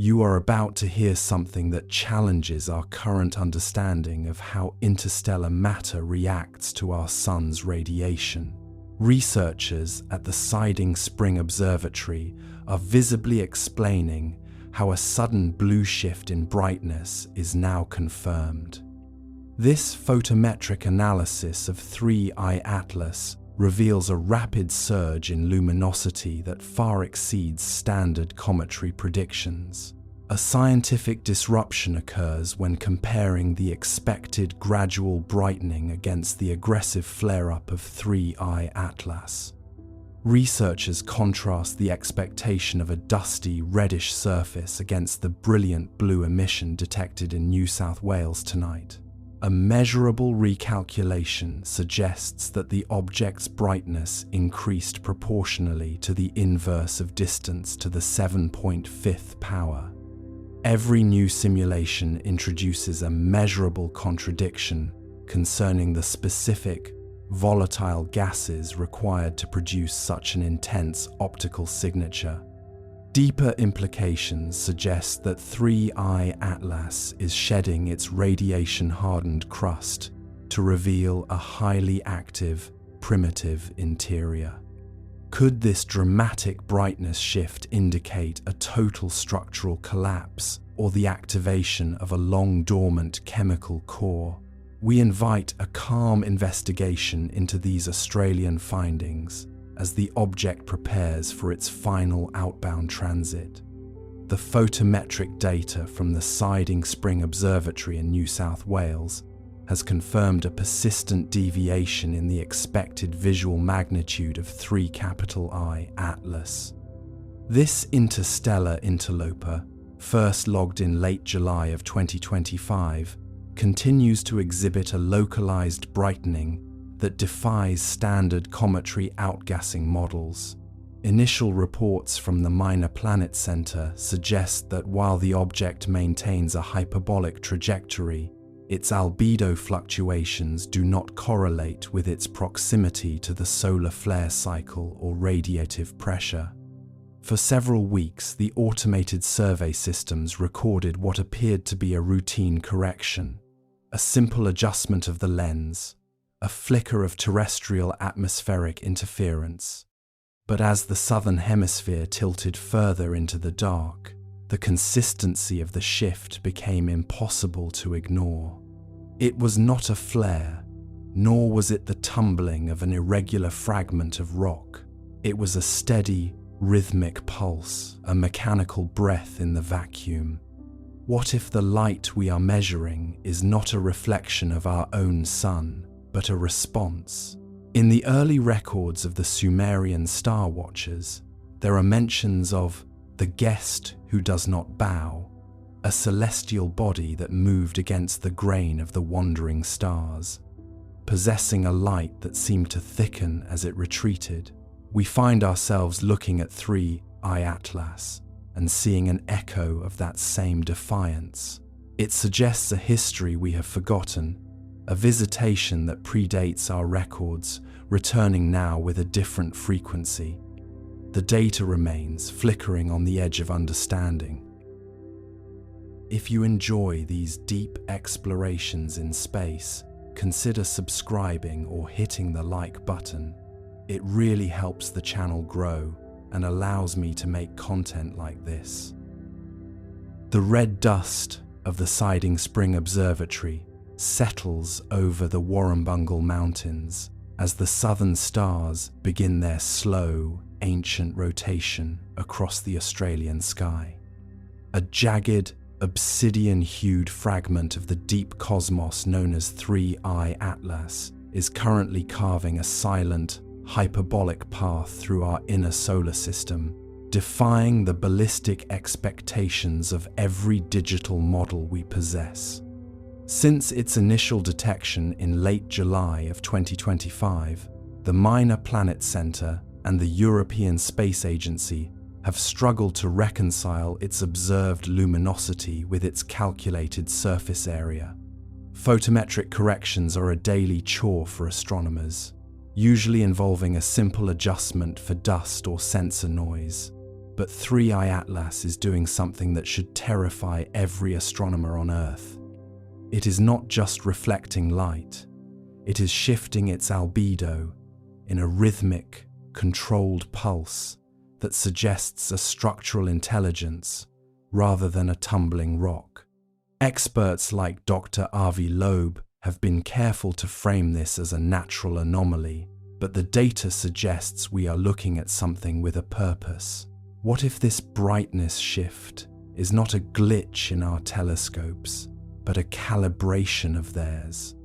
You are about to hear something that challenges our current understanding of how interstellar matter reacts to our sun's radiation. Researchers at the Siding Spring Observatory are visibly explaining how a sudden blue shift in brightness is now confirmed. This photometric analysis of 3I Atlas reveals a rapid surge in luminosity that far exceeds standard cometary predictions. A scientific disruption occurs when comparing the expected gradual brightening against the aggressive flare-up of 3I Atlas. Researchers contrast the expectation of a dusty, reddish surface against the brilliant blue emission detected in New South Wales tonight. A measurable recalculation suggests that the object's brightness increased proportionally to the inverse of distance to the 7.5th power. Every new simulation introduces a measurable contradiction concerning the specific, volatile gases required to produce such an intense optical signature. Deeper implications suggest that 3I Atlas is shedding its radiation-hardened crust to reveal a highly active, primitive interior. Could this dramatic brightness shift indicate a total structural collapse or the activation of a long-dormant chemical core? We invite a calm investigation into these Australian findings as the object prepares for its final outbound transit. The photometric data from the Siding Spring Observatory in New South Wales has confirmed a persistent deviation in the expected visual magnitude of 3I Atlas. This interstellar interloper, first logged in late July of 2025, continues to exhibit a localized brightening that defies standard cometary outgassing models. Initial reports from the Minor Planet Center suggest that while the object maintains a hyperbolic trajectory, its albedo fluctuations do not correlate with its proximity to the solar flare cycle or radiative pressure. For several weeks, the automated survey systems recorded what appeared to be a routine correction, a simple adjustment of the lens, a flicker of terrestrial atmospheric interference. But as the southern hemisphere tilted further into the dark, the consistency of the shift became impossible to ignore. It was not a flare, nor was it the tumbling of an irregular fragment of rock. It was a steady, rhythmic pulse, a mechanical breath in the vacuum. What if the light we are measuring is not a reflection of our own sun, but a response? In the early records of the Sumerian star watchers, there are mentions of the guest who does not bow, a celestial body that moved against the grain of the wandering stars. Possessing a light that seemed to thicken as it retreated, we find ourselves looking at 3I Atlas and seeing an echo of that same defiance. It suggests a history we have forgotten, a visitation that predates our records, returning now with a different frequency. The data remains flickering on the edge of understanding. If you enjoy these deep explorations in space, consider subscribing or hitting the like button. It really helps the channel grow and allows me to make content like this. The red dust of the Siding Spring Observatory settles over the Warrumbungle Mountains as the southern stars begin their slow, ancient rotation across the Australian sky. A jagged, obsidian-hued fragment of the deep cosmos known as 3I Atlas is currently carving a silent, hyperbolic path through our inner solar system, defying the ballistic expectations of every digital model we possess. Since its initial detection in late July of 2025, the Minor Planet Center and the European Space Agency have struggled to reconcile its observed luminosity with its calculated surface area. Photometric corrections are a daily chore for astronomers, usually involving a simple adjustment for dust or sensor noise. But 3I Atlas is doing something that should terrify every astronomer on Earth. It is not just reflecting light, it is shifting its albedo in a rhythmic, controlled pulse that suggests a structural intelligence rather than a tumbling rock. Experts like Dr. Avi Loeb have been careful to frame this as a natural anomaly, but the data suggests we are looking at something with a purpose. What if this brightness shift is not a glitch in our telescopes, but a calibration of theirs?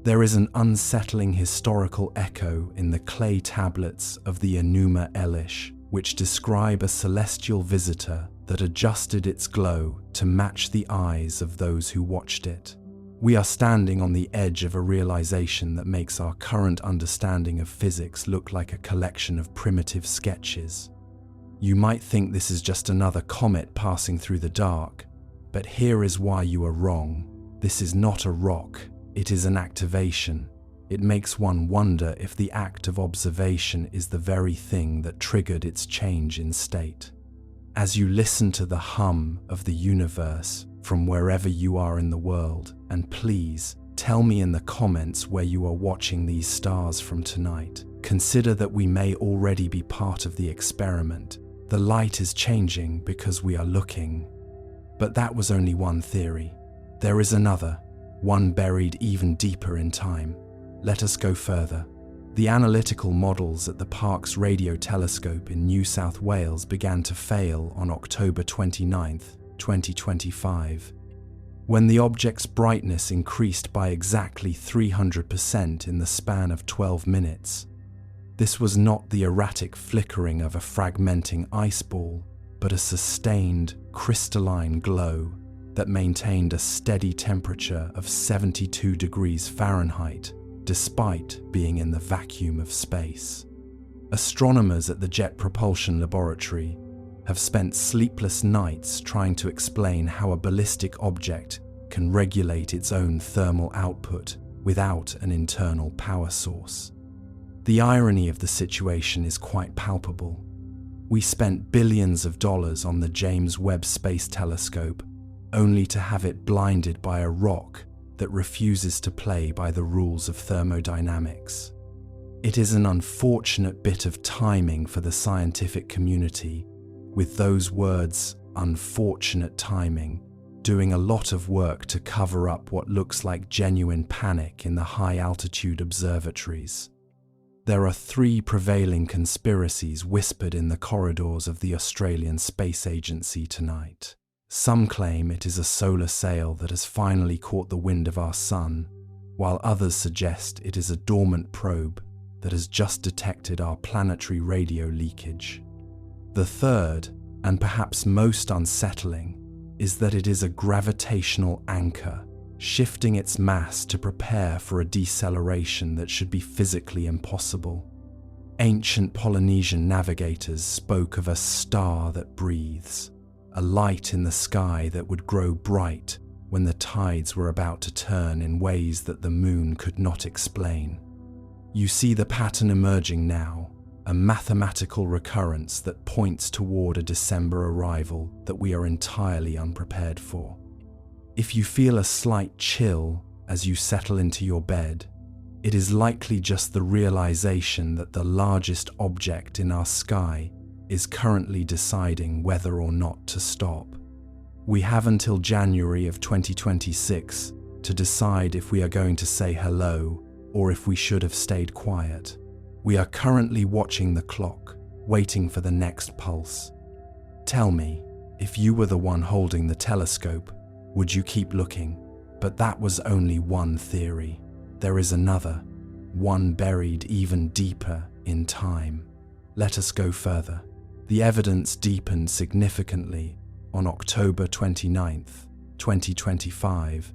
There is an unsettling historical echo in the clay tablets of the Enuma Elish, which describe a celestial visitor that adjusted its glow to match the eyes of those who watched it. We are standing on the edge of a realization that makes our current understanding of physics look like a collection of primitive sketches. You might think this is just another comet passing through the dark, but here is why you are wrong. This is not a rock, it is an activation. It makes one wonder if the act of observation is the very thing that triggered its change in state. As you listen to the hum of the universe from wherever you are in the world, and please tell me in the comments where you are watching these stars from tonight, consider that we may already be part of the experiment. The light is changing because we are looking. But that was only one theory. There is another, one buried even deeper in time. Let us go further. The analytical models at the Parkes Radio Telescope in New South Wales began to fail on October 29, 2025, when the object's brightness increased by exactly 300% in the span of 12 minutes. This was not the erratic flickering of a fragmenting ice ball, but a sustained, crystalline glow that maintained a steady temperature of 72 degrees Fahrenheit, despite being in the vacuum of space. Astronomers at the Jet Propulsion Laboratory have spent sleepless nights trying to explain how a ballistic object can regulate its own thermal output without an internal power source. The irony of the situation is quite palpable. We spent billions of dollars on the James Webb Space Telescope only to have it blinded by a rock that refuses to play by the rules of thermodynamics. It is an unfortunate bit of timing for the scientific community, with those words, unfortunate timing, doing a lot of work to cover up what looks like genuine panic in the high-altitude observatories. There are 3 prevailing conspiracies whispered in the corridors of the Australian Space Agency tonight. Some claim it is a solar sail that has finally caught the wind of our sun, while others suggest it is a dormant probe that has just detected our planetary radio leakage. The third, and perhaps most unsettling, is that it is a gravitational anchor, shifting its mass to prepare for a deceleration that should be physically impossible. Ancient Polynesian navigators spoke of a star that breathes, a light in the sky that would grow bright when the tides were about to turn in ways that the moon could not explain. You see the pattern emerging now, a mathematical recurrence that points toward a December arrival that we are entirely unprepared for. If you feel a slight chill as you settle into your bed, it is likely just the realization that the largest object in our sky is currently deciding whether or not to stop. We have until January of 2026 to decide if we are going to say hello or if we should have stayed quiet. We are currently watching the clock, waiting for the next pulse. Tell me, if you were the one holding the telescope, would you keep looking? But that was only one theory. There is another, one buried even deeper in time. Let us go further. The evidence deepened significantly on October 29, 2025,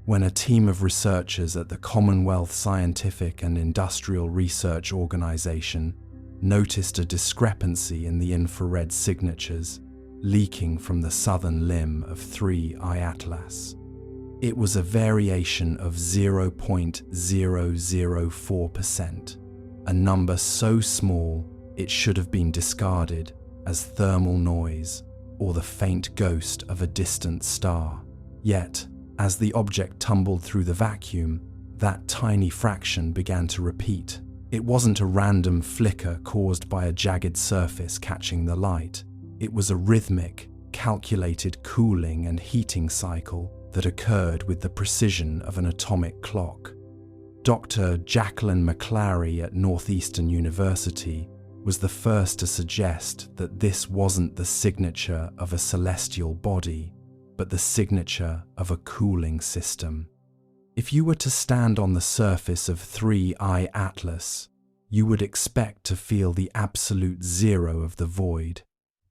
when a team of researchers at the Commonwealth Scientific and Industrial Research Organization noticed a discrepancy in the infrared signatures leaking from the southern limb of 3I Atlas. It was a variation of 0.004%, a number so small it should have been discarded as thermal noise or the faint ghost of a distant star. Yet, as the object tumbled through the vacuum, that tiny fraction began to repeat. It wasn't a random flicker caused by a jagged surface catching the light. It was a rhythmic, calculated cooling and heating cycle that occurred with the precision of an atomic clock. Dr. Jacqueline McClary at Northeastern University was the first to suggest that this wasn't the signature of a celestial body, but the signature of a cooling system. If you were to stand on the surface of 3I Atlas, you would expect to feel the absolute zero of the void,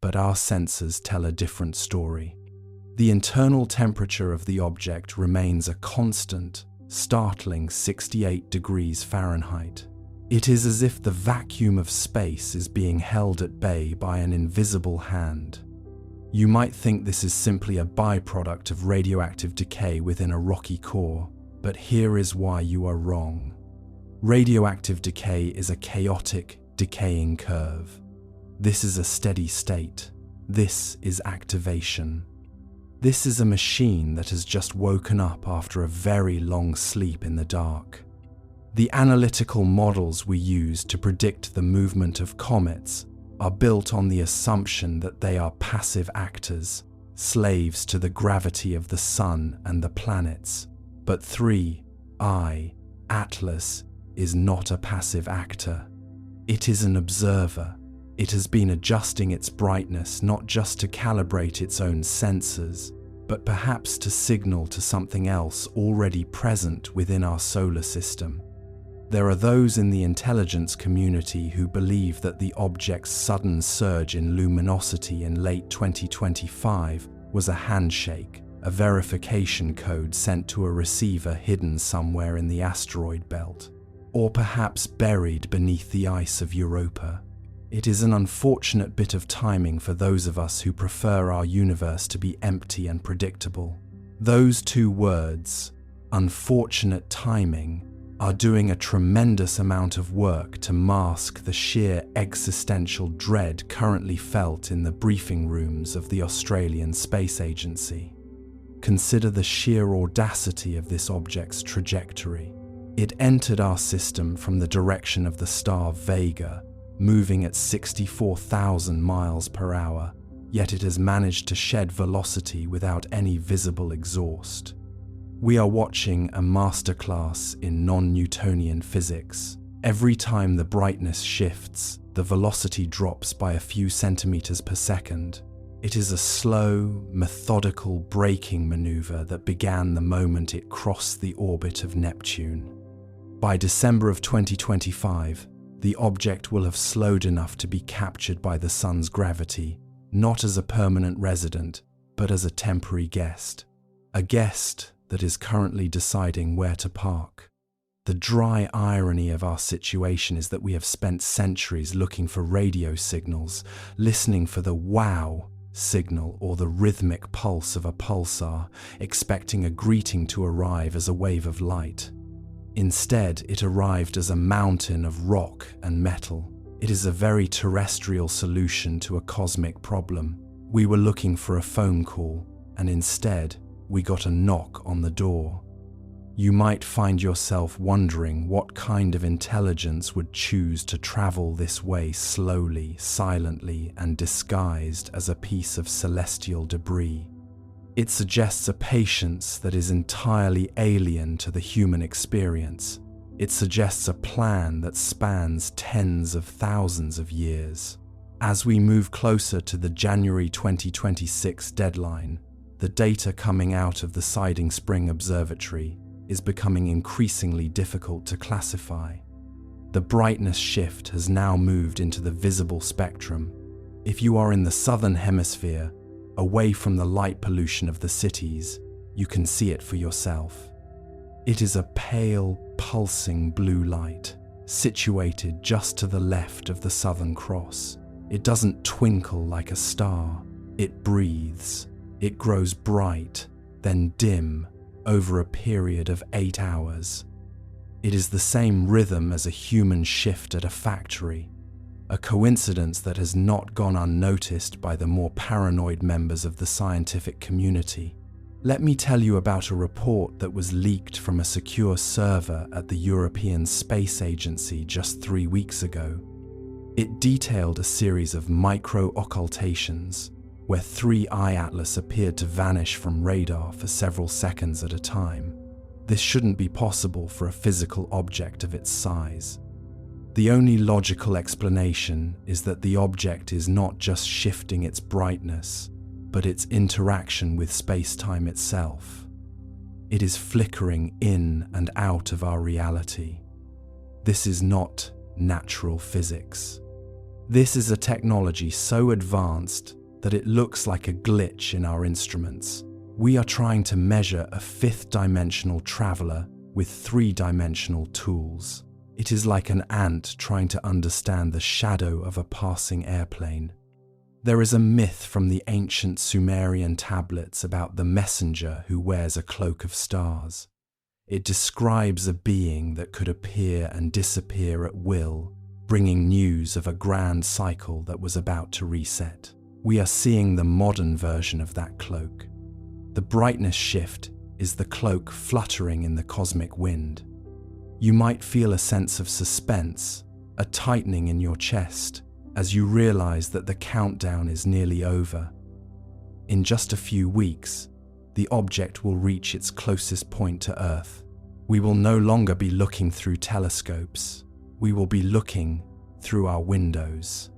but our sensors tell a different story. The internal temperature of the object remains a constant, startling 68 degrees Fahrenheit. It is as if the vacuum of space is being held at bay by an invisible hand. You might think this is simply a byproduct of radioactive decay within a rocky core, but here is why you are wrong. Radioactive decay is a chaotic, decaying curve. This is a steady state. This is activation. This is a machine that has just woken up after a very long sleep in the dark. The analytical models we use to predict the movement of comets are built on the assumption that they are passive actors, slaves to the gravity of the sun and the planets. But 3I Atlas is not a passive actor. It is an observer. It has been adjusting its brightness not just to calibrate its own sensors, but perhaps to signal to something else already present within our solar system. There are those in the intelligence community who believe that the object's sudden surge in luminosity in late 2025 was a handshake, a verification code sent to a receiver hidden somewhere in the asteroid belt, or perhaps buried beneath the ice of Europa. It is an unfortunate bit of timing for those of us who prefer our universe to be empty and predictable. Those two words, unfortunate timing, are doing a tremendous amount of work to mask the sheer existential dread currently felt in the briefing rooms of the Australian Space Agency. Consider the sheer audacity of this object's trajectory. It entered our system from the direction of the star Vega, moving at 64,000 miles per hour, yet it has managed to shed velocity without any visible exhaust. We are watching a masterclass in non-Newtonian physics. Every time the brightness shifts, the velocity drops by a few centimeters per second. It is a slow, methodical braking maneuver that began the moment it crossed the orbit of Neptune. By December of 2025, the object will have slowed enough to be captured by the sun's gravity, not as a permanent resident, but as a temporary guest. A guest that is currently deciding where to park. The dry irony of our situation is that we have spent centuries looking for radio signals, listening for the wow signal or the rhythmic pulse of a pulsar, expecting a greeting to arrive as a wave of light. Instead, it arrived as a mountain of rock and metal. It is a very terrestrial solution to a cosmic problem. We were looking for a phone call, and instead, we got a knock on the door. You might find yourself wondering what kind of intelligence would choose to travel this way slowly, silently, and disguised as a piece of celestial debris. It suggests a patience that is entirely alien to the human experience. It suggests a plan that spans tens of thousands of years. As we move closer to the January 2026 deadline, the data coming out of the Siding Spring Observatory is becoming increasingly difficult to classify. The brightness shift has now moved into the visible spectrum. If you are in the southern hemisphere, away from the light pollution of the cities, you can see it for yourself. It is a pale, pulsing blue light, situated just to the left of the Southern Cross. It doesn't twinkle like a star. It breathes. It grows bright, then dim, over a period of 8 hours. It is the same rhythm as a human shift at a factory. a coincidence that has not gone unnoticed by the more paranoid members of the scientific community. Let me tell you about a report that was leaked from a secure server at the European Space Agency just 3 weeks ago. It detailed a series of micro-occultations where 3I Atlas appeared to vanish from radar for several seconds at a time. This shouldn't be possible for a physical object of its size. The only logical explanation is that the object is not just shifting its brightness, but its interaction with space-time itself. It is flickering in and out of our reality. This is not natural physics. This is a technology so advanced that it looks like a glitch in our instruments. We are trying to measure a fifth-dimensional traveler with three-dimensional tools. It is like an ant trying to understand the shadow of a passing airplane. There is a myth from the ancient Sumerian tablets about the messenger who wears a cloak of stars. It describes a being that could appear and disappear at will, bringing news of a grand cycle that was about to reset. We are seeing the modern version of that cloak. The brightness shift is the cloak fluttering in the cosmic wind. You might feel a sense of suspense, a tightening in your chest, as you realize that the countdown is nearly over. In just a few weeks, the object will reach its closest point to Earth. We will no longer be looking through telescopes. We will be looking through our windows.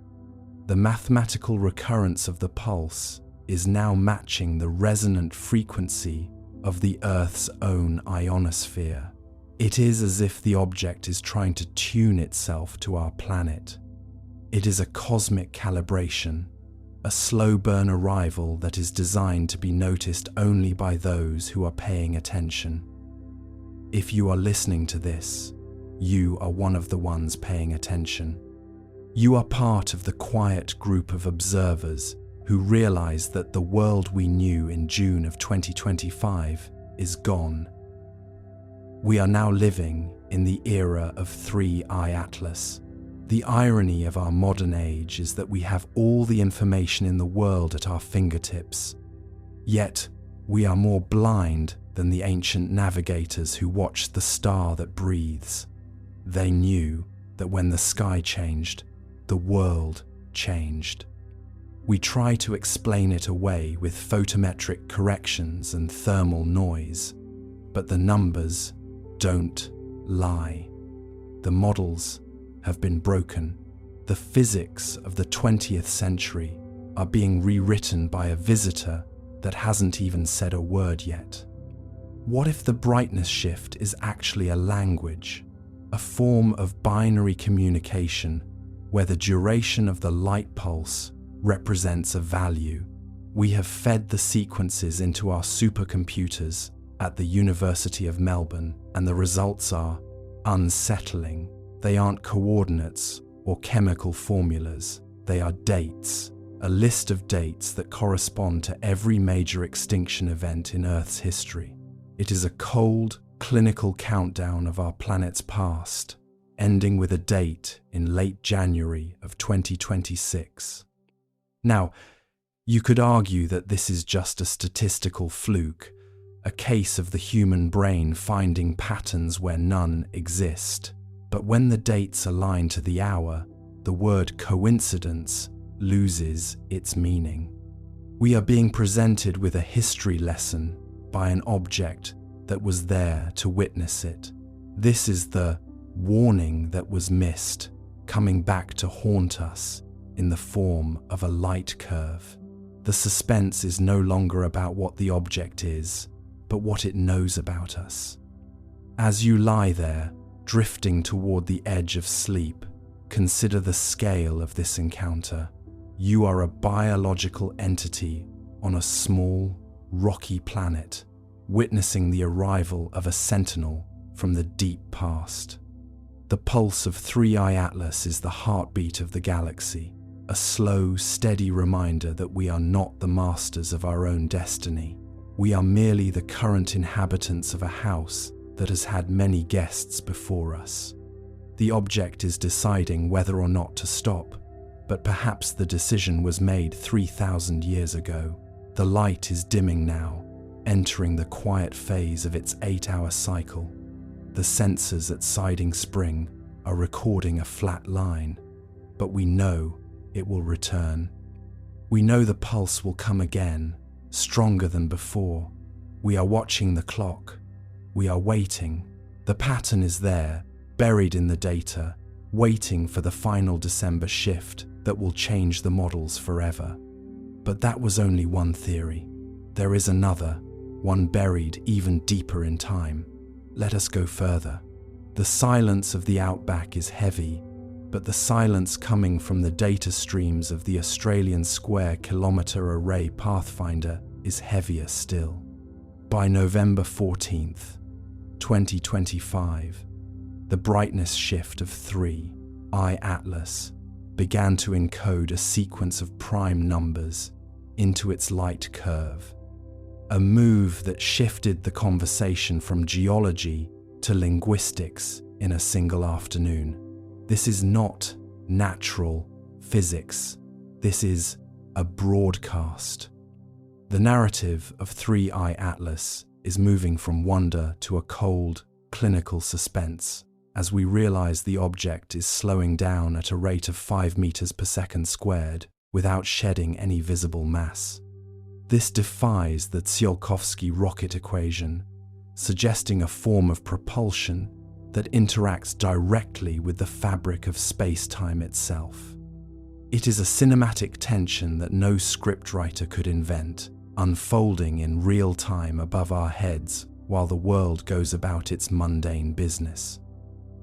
The mathematical recurrence of the pulse is now matching the resonant frequency of the Earth's own ionosphere. It is as if the object is trying to tune itself to our planet. It is a cosmic calibration, a slow burn arrival that is designed to be noticed only by those who are paying attention. If you are listening to this, you are one of the ones paying attention. You are part of the quiet group of observers who realize that the world we knew in June of 2025 is gone. We are now living in the era of 3I Atlas. The irony of our modern age is that we have all the information in the world at our fingertips. Yet, we are more blind than the ancient navigators who watched the star that breathes. They knew that when the sky changed, the world changed. We try to explain it away with photometric corrections and thermal noise, but the numbers don't lie. The models have been broken. The physics of the 20th century are being rewritten by a visitor that hasn't even said a word yet. What if the brightness shift is actually a language, a form of binary communication where the duration of the light pulse represents a value? We have fed the sequences into our supercomputers at the University of Melbourne, and the results are unsettling. They aren't coordinates or chemical formulas. They are dates, a list of dates that correspond to every major extinction event in Earth's history. It is a cold, clinical countdown of our planet's past, ending with a date in late January of 2026. Now, you could argue that this is just a statistical fluke, a case of the human brain finding patterns where none exist. But when the dates align to the hour, the word coincidence loses its meaning. We are being presented with a history lesson by an object that was there to witness it. This is the warning that was missed, coming back to haunt us in the form of a light curve. The suspense is no longer about what the object is, but what it knows about us. As you lie there, drifting toward the edge of sleep, consider the scale of this encounter. You are a biological entity on a small, rocky planet, witnessing the arrival of a sentinel from the deep past. The pulse of 3I Atlas is the heartbeat of the galaxy, a slow, steady reminder that we are not the masters of our own destiny. We are merely the current inhabitants of a house that has had many guests before us. The object is deciding whether or not to stop, but perhaps the decision was made 3,000 years ago. The light is dimming now, entering the quiet phase of its 8-hour cycle. The sensors at Siding Spring are recording a flat line, but we know it will return. We know the pulse will come again, stronger than before. We are watching the clock. We are waiting. The pattern is there, buried in the data, waiting for the final December shift that will change the models forever. But that was only one theory. There is another, one buried even deeper in time. Let us go further. The silence of the outback is heavy, but the silence coming from the data streams of the Australian Square Kilometre Array Pathfinder is heavier still. By November 14th, 2025, the brightness shift of 3I Atlas began to encode a sequence of prime numbers into its light curve, a move that shifted the conversation from geology to linguistics in a single afternoon. This is not natural physics. This is a broadcast. The narrative of 3I Atlas is moving from wonder to a cold, clinical suspense as we realize the object is slowing down at a rate of 5 meters per second squared without shedding any visible mass. This defies the Tsiolkovsky rocket equation, suggesting a form of propulsion that interacts directly with the fabric of space-time itself. It is a cinematic tension that no scriptwriter could invent, unfolding in real time above our heads while the world goes about its mundane business.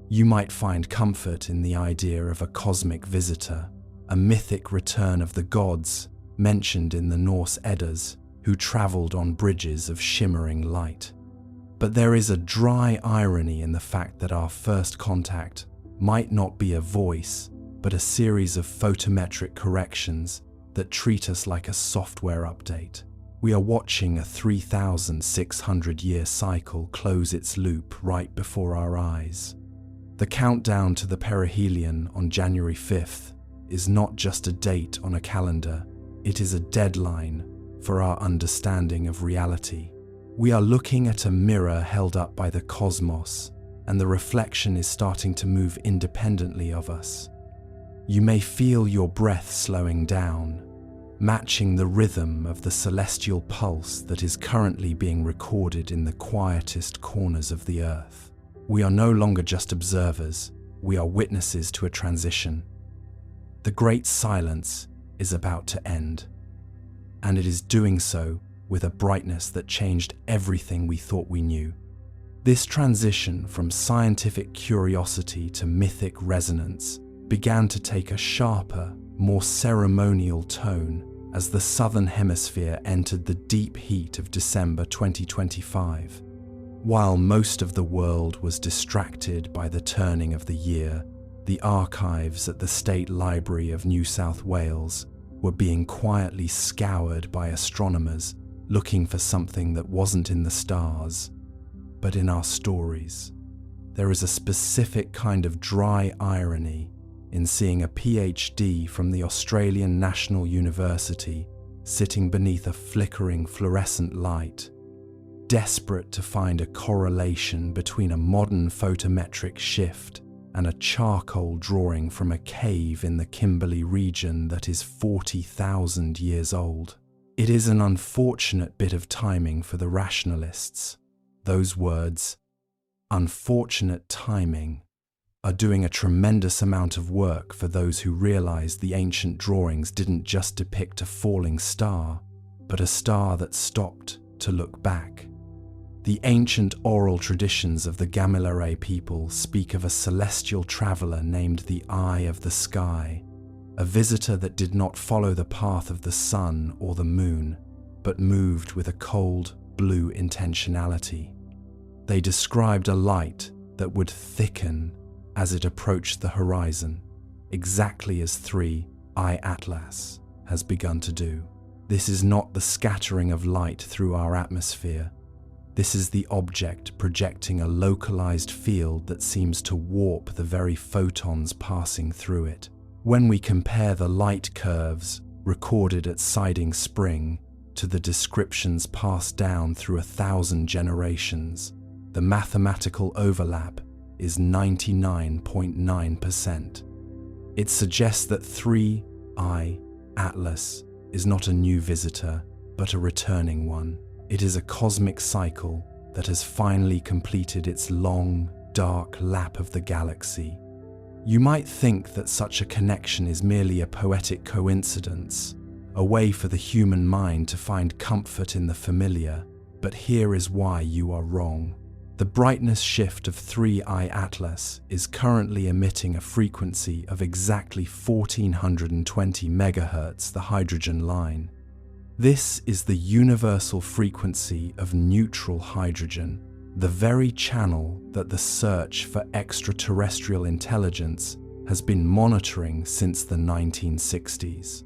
You might find comfort in the idea of a cosmic visitor, a mythic return of the gods mentioned in the Norse Eddas, who traveled on bridges of shimmering light. But there is a dry irony in the fact that our first contact might not be a voice, but a series of photometric corrections that treat us like a software update. We are watching a 3,600-year cycle close its loop right before our eyes. The countdown to the perihelion on January 5th is not just a date on a calendar, it is a deadline for our understanding of reality. We are looking at a mirror held up by the cosmos, and the reflection is starting to move independently of us. You may feel your breath slowing down, matching the rhythm of the celestial pulse that is currently being recorded in the quietest corners of the earth. We are no longer just observers, we are witnesses to a transition. The great silence is about to end, and it is doing so with a brightness that changed everything we thought we knew. This transition from scientific curiosity to mythic resonance began to take a sharper, more ceremonial tone as the Southern Hemisphere entered the deep heat of December 2025. While most of the world was distracted by the turning of the year, the archives at the State Library of New South Wales were being quietly scoured by astronomers looking for something that wasn't in the stars, but in our stories. There is a specific kind of dry irony in seeing a PhD from the Australian National University sitting beneath a flickering fluorescent light, desperate to find a correlation between a modern photometric shift and a charcoal drawing from a cave in the Kimberley region that is 40,000 years old. It is an unfortunate bit of timing for the rationalists. Those words, unfortunate timing, are doing a tremendous amount of work for those who realize the ancient drawings didn't just depict a falling star, but a star that stopped to look back. The ancient oral traditions of the Gamilaraay people speak of a celestial traveler named the Eye of the Sky, a visitor that did not follow the path of the sun or the moon, but moved with a cold, blue intentionality. They described a light that would thicken as it approached the horizon, exactly as 3I Atlas has begun to do. This is not the scattering of light through our atmosphere. This is the object projecting a localized field that seems to warp the very photons passing through it. When we compare the light curves recorded at Siding Spring to the descriptions passed down through 1,000 generations, the mathematical overlap is 99.9%. It suggests that 3I Atlas is not a new visitor, but a returning one. It is a cosmic cycle that has finally completed its long, dark lap of the galaxy. You might think that such a connection is merely a poetic coincidence, a way for the human mind to find comfort in the familiar, but here is why you are wrong. The brightness shift of 3I Atlas is currently emitting a frequency of exactly 1420 MHz, the hydrogen line. This is the universal frequency of neutral hydrogen, the very channel that the search for extraterrestrial intelligence has been monitoring since the 1960s.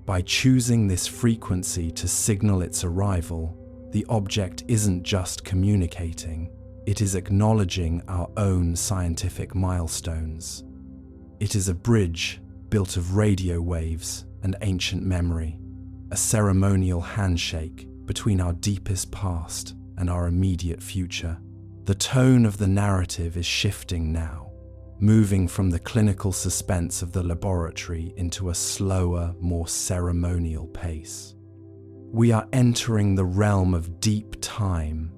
By choosing this frequency to signal its arrival, the object isn't just communicating, it is acknowledging our own scientific milestones. It is a bridge built of radio waves and ancient memory, a ceremonial handshake between our deepest past and our immediate future. The tone of the narrative is shifting now, moving from the clinical suspense of the laboratory into a slower, more ceremonial pace. We are entering the realm of deep time,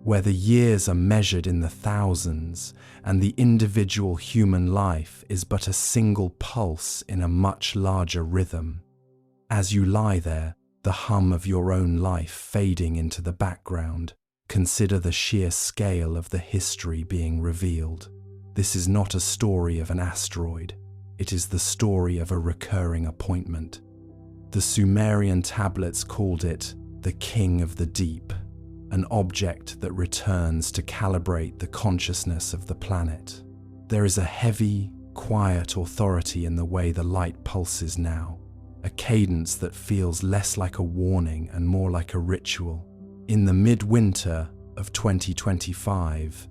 where the years are measured in the thousands and the individual human life is but a single pulse in a much larger rhythm. As you lie there, the hum of your own life fading into the background, consider the sheer scale of the history being revealed. This is not a story of an asteroid, it is the story of a recurring appointment. The Sumerian tablets called it the King of the Deep, an object that returns to calibrate the consciousness of the planet. There is a heavy, quiet authority in the way the light pulses now, a cadence that feels less like a warning and more like a ritual. In the midwinter of 2025,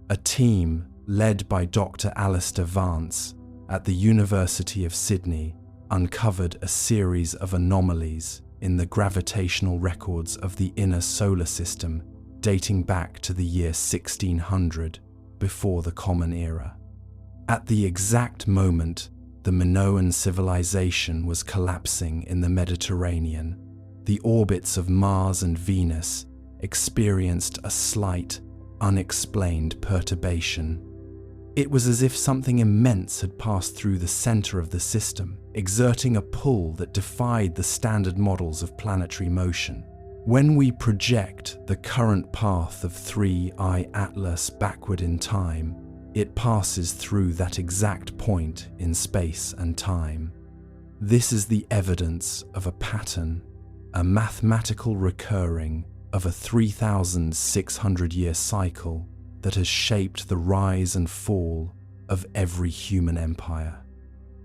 a team led by Dr. Alistair Vance at the University of Sydney uncovered a series of anomalies in the gravitational records of the inner solar system dating back to the year 1600, before the Common Era. At the exact moment the Minoan civilization was collapsing in the Mediterranean, the orbits of Mars and Venus experienced a slight, unexplained perturbation. It was as if something immense had passed through the center of the system, exerting a pull that defied the standard models of planetary motion. When we project the current path of 3I Atlas backward in time, it passes through that exact point in space and time. This is the evidence of a pattern, a mathematical recurring of a 3,600-year cycle that has shaped the rise and fall of every human empire.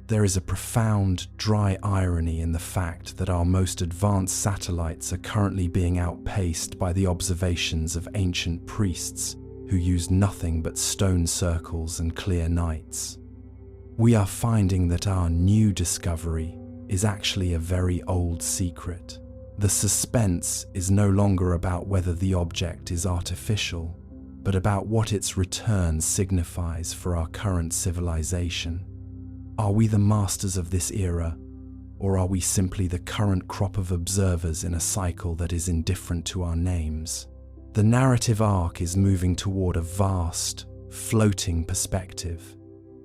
There is a profound, dry irony in the fact that our most advanced satellites are currently being outpaced by the observations of ancient priests who used nothing but stone circles and clear nights. We are finding that our new discovery is actually a very old secret. The suspense is no longer about whether the object is artificial, but about what its return signifies for our current civilization. Are we the masters of this era, or are we simply the current crop of observers in a cycle that is indifferent to our names? The narrative arc is moving toward a vast, floating perspective,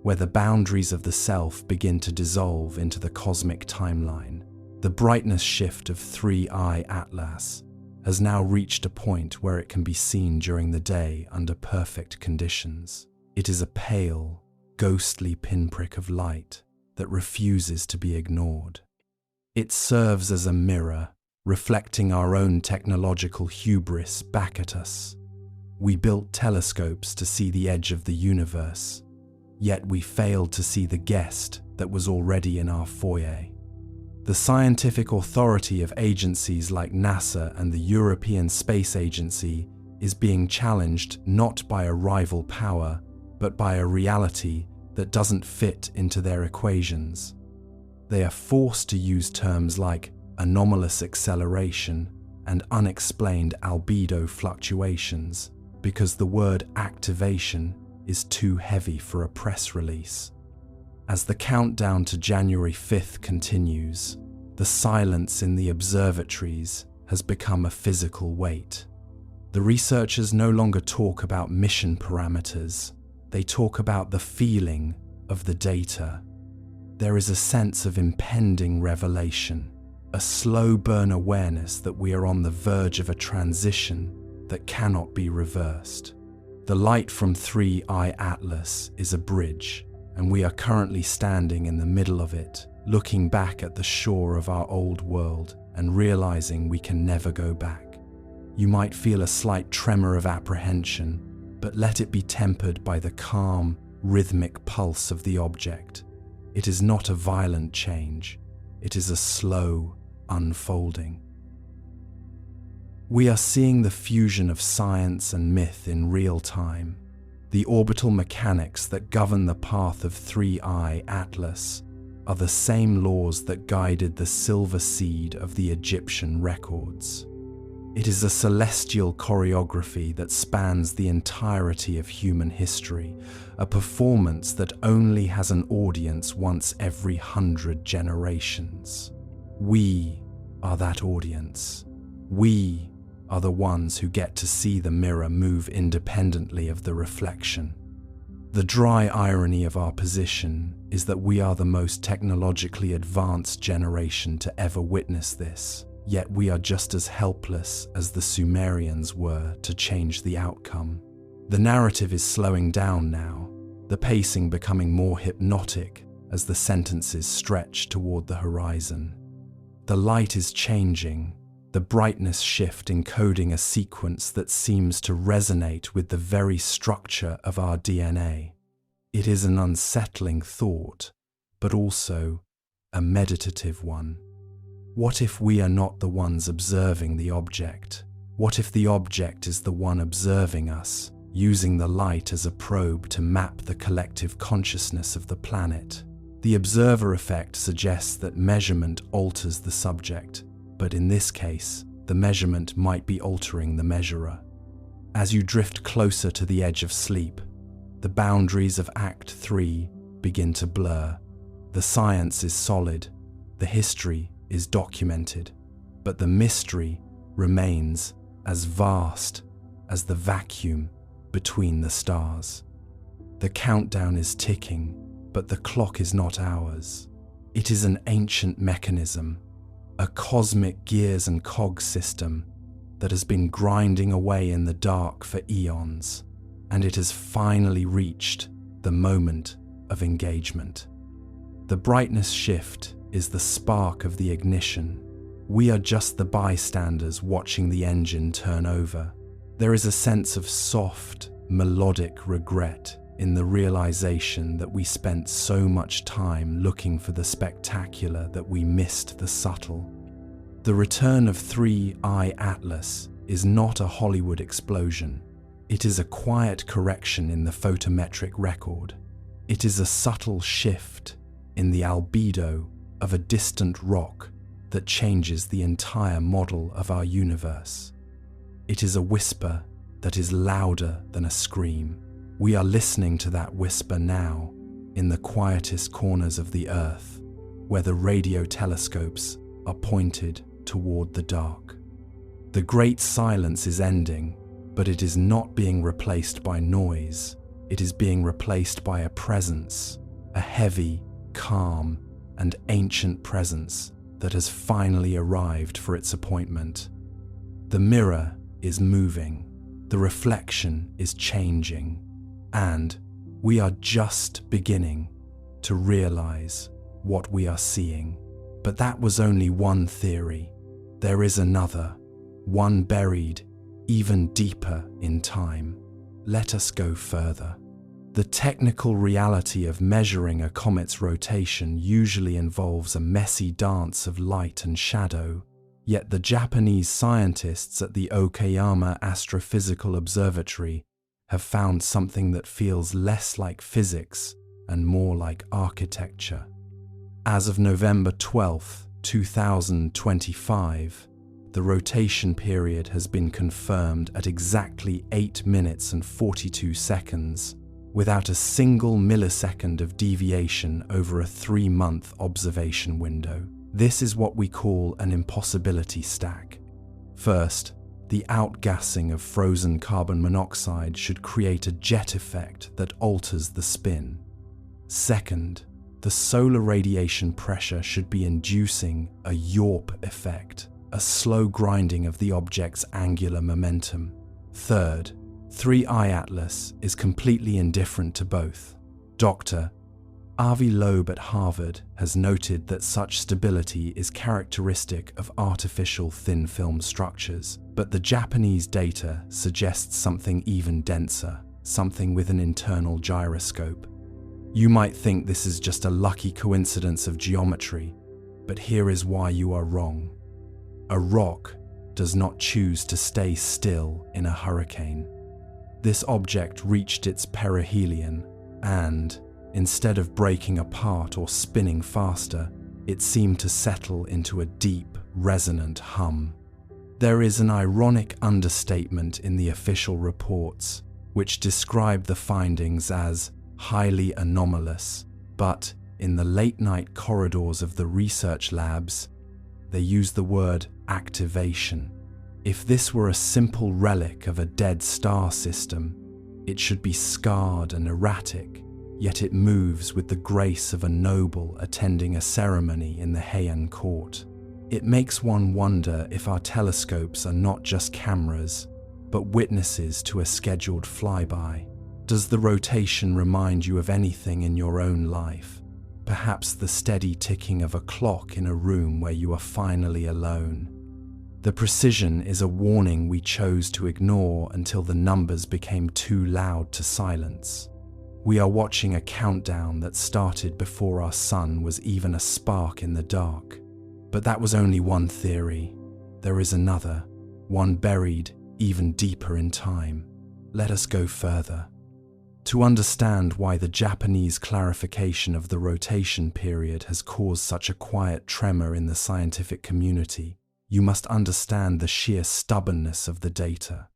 where the boundaries of the self begin to dissolve into the cosmic timeline. The brightness shift of 3I Atlas has now reached a point where it can be seen during the day under perfect conditions. It is a pale, ghostly pinprick of light that refuses to be ignored. It serves as a mirror, reflecting our own technological hubris back at us. We built telescopes to see the edge of the universe, yet we failed to see the guest that was already in our foyer. The scientific authority of agencies like NASA and the European Space Agency is being challenged not by a rival power, but by a reality that doesn't fit into their equations. They are forced to use terms like anomalous acceleration and unexplained albedo fluctuations because the word activation is too heavy for a press release. As the countdown to January 5th continues, the silence in the observatories has become a physical weight. The researchers no longer talk about mission parameters, they talk about the feeling of the data. There is a sense of impending revelation, a slow burn awareness that we are on the verge of a transition that cannot be reversed. The light from 3I Atlas is a bridge, and we are currently standing in the middle of it, looking back at the shore of our old world and realizing we can never go back. You might feel a slight tremor of apprehension, but let it be tempered by the calm, rhythmic pulse of the object. It is not a violent change, it is a slow unfolding. We are seeing the fusion of science and myth in real time. The orbital mechanics that govern the path of 3I Atlas are the same laws that guided the silver seed of the Egyptian records. It is a celestial choreography that spans the entirety of human history, a performance that only has an audience once every 100 generations. We are that audience. We are the ones who get to see the mirror move independently of the reflection. The dry irony of our position is that we are the most technologically advanced generation to ever witness this, yet we are just as helpless as the Sumerians were to change the outcome. The narrative is slowing down now, the pacing becoming more hypnotic as the sentences stretch toward the horizon. The light is changing, the brightness shift encoding a sequence that seems to resonate with the very structure of our DNA. It is an unsettling thought, but also a meditative one. What if we are not the ones observing the object? What if the object is the one observing us, using the light as a probe to map the collective consciousness of the planet? The observer effect suggests that measurement alters the subject, but in this case, the measurement might be altering the measurer. As you drift closer to the edge of sleep, the boundaries of Act 3 begin to blur. The science is solid, the history is documented, but the mystery remains as vast as the vacuum between the stars. The countdown is ticking, but the clock is not ours. It is an ancient mechanism, a cosmic gears and cogs system that has been grinding away in the dark for eons, and it has finally reached the moment of engagement. The brightness shift is the spark of the ignition. We are just the bystanders watching the engine turn over. There is a sense of soft, melodic regret in the realization that we spent so much time looking for the spectacular that we missed the subtle. The return of 3I Atlas is not a Hollywood explosion. It is a quiet correction in the photometric record. It is a subtle shift in the albedo of a distant rock that changes the entire model of our universe. It is a whisper that is louder than a scream. We are listening to that whisper now, in the quietest corners of the Earth, where the radio telescopes are pointed toward the dark. The great silence is ending, but it is not being replaced by noise. It is being replaced by a presence, a heavy, calm, and ancient presence that has finally arrived for its appointment. The mirror is moving, the reflection is changing, and we are just beginning to realize what we are seeing. But that was only one theory. There is another, one buried even deeper in time. Let us go further. The technical reality of measuring a comet's rotation usually involves a messy dance of light and shadow. Yet the Japanese scientists at the Okayama Astrophysical Observatory have found something that feels less like physics and more like architecture. As of November 12, 2025, the rotation period has been confirmed at exactly 8 minutes and 42 seconds, without a single millisecond of deviation over a 3-month observation window. This is what we call an impossibility stack. First, the outgassing of frozen carbon monoxide should create a jet effect that alters the spin. Second, the solar radiation pressure should be inducing a Yorp effect, a slow grinding of the object's angular momentum. Third, 3I Atlas is completely indifferent to both. Dr. Avi Loeb at Harvard has noted that such stability is characteristic of artificial thin film structures, but the Japanese data suggests something even denser, something with an internal gyroscope. You might think this is just a lucky coincidence of geometry, but here is why you are wrong. A rock does not choose to stay still in a hurricane. This object reached its perihelion and, instead of breaking apart or spinning faster, it seemed to settle into a deep, resonant hum. There is an ironic understatement in the official reports, which describe the findings as highly anomalous, but in the late-night corridors of the research labs, they use the word activation. If this were a simple relic of a dead star system, it should be scarred and erratic, yet it moves with the grace of a noble attending a ceremony in the Heian court. It makes one wonder if our telescopes are not just cameras, but witnesses to a scheduled flyby. Does the rotation remind you of anything in your own life? Perhaps the steady ticking of a clock in a room where you are finally alone. The precision is a warning we chose to ignore until the numbers became too loud to silence. We are watching a countdown that started before our sun was even a spark in the dark. But that was only one theory. There is another, one buried even deeper in time. Let us go further. To understand why the Japanese clarification of the rotation period has caused such a quiet tremor in the scientific community, you must understand the sheer stubbornness of the data.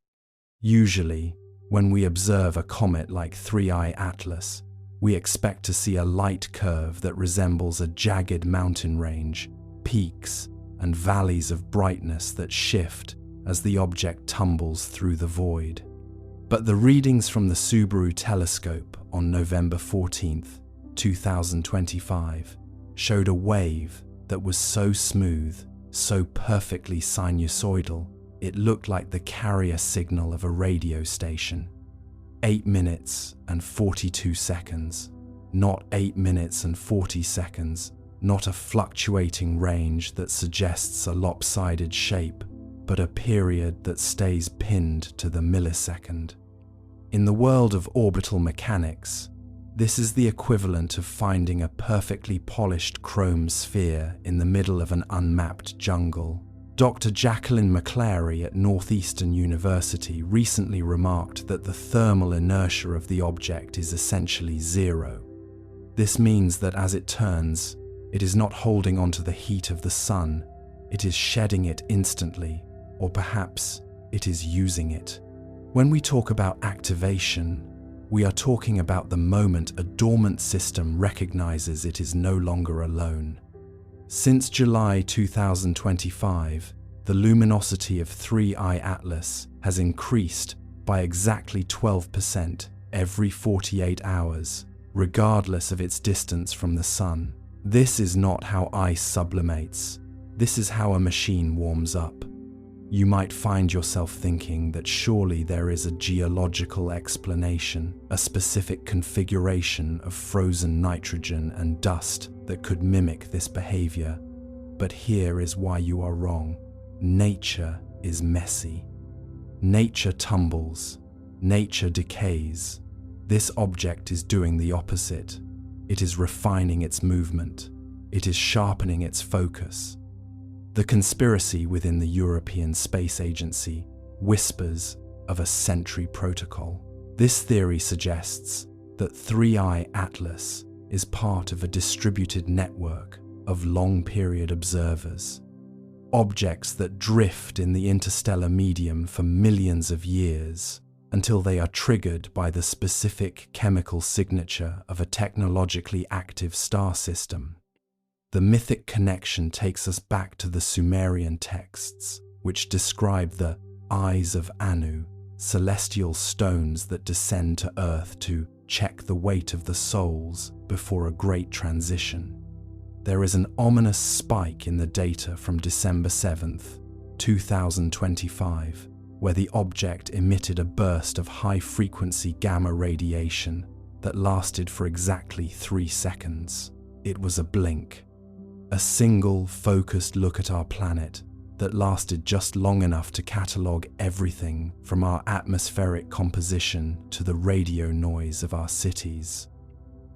Usually, when we observe a comet like 3I Atlas, we expect to see a light curve that resembles a jagged mountain range, peaks and valleys of brightness that shift as the object tumbles through the void. But the readings from the Subaru telescope on November 14, 2025, showed a wave that was so smooth, so perfectly sinusoidal, it looked like the carrier signal of a radio station. 8 minutes and 42 seconds, not 8 minutes and 40 seconds, not a fluctuating range that suggests a lopsided shape, but a period that stays pinned to the millisecond. In the world of orbital mechanics, this is the equivalent of finding a perfectly polished chrome sphere in the middle of an unmapped jungle. Dr. Jacqueline McClary at Northeastern University recently remarked that the thermal inertia of the object is essentially zero. This means that as it turns, it is not holding onto the heat of the sun, it is shedding it instantly, or perhaps it is using it. When we talk about activation, we are talking about the moment a dormant system recognizes it is no longer alone. Since July 2025, the luminosity of 3I Atlas has increased by exactly 12% every 48 hours, regardless of its distance from the sun. This is not how ice sublimates. This is how a machine warms up. You might find yourself thinking that surely there is a geological explanation, a specific configuration of frozen nitrogen and dust that could mimic this behavior. But here is why you are wrong. Nature is messy. Nature tumbles. Nature decays. This object is doing the opposite. It is refining its movement. It is sharpening its focus. The conspiracy within the European Space Agency whispers of a Sentry protocol. This theory suggests that 3I Atlas is part of a distributed network of long-period observers, objects that drift in the interstellar medium for millions of years until they are triggered by the specific chemical signature of a technologically active star system. The mythic connection takes us back to the Sumerian texts, which describe the Eyes of Anu, celestial stones that descend to Earth to check the weight of the souls before a great transition. There is an ominous spike in the data from December 7th, 2025, where the object emitted a burst of high-frequency gamma radiation that lasted for exactly 3 seconds. It was a blink. A single, focused look at our planet that lasted just long enough to catalogue everything from our atmospheric composition to the radio noise of our cities.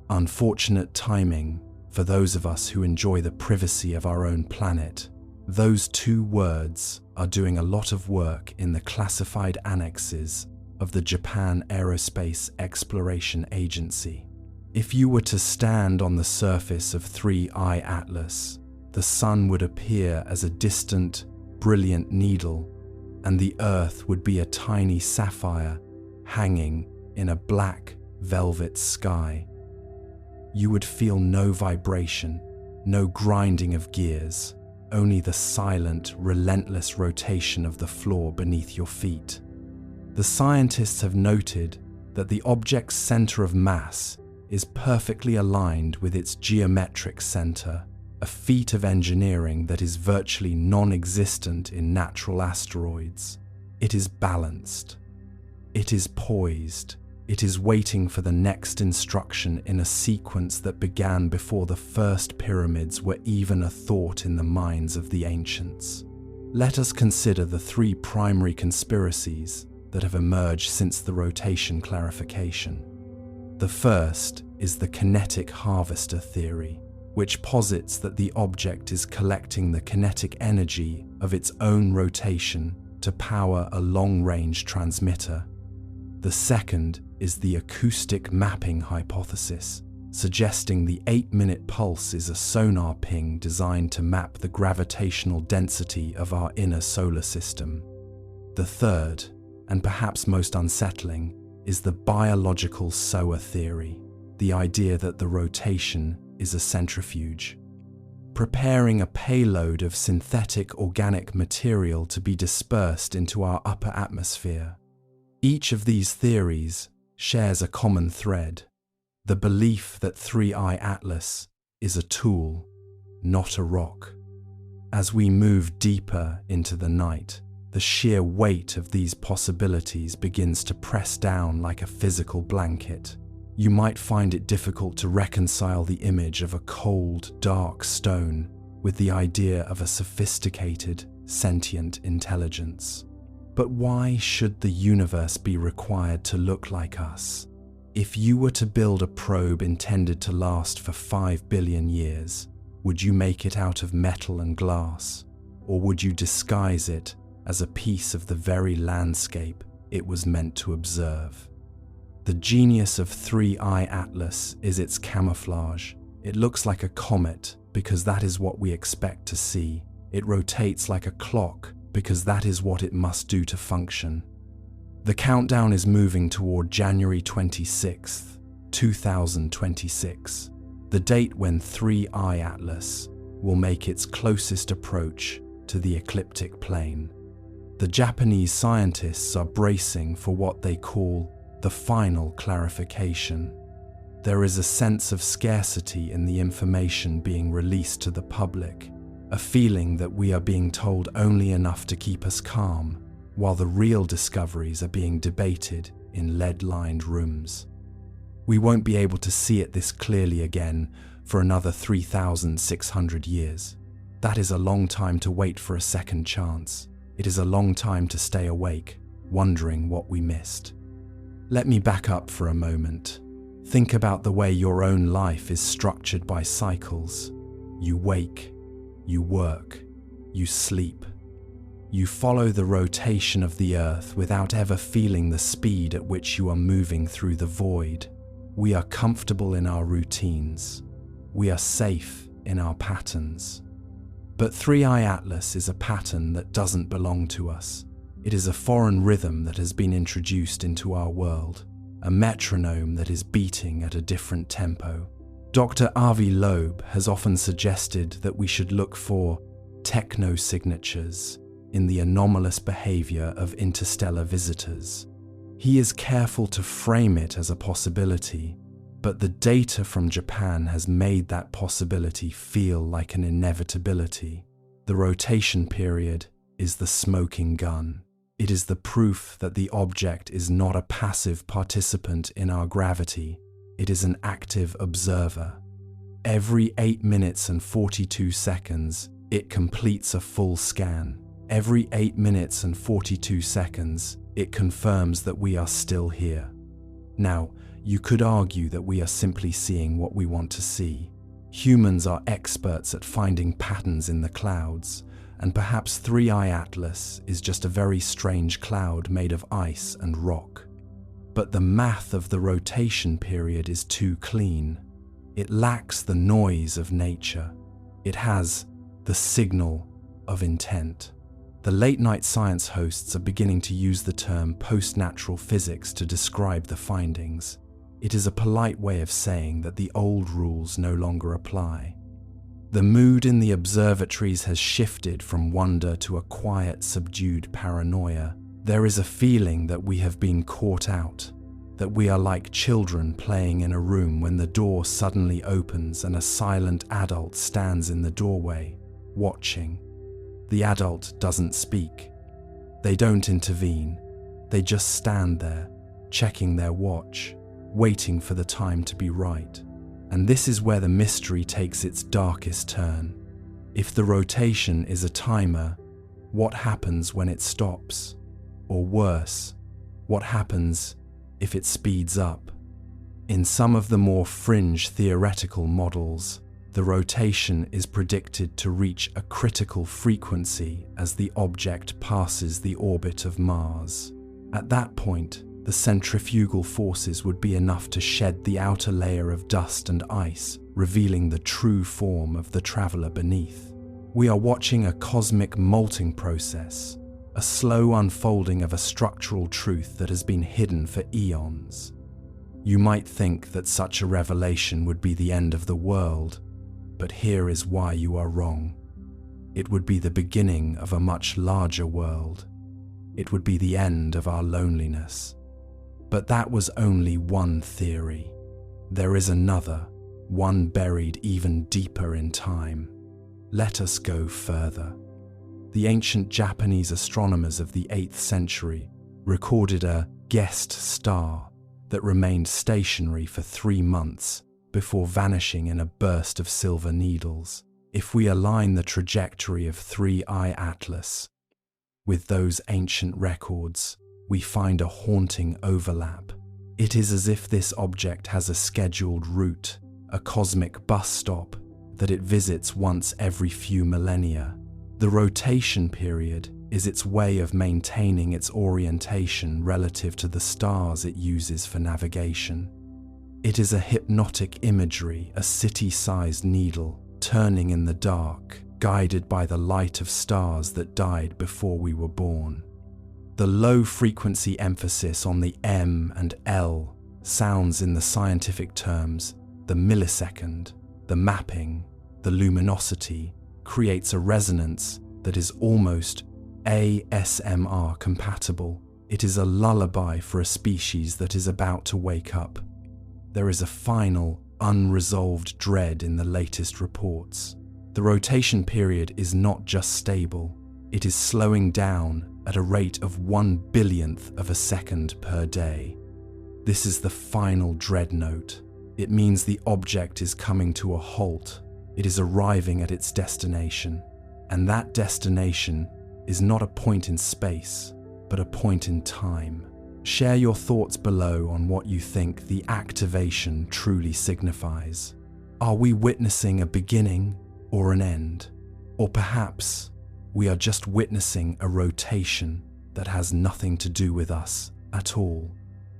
Unfortunate timing for those of us who enjoy the privacy of our own planet. Those 2 words are doing a lot of work in the classified annexes of the Japan Aerospace Exploration Agency. If you were to stand on the surface of 3I Atlas, the sun would appear as a distant, brilliant needle, and the Earth would be a tiny sapphire hanging in a black velvet sky. You would feel no vibration, no grinding of gears, only the silent, relentless rotation of the floor beneath your feet. The scientists have noted that the object's center of mass is perfectly aligned with its geometric center, a feat of engineering that is virtually non-existent in natural asteroids. It is balanced. It is poised. It is waiting for the next instruction in a sequence that began before the first pyramids were even a thought in the minds of the ancients. Let us consider the 3 primary conspiracies that have emerged since the rotation clarification. The first is the kinetic harvester theory, which posits that the object is collecting the kinetic energy of its own rotation to power a long-range transmitter. The second is the acoustic mapping hypothesis, suggesting the 8-minute pulse is a sonar ping designed to map the gravitational density of our inner solar system. The third, and perhaps most unsettling, is the biological SOA theory, the idea that the rotation is a centrifuge, preparing a payload of synthetic organic material to be dispersed into our upper atmosphere. Each of these theories shares a common thread: the belief that 3I Atlas is a tool, not a rock. As we move deeper into the night, the sheer weight of these possibilities begins to press down like a physical blanket. You might find it difficult to reconcile the image of a cold, dark stone with the idea of a sophisticated, sentient intelligence. But why should the universe be required to look like us? If you were to build a probe intended to last for 5 billion years, would you make it out of metal and glass? Or would you disguise it as a piece of the very landscape it was meant to observe? The genius of 3I Atlas is its camouflage. It looks like a comet because that is what we expect to see. It rotates like a clock because that is what it must do to function. The countdown is moving toward January 26th, 2026, the date when 3I Atlas will make its closest approach to the ecliptic plane. The Japanese scientists are bracing for what they call the final clarification. There is a sense of scarcity in the information being released to the public, a feeling that we are being told only enough to keep us calm, while the real discoveries are being debated in lead-lined rooms. We won't be able to see it this clearly again for another 3,600 years. That is a long time to wait for a second chance. It is a long time to stay awake, wondering what we missed. Let me back up for a moment. Think about the way your own life is structured by cycles. You wake, you work, you sleep. You follow the rotation of the Earth without ever feeling the speed at which you are moving through the void. We are comfortable in our routines. We are safe in our patterns. But 3i Atlas is a pattern that doesn't belong to us. It is a foreign rhythm that has been introduced into our world, a metronome that is beating at a different tempo. Dr. Avi Loeb has often suggested that we should look for techno-signatures in the anomalous behavior of interstellar visitors. He is careful to frame it as a possibility, but the data from Japan has made that possibility feel like an inevitability. The rotation period is the smoking gun. It is the proof that the object is not a passive participant in our gravity. It is an active observer. Every 8 minutes and 42 seconds, it completes a full scan. Every 8 minutes and 42 seconds, it confirms that we are still here. Now, you could argue that we are simply seeing what we want to see. Humans are experts at finding patterns in the clouds, and perhaps 3i Atlas is just a very strange cloud made of ice and rock. But the math of the rotation period is too clean. It lacks the noise of nature. It has the signal of intent. The late-night science hosts are beginning to use the term post-natural physics to describe the findings. It is a polite way of saying that the old rules no longer apply. The mood in the observatories has shifted from wonder to a quiet, subdued paranoia. There is a feeling that we have been caught out, that we are like children playing in a room when the door suddenly opens and a silent adult stands in the doorway, watching. The adult doesn't speak. They don't intervene. They just stand there, checking their watch, waiting for the time to be right. And this is where the mystery takes its darkest turn. If the rotation is a timer, what happens when it stops? Or worse, what happens if it speeds up? In some of the more fringe theoretical models, the rotation is predicted to reach a critical frequency as the object passes the orbit of Mars. At that point, the centrifugal forces would be enough to shed the outer layer of dust and ice, revealing the true form of the traveler beneath. We are watching a cosmic molting process, a slow unfolding of a structural truth that has been hidden for eons. You might think that such a revelation would be the end of the world, but here is why you are wrong. It would be the beginning of a much larger world. It would be the end of our loneliness. But that was only one theory. There is another, one buried even deeper in time. Let us go further. The ancient Japanese astronomers of the 8th century recorded a guest star that remained stationary for 3 months before vanishing in a burst of silver needles. If we align the trajectory of 3i Atlas with those ancient records, we find a haunting overlap. It is as if this object has a scheduled route, a cosmic bus stop that it visits once every few millennia. The rotation period is its way of maintaining its orientation relative to the stars it uses for navigation. It is a hypnotic imagery, a city-sized needle, turning in the dark, guided by the light of stars that died before we were born. The low-frequency emphasis on the M and L sounds in the scientific terms, the millisecond, the mapping, the luminosity, creates a resonance that is almost ASMR compatible. It is a lullaby for a species that is about to wake up. There is a final, unresolved dread in the latest reports. The rotation period is not just stable, it is slowing down at a rate of 1/1000th of a second per day. This is the final dread note. It means the object is coming to a halt. It is arriving at its destination. And that destination is not a point in space, but a point in time. Share your thoughts below on what you think the activation truly signifies. Are we witnessing a beginning or an end? Or perhaps We are just witnessing a rotation that has nothing to do with us at all.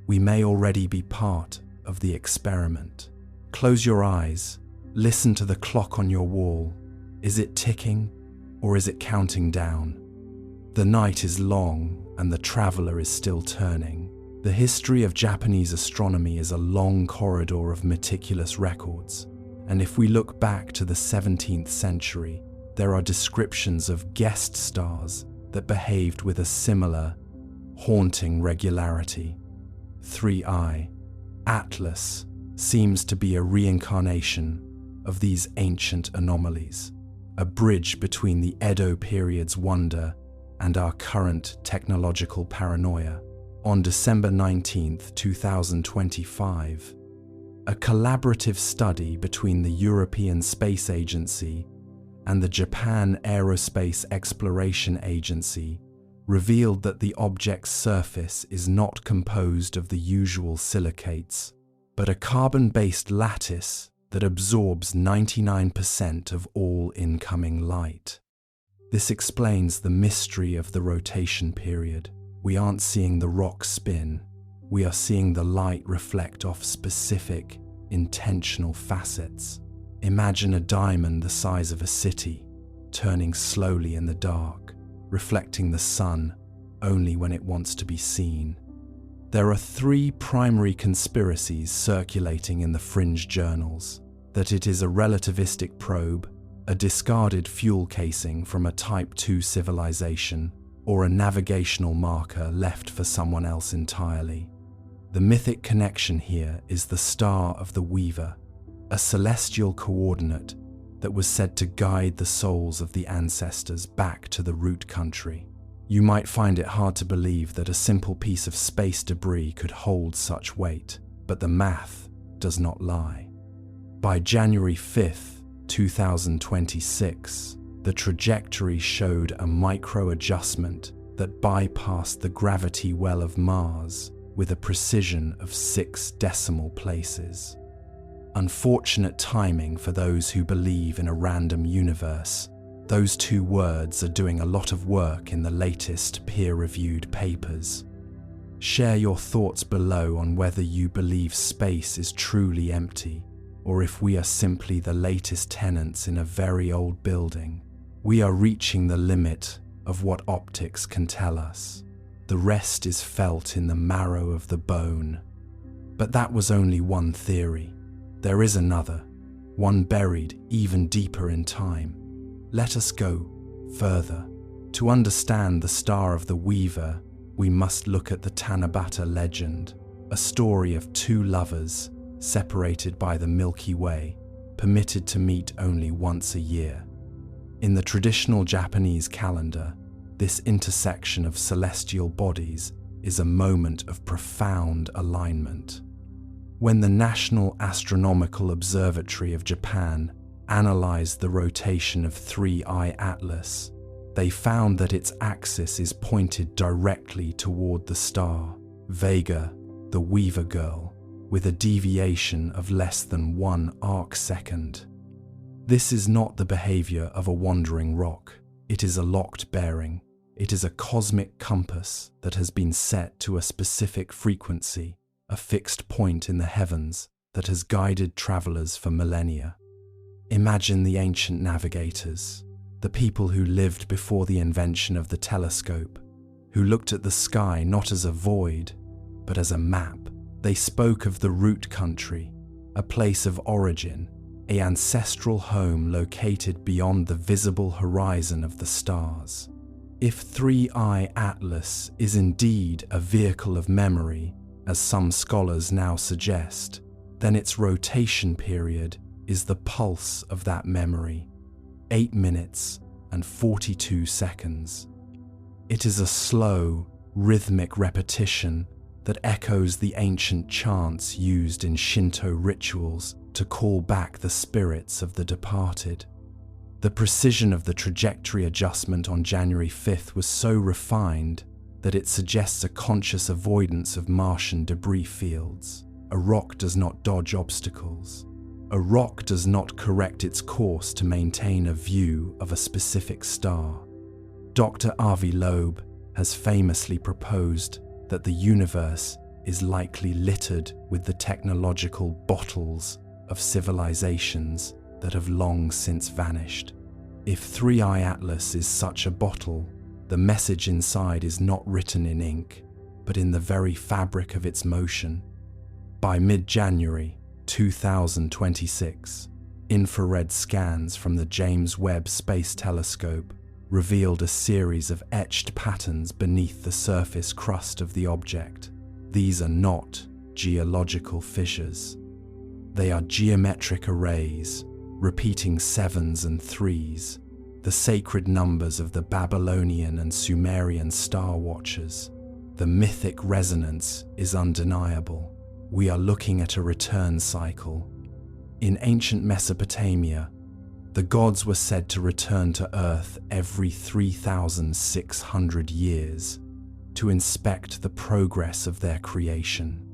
We may already be part of the experiment. Close your eyes. Listen to the clock on your wall. Is it ticking or is it counting down? The night is long and the traveler is still turning. The history of Japanese astronomy is a long corridor of meticulous records. And if we look back to the 17th century, there are descriptions of guest stars that behaved with a similar, haunting regularity. 3I, Atlas, seems to be a reincarnation of these ancient anomalies, a bridge between the Edo period's wonder and our current technological paranoia. On December 19, 2025, a collaborative study between the European Space Agency and the Japan Aerospace Exploration Agency revealed that the object's surface is not composed of the usual silicates, but a carbon-based lattice that absorbs 99% of all incoming light. This explains the mystery of the rotation period. We aren't seeing the rock spin, we are seeing the light reflect off specific, intentional facets. Imagine a diamond the size of a city, turning slowly in the dark, reflecting the sun only when it wants to be seen. There are 3 primary conspiracies circulating in the fringe journals: that it is a relativistic probe, a discarded fuel casing from a Type 2 civilization, or a navigational marker left for someone else entirely. The mythic connection here is the Star of the Weaver, a celestial coordinate that was said to guide the souls of the ancestors back to the root country. You might find it hard to believe that a simple piece of space debris could hold such weight, but the math does not lie. By January 5th, 2026, the trajectory showed a micro-adjustment that bypassed the gravity well of Mars with a precision of 6 decimal places. Unfortunate timing for those who believe in a random universe. Those 2 words are doing a lot of work in the latest peer-reviewed papers. Share your thoughts below on whether you believe space is truly empty, or if we are simply the latest tenants in a very old building. We are reaching the limit of what optics can tell us. The rest is felt in the marrow of the bone. But that was only one theory. There is another, one buried even deeper in time. Let us go further. To understand the Star of the Weaver, we must look at the Tanabata legend, a story of 2 lovers separated by the Milky Way, permitted to meet only once a year. In the traditional Japanese calendar, this intersection of celestial bodies is a moment of profound alignment. When the National Astronomical Observatory of Japan analyzed the rotation of 3I Atlas, they found that its axis is pointed directly toward the star, Vega, the Weaver Girl, with a deviation of less than 1 arcsecond. This is not the behavior of a wandering rock. It is a locked bearing. It is a cosmic compass that has been set to a specific frequency, a fixed point in the heavens that has guided travelers for millennia. Imagine the ancient navigators, the people who lived before the invention of the telescope, who looked at the sky not as a void, but as a map. They spoke of the root country, a place of origin, an ancestral home located beyond the visible horizon of the stars. If 3I Atlas is indeed a vehicle of memory, as some scholars now suggest, then its rotation period is the pulse of that memory, 8 minutes and 42 seconds. It is a slow, rhythmic repetition that echoes the ancient chants used in Shinto rituals to call back the spirits of the departed. The precision of the trajectory adjustment on January 5th was so refined that it suggests a conscious avoidance of Martian debris fields. A rock does not dodge obstacles. A rock does not correct its course to maintain a view of a specific star. Dr. Avi Loeb has famously proposed that the universe is likely littered with the technological bottles of civilizations that have long since vanished. If 3I Atlas is such a bottle, the message inside is not written in ink, but in the very fabric of its motion. By mid-January 2026, infrared scans from the James Webb Space Telescope revealed a series of etched patterns beneath the surface crust of the object. These are not geological fissures. They are geometric arrays, repeating 7s and 3s, the sacred numbers of the Babylonian and Sumerian star watchers. The mythic resonance is undeniable. We are looking at a return cycle. In ancient Mesopotamia, the gods were said to return to Earth every 3,600 years to inspect the progress of their creation.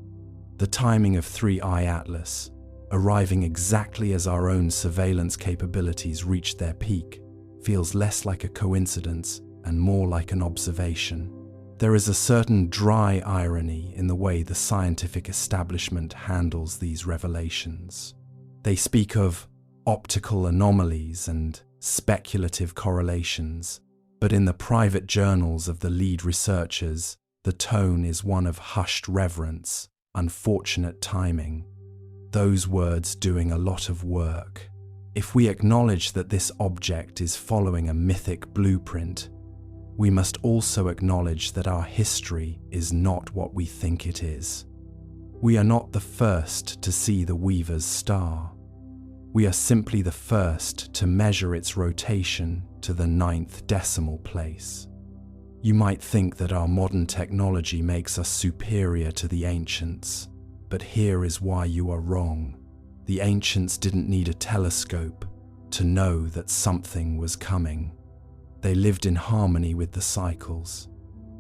The timing of 3I Atlas, arriving exactly as our own surveillance capabilities reached their peak, feels less like a coincidence and more like an observation. There is a certain dry irony in the way the scientific establishment handles these revelations. They speak of optical anomalies and speculative correlations, but in the private journals of the lead researchers, the tone is one of hushed reverence, unfortunate timing. Those words doing a lot of work. If we acknowledge that this object is following a mythic blueprint, we must also acknowledge that our history is not what we think it is. We are not the first to see the Weaver's star. We are simply the first to measure its rotation to the 9th decimal place. You might think that our modern technology makes us superior to the ancients, but here is why you are wrong. The ancients didn't need a telescope to know that something was coming. They lived in harmony with the cycles.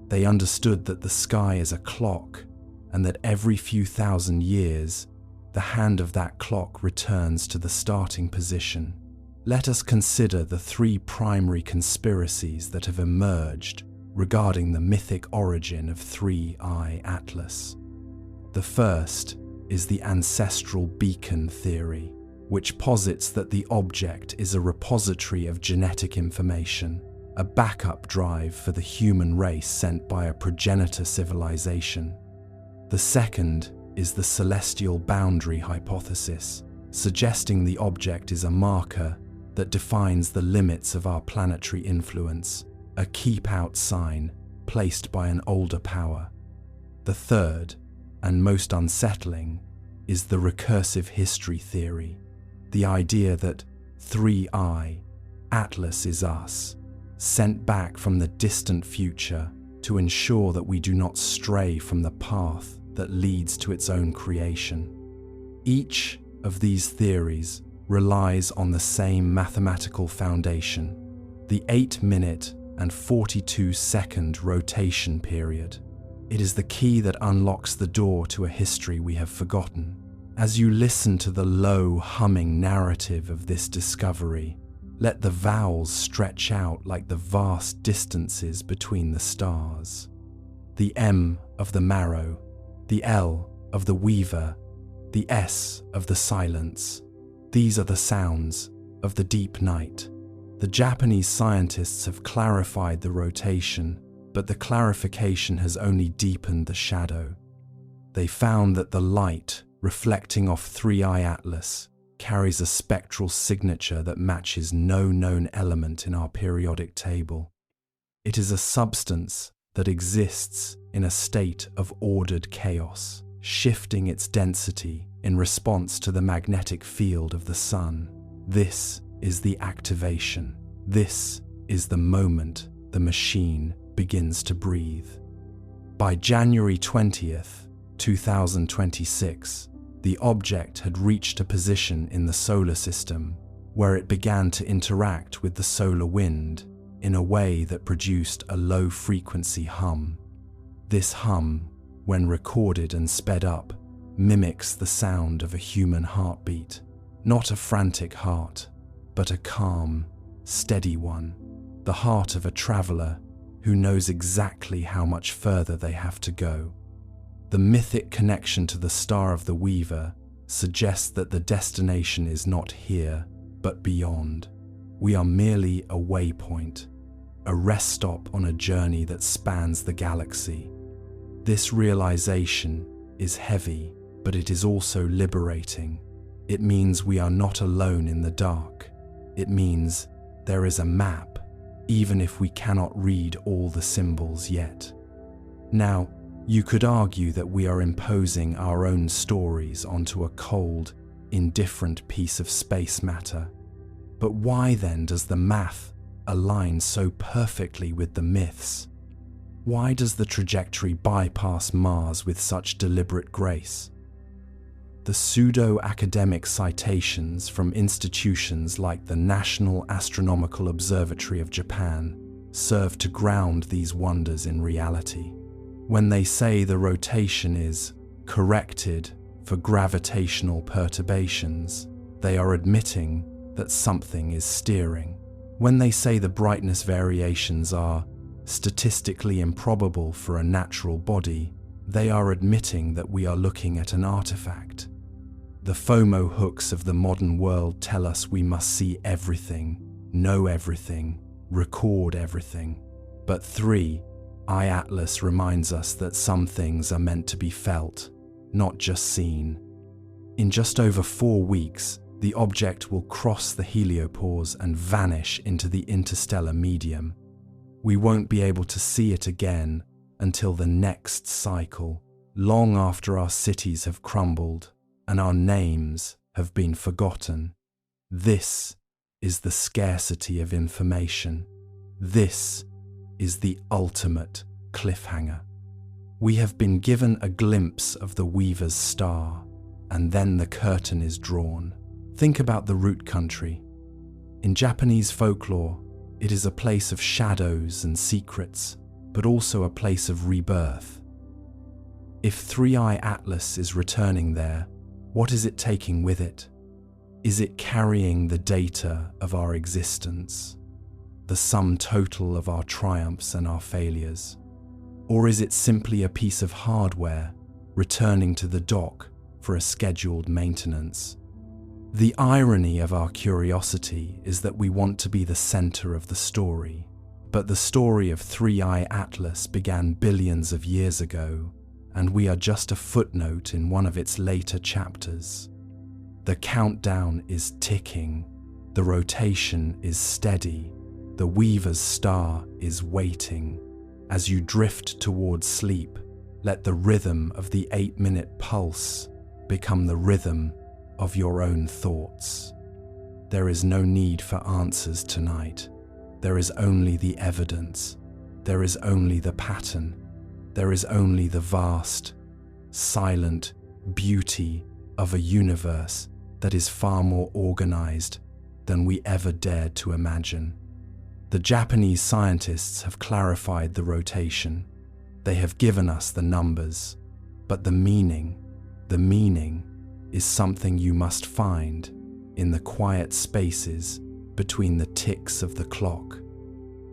They understood that the sky is a clock and that every few thousand years, the hand of that clock returns to the starting position. Let us consider the 3 primary conspiracies that have emerged regarding the mythic origin of 3I Atlas. The first is the ancestral beacon theory, which posits that the object is a repository of genetic information, a backup drive for the human race sent by a progenitor civilization. The second is the celestial boundary hypothesis, suggesting the object is a marker that defines the limits of our planetary influence, a keep-out sign placed by an older power. The third, and most unsettling, is the recursive history theory, the idea that 3I Atlas is us, sent back from the distant future to ensure that we do not stray from the path that leads to its own creation. Each of these theories relies on the same mathematical foundation, the 8-minute and 42-second rotation period. It is the key that unlocks the door to a history we have forgotten. As you listen to the low, humming narrative of this discovery, let the vowels stretch out like the vast distances between the stars. The M of the marrow, the L of the weaver, the S of the silence. These are the sounds of the deep night. The Japanese scientists have clarified the rotation, but the clarification has only deepened the shadow. They found that the light reflecting off 3I Atlas carries a spectral signature that matches no known element in our periodic table. It is a substance that exists in a state of ordered chaos, shifting its density in response to the magnetic field of the sun. This is the activation. This is the moment the machine begins to breathe. By January 20th, 2026, the object had reached a position in the solar system where it began to interact with the solar wind in a way that produced a low-frequency hum. This hum, when recorded and sped up, mimics the sound of a human heartbeat, not a frantic heart, but a calm, steady one. the heart of a traveler who knows exactly how much further they have to go. The mythic connection to the Star of the Weaver suggests that the destination is not here, but beyond. We are merely a waypoint, a rest stop on a journey that spans the galaxy. This realization is heavy, but it is also liberating. It means we are not alone in the dark. It means there is a map, even if we cannot read all the symbols yet. Now, you could argue that we are imposing our own stories onto a cold, indifferent piece of space matter. But why then does the math align so perfectly with the myths? Why does the trajectory bypass Mars with such deliberate grace? The pseudo-academic citations from institutions like the National Astronomical Observatory of Japan serve to ground these wonders in reality. When they say the rotation is corrected for gravitational perturbations, they are admitting that something is steering. When they say the brightness variations are statistically improbable for a natural body, they are admitting that we are looking at an artifact. The FOMO hooks of the modern world tell us we must see everything, know everything, record everything. But 3I Atlas reminds us that some things are meant to be felt, not just seen. In just over 4 weeks, the object will cross the heliopause and vanish into the interstellar medium. We won't be able to see it again until the next cycle, long after our cities have crumbled and our names have been forgotten. This is the scarcity of information. This is the ultimate cliffhanger. We have been given a glimpse of the Weaver's star, and then the curtain is drawn. Think about the root country. In Japanese folklore, it is a place of shadows and secrets, but also a place of rebirth. If 3I Atlas is returning there, what is it taking with it? Is it carrying the data of our existence, the sum total of our triumphs and our failures? Or is it simply a piece of hardware returning to the dock for a scheduled maintenance? The irony of our curiosity is that we want to be the center of the story, but the story of 3I Atlas began billions of years ago, and we are just a footnote in one of its later chapters. The countdown is ticking, the rotation is steady, the Weaver's star is waiting. As you drift towards sleep, let the rhythm of the 8-minute pulse become the rhythm of your own thoughts. There is no need for answers tonight. There is only the evidence. There is only the pattern. There is only the vast, silent beauty of a universe that is far more organized than we ever dared to imagine. The Japanese scientists have clarified the rotation. They have given us the numbers, but the meaning is something you must find in the quiet spaces between the ticks of the clock.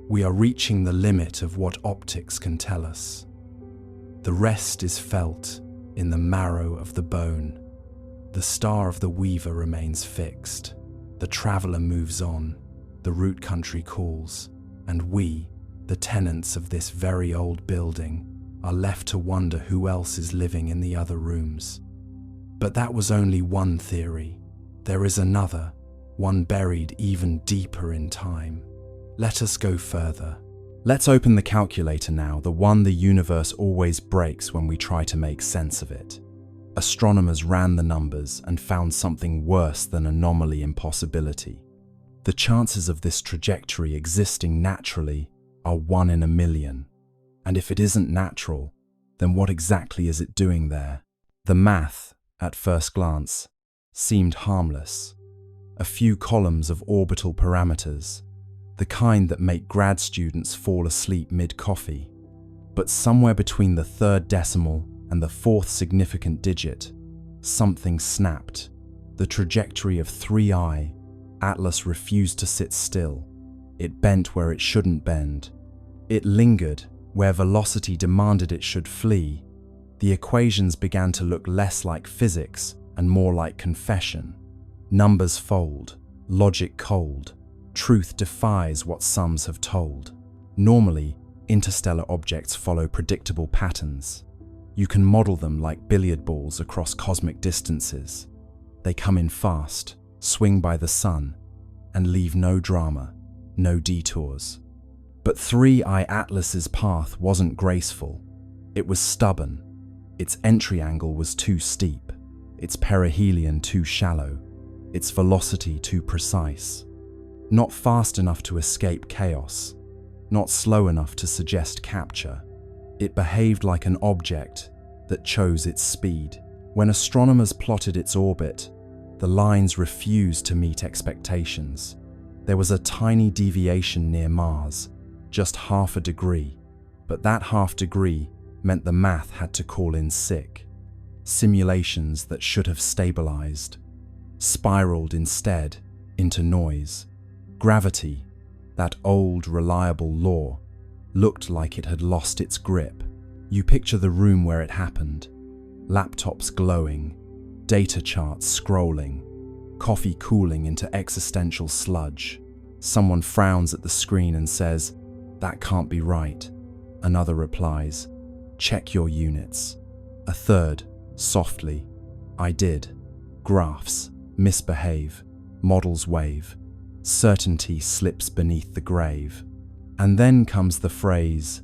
We are reaching the limit of what optics can tell us. The rest is felt in the marrow of the bone. The star of the Weaver remains fixed. The traveler moves on. The root country calls. And we, the tenants of this very old building, are left to wonder who else is living in the other rooms. But that was only one theory. There is another, one buried even deeper in time. Let us go further. Let's open the calculator now, the one the universe always breaks when we try to make sense of it. Astronomers ran the numbers and found something worse than anomaly impossibility. The chances of this trajectory existing naturally are 1 in a million. And if it isn't natural, then what exactly is it doing there? The math, at first glance, seemed harmless. A few columns of orbital parameters, the kind that make grad students fall asleep mid-coffee. But somewhere between the 3rd decimal and the 4th significant digit, something snapped. The trajectory of 3I Atlas refused to sit still. It bent where it shouldn't bend. It lingered where velocity demanded it should flee. The equations began to look less like physics and more like confession. Numbers fold, logic cold. Truth defies what sums have told. Normally, interstellar objects follow predictable patterns. You can model them like billiard balls across cosmic distances. They come in fast, swing by the sun, and leave no drama, no detours. But 3I Atlas's path wasn't graceful. It was stubborn. Its entry angle was too steep, its perihelion too shallow, its velocity too precise. Not fast enough to escape chaos, not slow enough to suggest capture. It behaved like an object that chose its speed. When astronomers plotted its orbit, the lines refused to meet expectations. There was a tiny deviation near Mars, just half a degree, but that half degree meant the math had to call in sick. Simulations that should have stabilized spiraled instead into noise. Gravity, that old, reliable law, looked like it had lost its grip. You picture the room where it happened. Laptops glowing, data charts scrolling, coffee cooling into existential sludge. Someone frowns at the screen and says, "That can't be right." Another replies, "Check your units." A third, softly, "I did." Graphs misbehave, models wave. Certainty slips beneath the grave. And then comes the phrase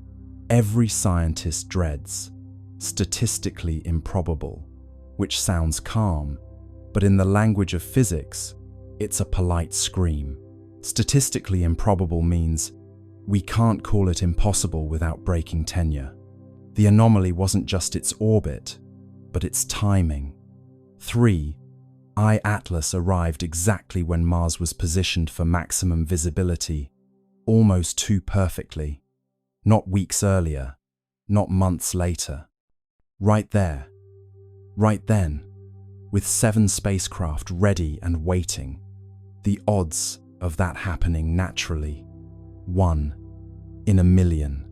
every scientist dreads, statistically improbable, which sounds calm, but in the language of physics, it's a polite scream. Statistically improbable means we can't call it impossible without breaking tenure. The anomaly wasn't just its orbit, but its timing. 3I Atlas arrived exactly when Mars was positioned for maximum visibility, almost too perfectly. Not weeks earlier, not months later. Right there, right then, with 7 spacecraft ready and waiting. The odds of that happening naturally, 1 in a million.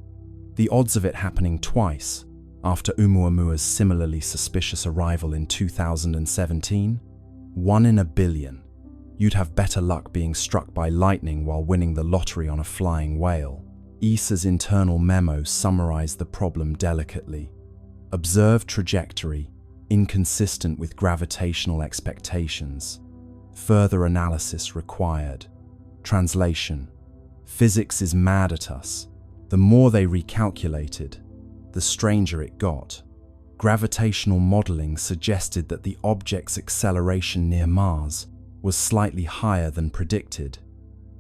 The odds of it happening twice, after Oumuamua's similarly suspicious arrival in 2017, 1 in a billion. You'd have better luck being struck by lightning while winning the lottery on a flying whale. ESA's internal memo summarized the problem delicately. Observed trajectory, inconsistent with gravitational expectations. Further analysis required. Translation: physics is mad at us. The more they recalculated, the stranger it got. Gravitational modeling suggested that the object's acceleration near Mars was slightly higher than predicted,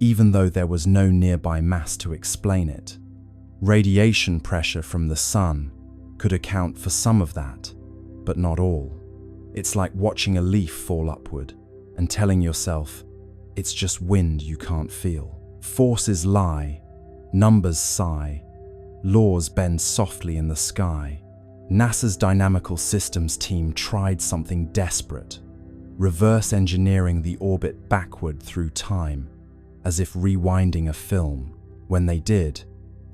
even though there was no nearby mass to explain it. Radiation pressure from the sun could account for some of that, but not all. It's like watching a leaf fall upward and telling yourself, it's just wind you can't feel. Forces lie, numbers sigh, laws bend softly in the sky. NASA's Dynamical Systems team tried something desperate, reverse engineering the orbit backward through time, as if rewinding a film. When they did,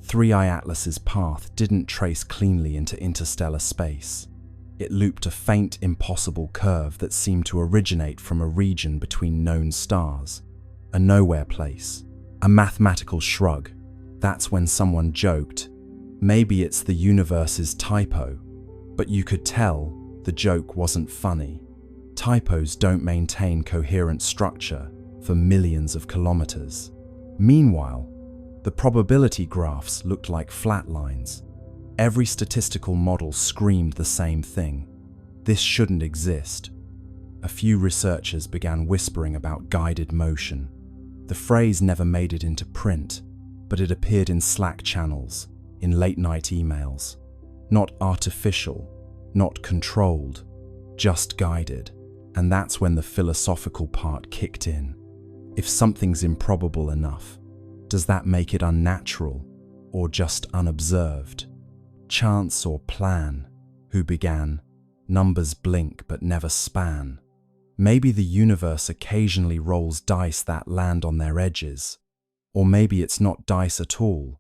3I Atlas's path didn't trace cleanly into interstellar space. It looped a faint, impossible curve that seemed to originate from a region between known stars, a nowhere place, a mathematical shrug. That's when someone joked, maybe it's the universe's typo, but you could tell the joke wasn't funny. Typos don't maintain coherent structure for millions of kilometers. Meanwhile, the probability graphs looked like flat lines. Every statistical model screamed the same thing. This shouldn't exist. A few researchers began whispering about guided motion. The phrase never made it into print, but it appeared in Slack channels, in late-night emails. Not artificial, not controlled, just guided. And that's when the philosophical part kicked in. If something's improbable enough, does that make it unnatural or just unobserved? Chance or plan? Who began? Numbers blink but never span. Maybe the universe occasionally rolls dice that land on their edges. Or maybe it's not dice at all,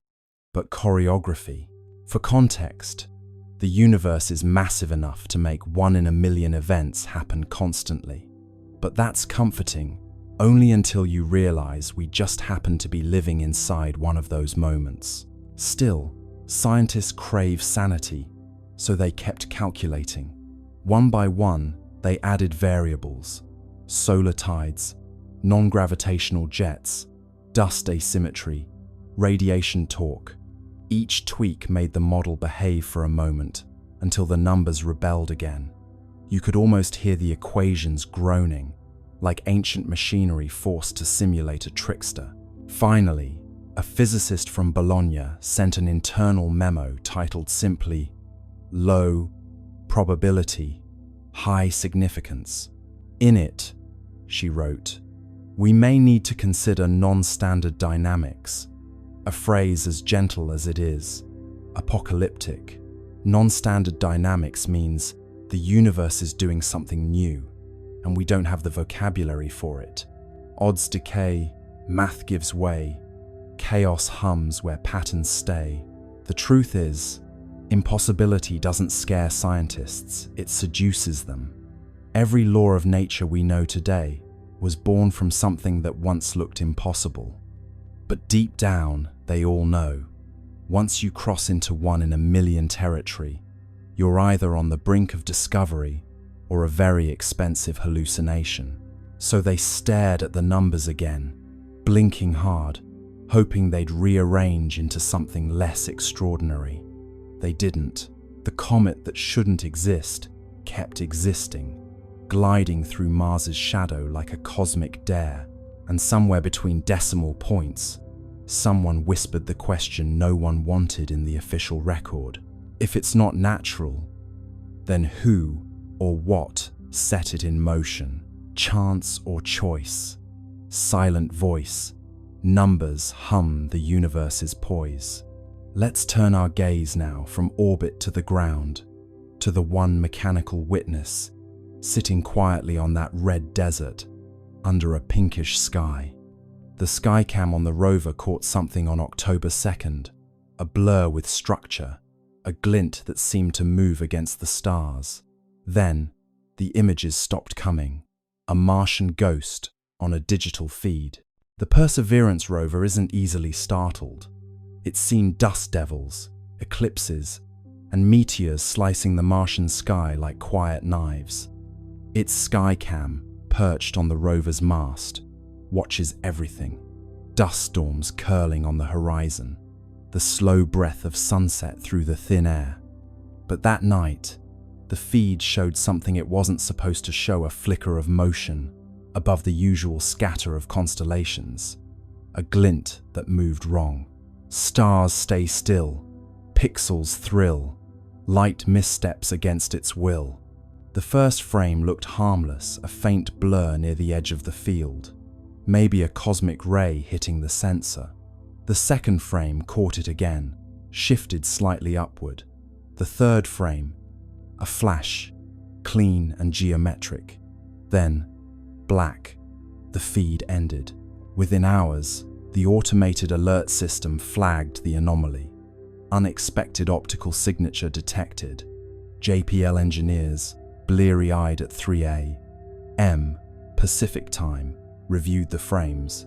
but choreography. For context, the universe is massive enough to make 1 in a million events happen constantly. But that's comforting only until you realize we just happen to be living inside one of those moments. Still, scientists crave sanity, so they kept calculating. One by one, they added variables: solar tides, non-gravitational jets, dust asymmetry, radiation torque. Each tweak made the model behave for a moment until the numbers rebelled again. You could almost hear the equations groaning, like ancient machinery forced to simulate a trickster. Finally, a physicist from Bologna sent an internal memo titled simply "Low Probability, High Significance." In it, she wrote, "We may need to consider non-standard dynamics," a phrase as gentle as it is apocalyptic. Non-standard dynamics means the universe is doing something new, and we don't have the vocabulary for it. Odds decay, math gives way, chaos hums where patterns stay. The truth is, impossibility doesn't scare scientists, it seduces them. Every law of nature we know today was born from something that once looked impossible. But deep down, they all know, once you cross into 1 in a million territory, you're either on the brink of discovery or a very expensive hallucination. So they stared at the numbers again, blinking hard, hoping they'd rearrange into something less extraordinary. They didn't. The comet that shouldn't exist kept existing, gliding through Mars's shadow like a cosmic dare. And somewhere between decimal points, someone whispered the question no one wanted in the official record. If it's not natural, then who or what set it in motion? Chance or choice? Silent voice, numbers hum the universe's poise. Let's turn our gaze now from orbit to the ground, to the one mechanical witness, sitting quietly on that red desert, under a pinkish sky. The skycam on the rover caught something on October 2nd, a blur with structure, a glint that seemed to move against the stars. Then, the images stopped coming, a Martian ghost on a digital feed. The Perseverance rover isn't easily startled. It's seen dust devils, eclipses, and meteors slicing the Martian sky like quiet knives. Its skycam, perched on the rover's mast, watches everything. Dust storms curling on the horizon, the slow breath of sunset through the thin air. But that night, the feed showed something it wasn't supposed to show: a flicker of motion above the usual scatter of constellations, a glint that moved wrong. Stars stay still, pixels thrill, light missteps against its will. The first frame looked harmless, a faint blur near the edge of the field, maybe a cosmic ray hitting the sensor. The second frame caught it again, shifted slightly upward. The third frame, a flash, clean and geometric. Then, black. The feed ended. Within hours, the automated alert system flagged the anomaly. Unexpected optical signature detected. JPL engineers, bleary-eyed at 3 a.m. Pacific time, reviewed the frames.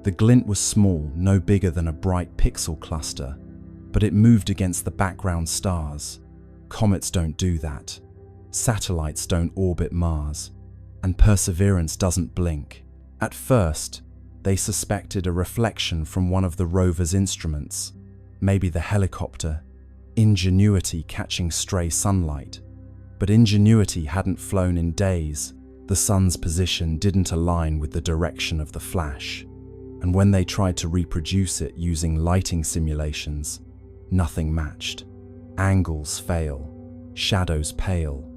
The glint was small, no bigger than a bright pixel cluster, but it moved against the background stars. Comets don't do that. Satellites don't orbit Mars. And Perseverance doesn't blink. At first, they suspected a reflection from one of the rover's instruments, maybe the helicopter, Ingenuity catching stray sunlight. But Ingenuity hadn't flown in days. The sun's position didn't align with the direction of the flash. And when they tried to reproduce it using lighting simulations, nothing matched. Angles fail, shadows pale,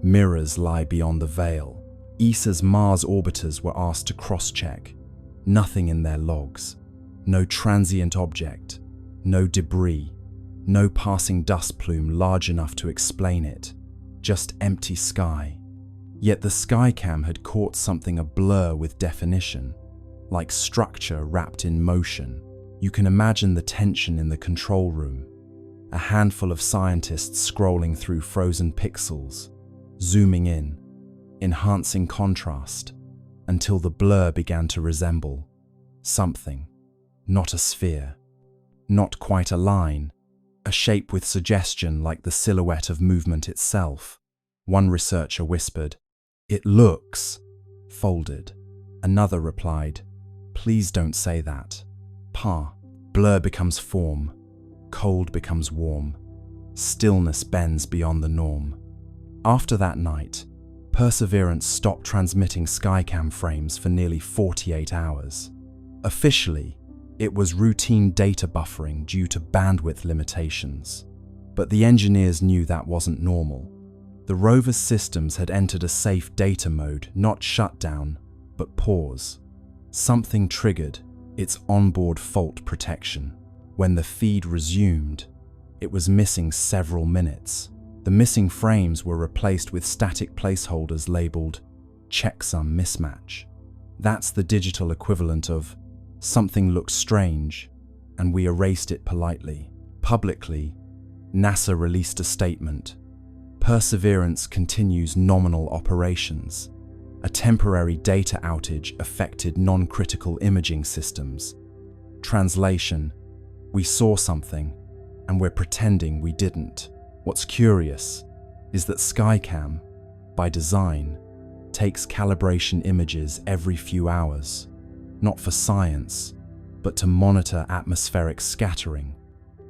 mirrors lie beyond the veil. ESA's Mars orbiters were asked to cross-check. Nothing in their logs. No transient object, no debris, no passing dust plume large enough to explain it. Just empty sky. Yet the skycam had caught something, a blur with definition. like structure wrapped in motion. You can imagine the tension in the control room. A handful of scientists scrolling through frozen pixels, zooming in, enhancing contrast, until the blur began to resemble something. Not a sphere, not quite a line, a shape with suggestion like the silhouette of movement itself. One researcher whispered, "It looks folded." Another replied, "Please don't say that." Blur becomes form, cold becomes warm, stillness bends beyond the norm. After that night, Perseverance stopped transmitting Skycam frames for nearly 48 hours. Officially, it was routine data buffering due to bandwidth limitations. But the engineers knew that wasn't normal. The rover's systems had entered a safe data mode, not shutdown, but pause. Something triggered its onboard fault protection. When the feed resumed, it was missing several minutes. The missing frames were replaced with static placeholders labeled checksum mismatch. That's the digital equivalent of something looks strange, and we erased it politely. Publicly, NASA released a statement. Perseverance continues nominal operations. A temporary data outage affected non-critical imaging systems. Translation: we saw something, and we're pretending we didn't. What's curious is that Skycam, by design, takes calibration images every few hours, not for science, but to monitor atmospheric scattering.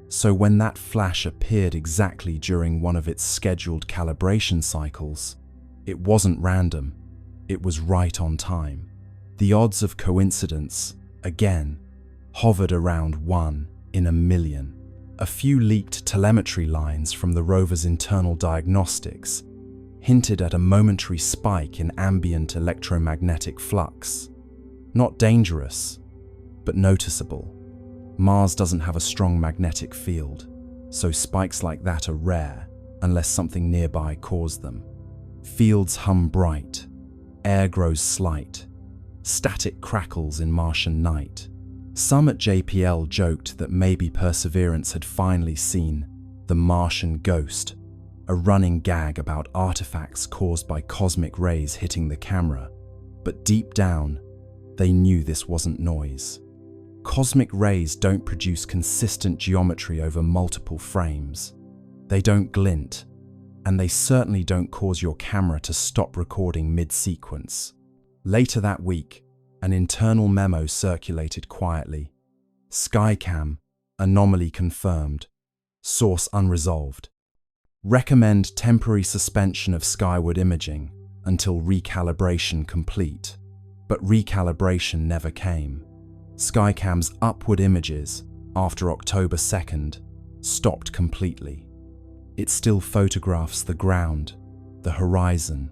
So when that flash appeared exactly during one of its scheduled calibration cycles, it wasn't random, it was right on time. The odds of coincidence, again, hovered around 1 in a million. A few leaked telemetry lines from the rover's internal diagnostics hinted at a momentary spike in ambient electromagnetic flux. Not dangerous, but noticeable. Mars doesn't have a strong magnetic field, so spikes like that are rare unless something nearby caused them. Fields hum bright, air grows slight, static crackles in Martian night. Some at JPL joked that maybe Perseverance had finally seen the Martian ghost, a running gag about artifacts caused by cosmic rays hitting the camera. But deep down, they knew this wasn't noise. Cosmic rays don't produce consistent geometry over multiple frames. They don't glint, and they certainly don't cause your camera to stop recording mid-sequence. Later that week, an internal memo circulated quietly. Skycam, anomaly confirmed. Source unresolved. Recommend temporary suspension of skyward imaging until recalibration complete. But recalibration never came. Skycam's upward images, after October 2nd, stopped completely. It still photographs the ground, the horizon,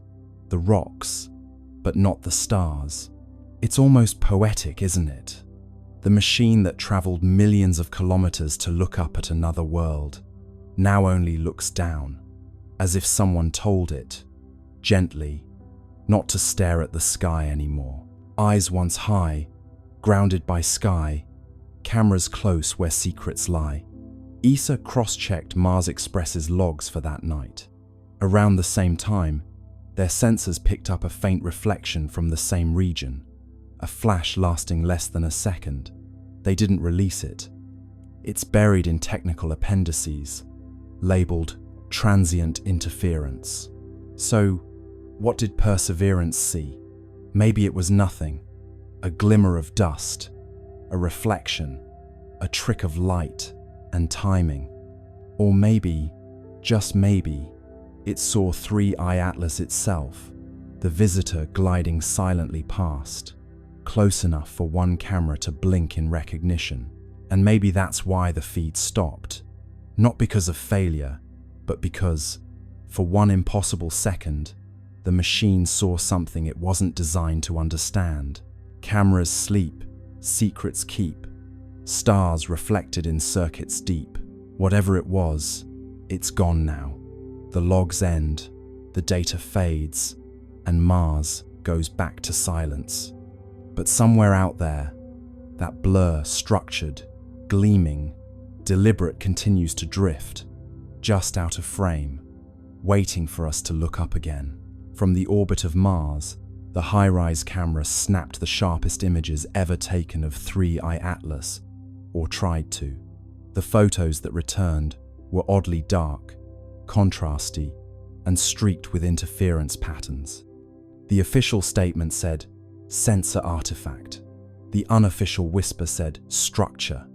the rocks, but not the stars. It's almost poetic, isn't it? The machine that traveled millions of kilometers to look up at another world now only looks down, as if someone told it, gently, not to stare at the sky anymore. Eyes once high, grounded by sky, cameras close where secrets lie. ESA cross-checked Mars Express's logs for that night. Around the same time, their sensors picked up a faint reflection from the same region, a flash lasting less than a second. They didn't release it. It's buried in technical appendices, labeled transient interference. So, what did Perseverance see? Maybe it was nothing, a glimmer of dust, a reflection, a trick of light and timing. Or maybe, just maybe, it saw 3I Atlas itself, the visitor gliding silently past, close enough for one camera to blink in recognition. And maybe that's why the feed stopped. Not because of failure, but because, for one impossible second, the machine saw something it wasn't designed to understand. Cameras sleep, secrets keep, stars reflected in circuits deep. Whatever it was, it's gone now. The logs end, the data fades, and Mars goes back to silence. But somewhere out there, that blur, structured, gleaming, deliberate, continues to drift, just out of frame, waiting for us to look up again. From the orbit of Mars, the high-rise camera snapped the sharpest images ever taken of 3I Atlas, or tried to. The photos that returned were oddly dark, contrasty, and streaked with interference patterns. The official statement said, "sensor artifact." The unofficial whisper said, "structure,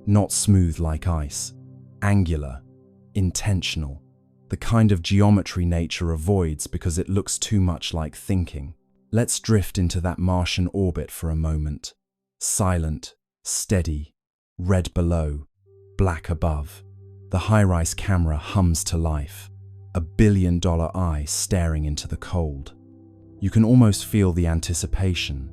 not smooth like ice, angular, intentional, the kind of geometry nature avoids because it looks too much like thinking." Let's drift into that Martian orbit for a moment. Silent, steady, red below, black above. The high-rise camera hums to life, a billion-dollar eye staring into the cold. You can almost feel the anticipation,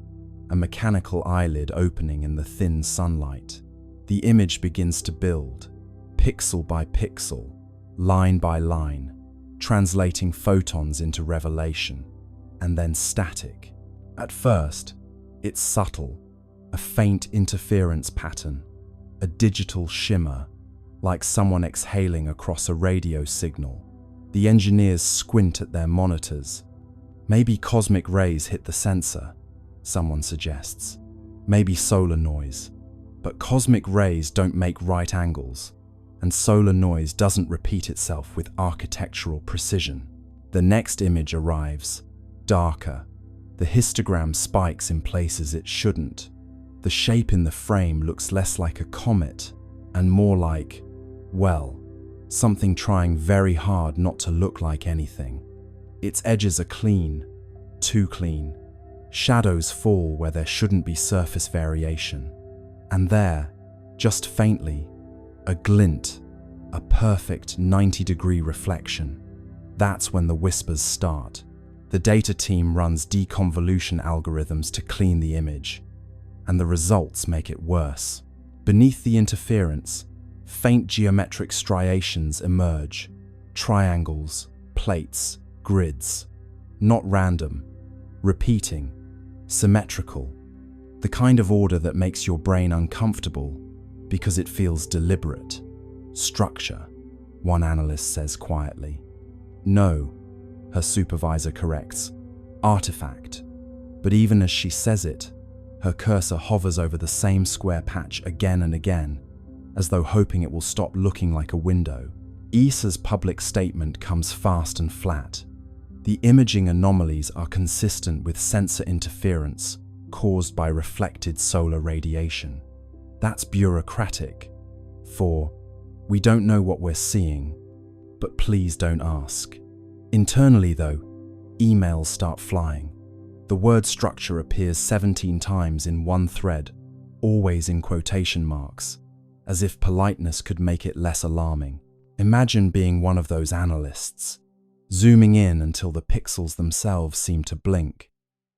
a mechanical eyelid opening in the thin sunlight. The image begins to build, pixel by pixel, line by line, translating photons into revelation, and then static. At first, it's subtle, a faint interference pattern, a digital shimmer, like someone exhaling across a radio signal. The engineers squint at their monitors. Maybe cosmic rays hit the sensor, someone suggests. Maybe solar noise. But cosmic rays don't make right angles, and solar noise doesn't repeat itself with architectural precision. The next image arrives, darker. The histogram spikes in places it shouldn't. The shape in the frame looks less like a comet and more like, well, something trying very hard not to look like anything. Its edges are clean, too clean. Shadows fall where there shouldn't be surface variation. And there, just faintly, a glint, a perfect 90-degree reflection. That's when the whispers start. The data team runs deconvolution algorithms to clean the image, and the results make it worse. Beneath the interference, faint geometric striations emerge, triangles, plates, grids. Not random, repeating, symmetrical. The kind of order that makes your brain uncomfortable because it feels deliberate. Structure, one analyst says quietly. No, her supervisor corrects. Artifact. But even as she says it, her cursor hovers over the same square patch again and again, as though hoping it will stop looking like a window. ESA's public statement comes fast and flat. The imaging anomalies are consistent with sensor interference caused by reflected solar radiation. That's bureaucratic. For, we don't know what we're seeing, but please don't ask. Internally though, emails start flying. The word structure appears 17 times in one thread, always in quotation marks, as if politeness could make it less alarming. Imagine being one of those analysts, zooming in until the pixels themselves seem to blink.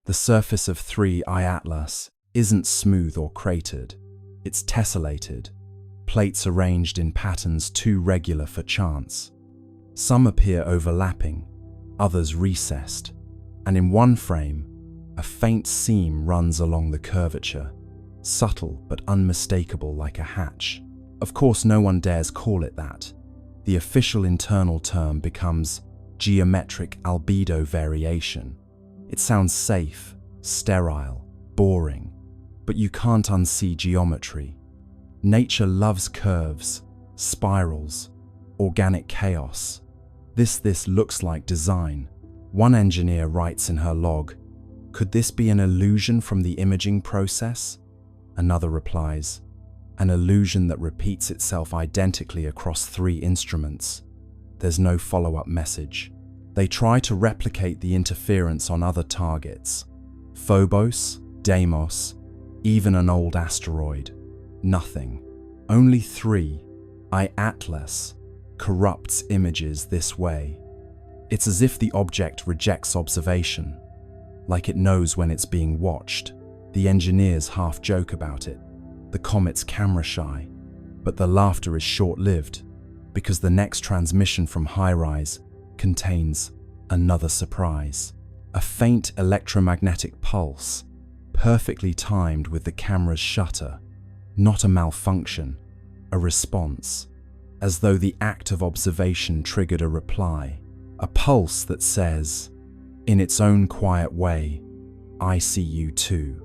The surface of 3I Atlas isn't smooth or cratered, it's tessellated, plates arranged in patterns too regular for chance. Some appear overlapping, others recessed, and in one frame, a faint seam runs along the curvature, subtle but unmistakable like a hatch. Of course, no one dares call it that. The official internal term becomes geometric albedo variation. It sounds safe, sterile, boring, but you can't unsee geometry. Nature loves curves, spirals, organic chaos. This looks like design. One engineer writes in her log, "Could this be an illusion from the imaging process?" Another replies, "An illusion that repeats itself identically across 3 instruments." There's no follow-up message. They try to replicate the interference on other targets. Phobos, Deimos, even an old asteroid. Nothing. Only 3I Atlas corrupts images this way. It's as if the object rejects observation, like it knows when it's being watched. The engineers half joke about it. The comet's camera shy, but the laughter is short-lived because the next transmission from HiRISE contains another surprise. A faint electromagnetic pulse, perfectly timed with the camera's shutter, not a malfunction, a response, as though the act of observation triggered a reply, a pulse that says, in its own quiet way, "I see you too."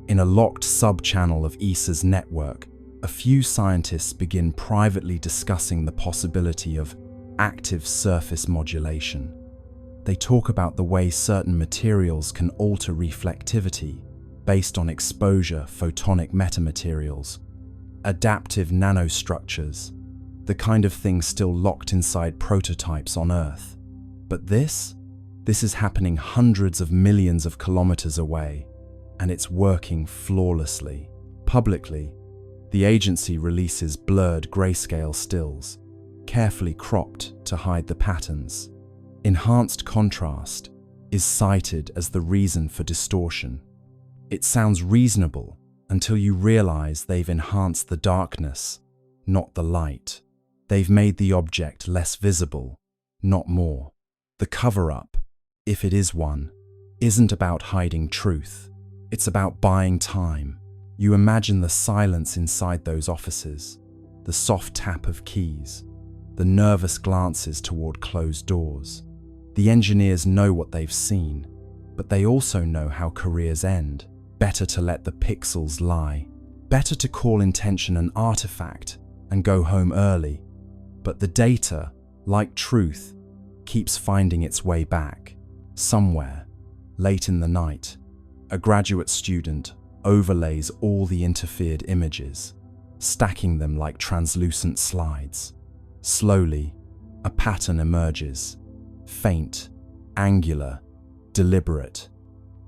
In a locked sub-channel of ESA's network, a few scientists begin privately discussing the possibility of active surface modulation. They talk about the way certain materials can alter reflectivity based on exposure, photonic metamaterials, adaptive nanostructures, the kind of thing still locked inside prototypes on Earth. But this is happening hundreds of millions of kilometers away, and it's working flawlessly. Publicly, the agency releases blurred grayscale stills, carefully cropped to hide the patterns. Enhanced contrast is cited as the reason for distortion. It sounds reasonable until you realize they've enhanced the darkness, not the light. They've made the object less visible, not more. The cover-up, if it is one, isn't about hiding truth. It's about buying time. You imagine the silence inside those offices, the soft tap of keys, the nervous glances toward closed doors. The engineers know what they've seen, but they also know how careers end. Better to let the pixels lie. Better to call intention an artifact and go home early. But the data, like truth, keeps finding its way back. Somewhere, late in the night, a graduate student overlays all the interfered images, stacking them like translucent slides. Slowly, a pattern emerges. Faint, angular, deliberate.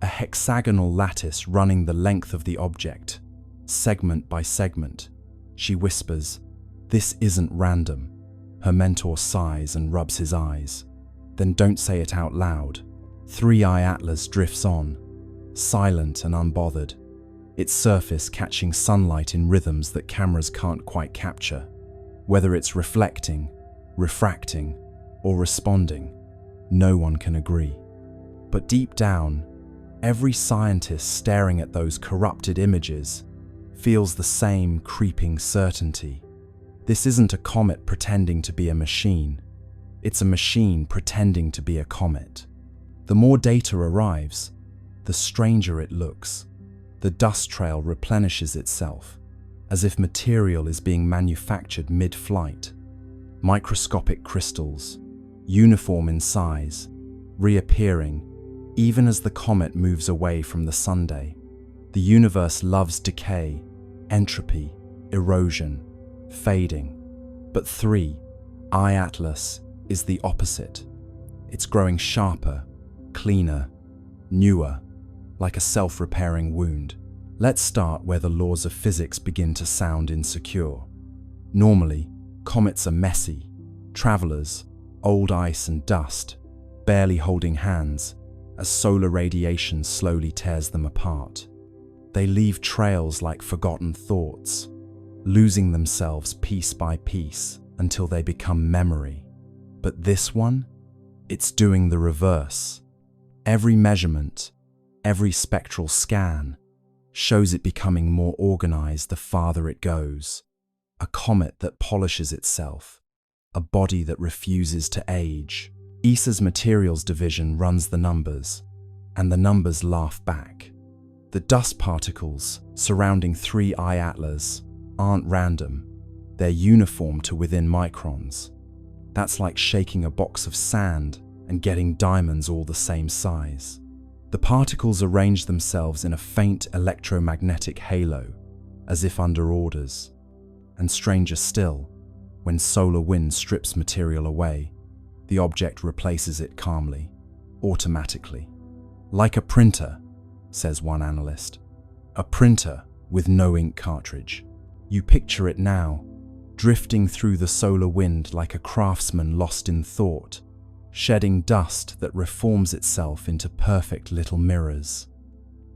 A hexagonal lattice running the length of the object, segment by segment. She whispers, "This isn't random." Her mentor sighs and rubs his eyes. "Then don't say it out loud." 3i Atlas drifts on, silent and unbothered, its surface catching sunlight in rhythms that cameras can't quite capture. Whether it's reflecting, refracting, or responding, no one can agree. But deep down, every scientist staring at those corrupted images feels the same creeping certainty. This isn't a comet pretending to be a machine. It's a machine pretending to be a comet. The more data arrives, the stranger it looks. The dust trail replenishes itself, as if material is being manufactured mid-flight. Microscopic crystals, uniform in size, reappearing even as the comet moves away from the sunday. The universe loves decay, entropy, erosion, fading. But 3i Atlas is the opposite. It's growing sharper, cleaner, newer, like a self-repairing wound. Let's start where the laws of physics begin to sound insecure. Normally, comets are messy, travelers, old ice and dust, barely holding hands, as solar radiation slowly tears them apart. They leave trails like forgotten thoughts, losing themselves piece by piece until they become memory. But this one, it's doing the reverse. Every measurement, every spectral scan, shows it becoming more organized the farther it goes. A comet that polishes itself, a body that refuses to age. ESA's materials division runs the numbers, and the numbers laugh back. The dust particles surrounding 3i Atlas aren't random, they're uniform to within microns. That's like shaking a box of sand and getting diamonds all the same size. The particles arrange themselves in a faint electromagnetic halo, as if under orders. And stranger still, when solar wind strips material away, the object replaces it calmly, automatically. Like a printer, says one analyst. A printer with no ink cartridge. You picture it now, drifting through the solar wind like a craftsman lost in thought, shedding dust that reforms itself into perfect little mirrors.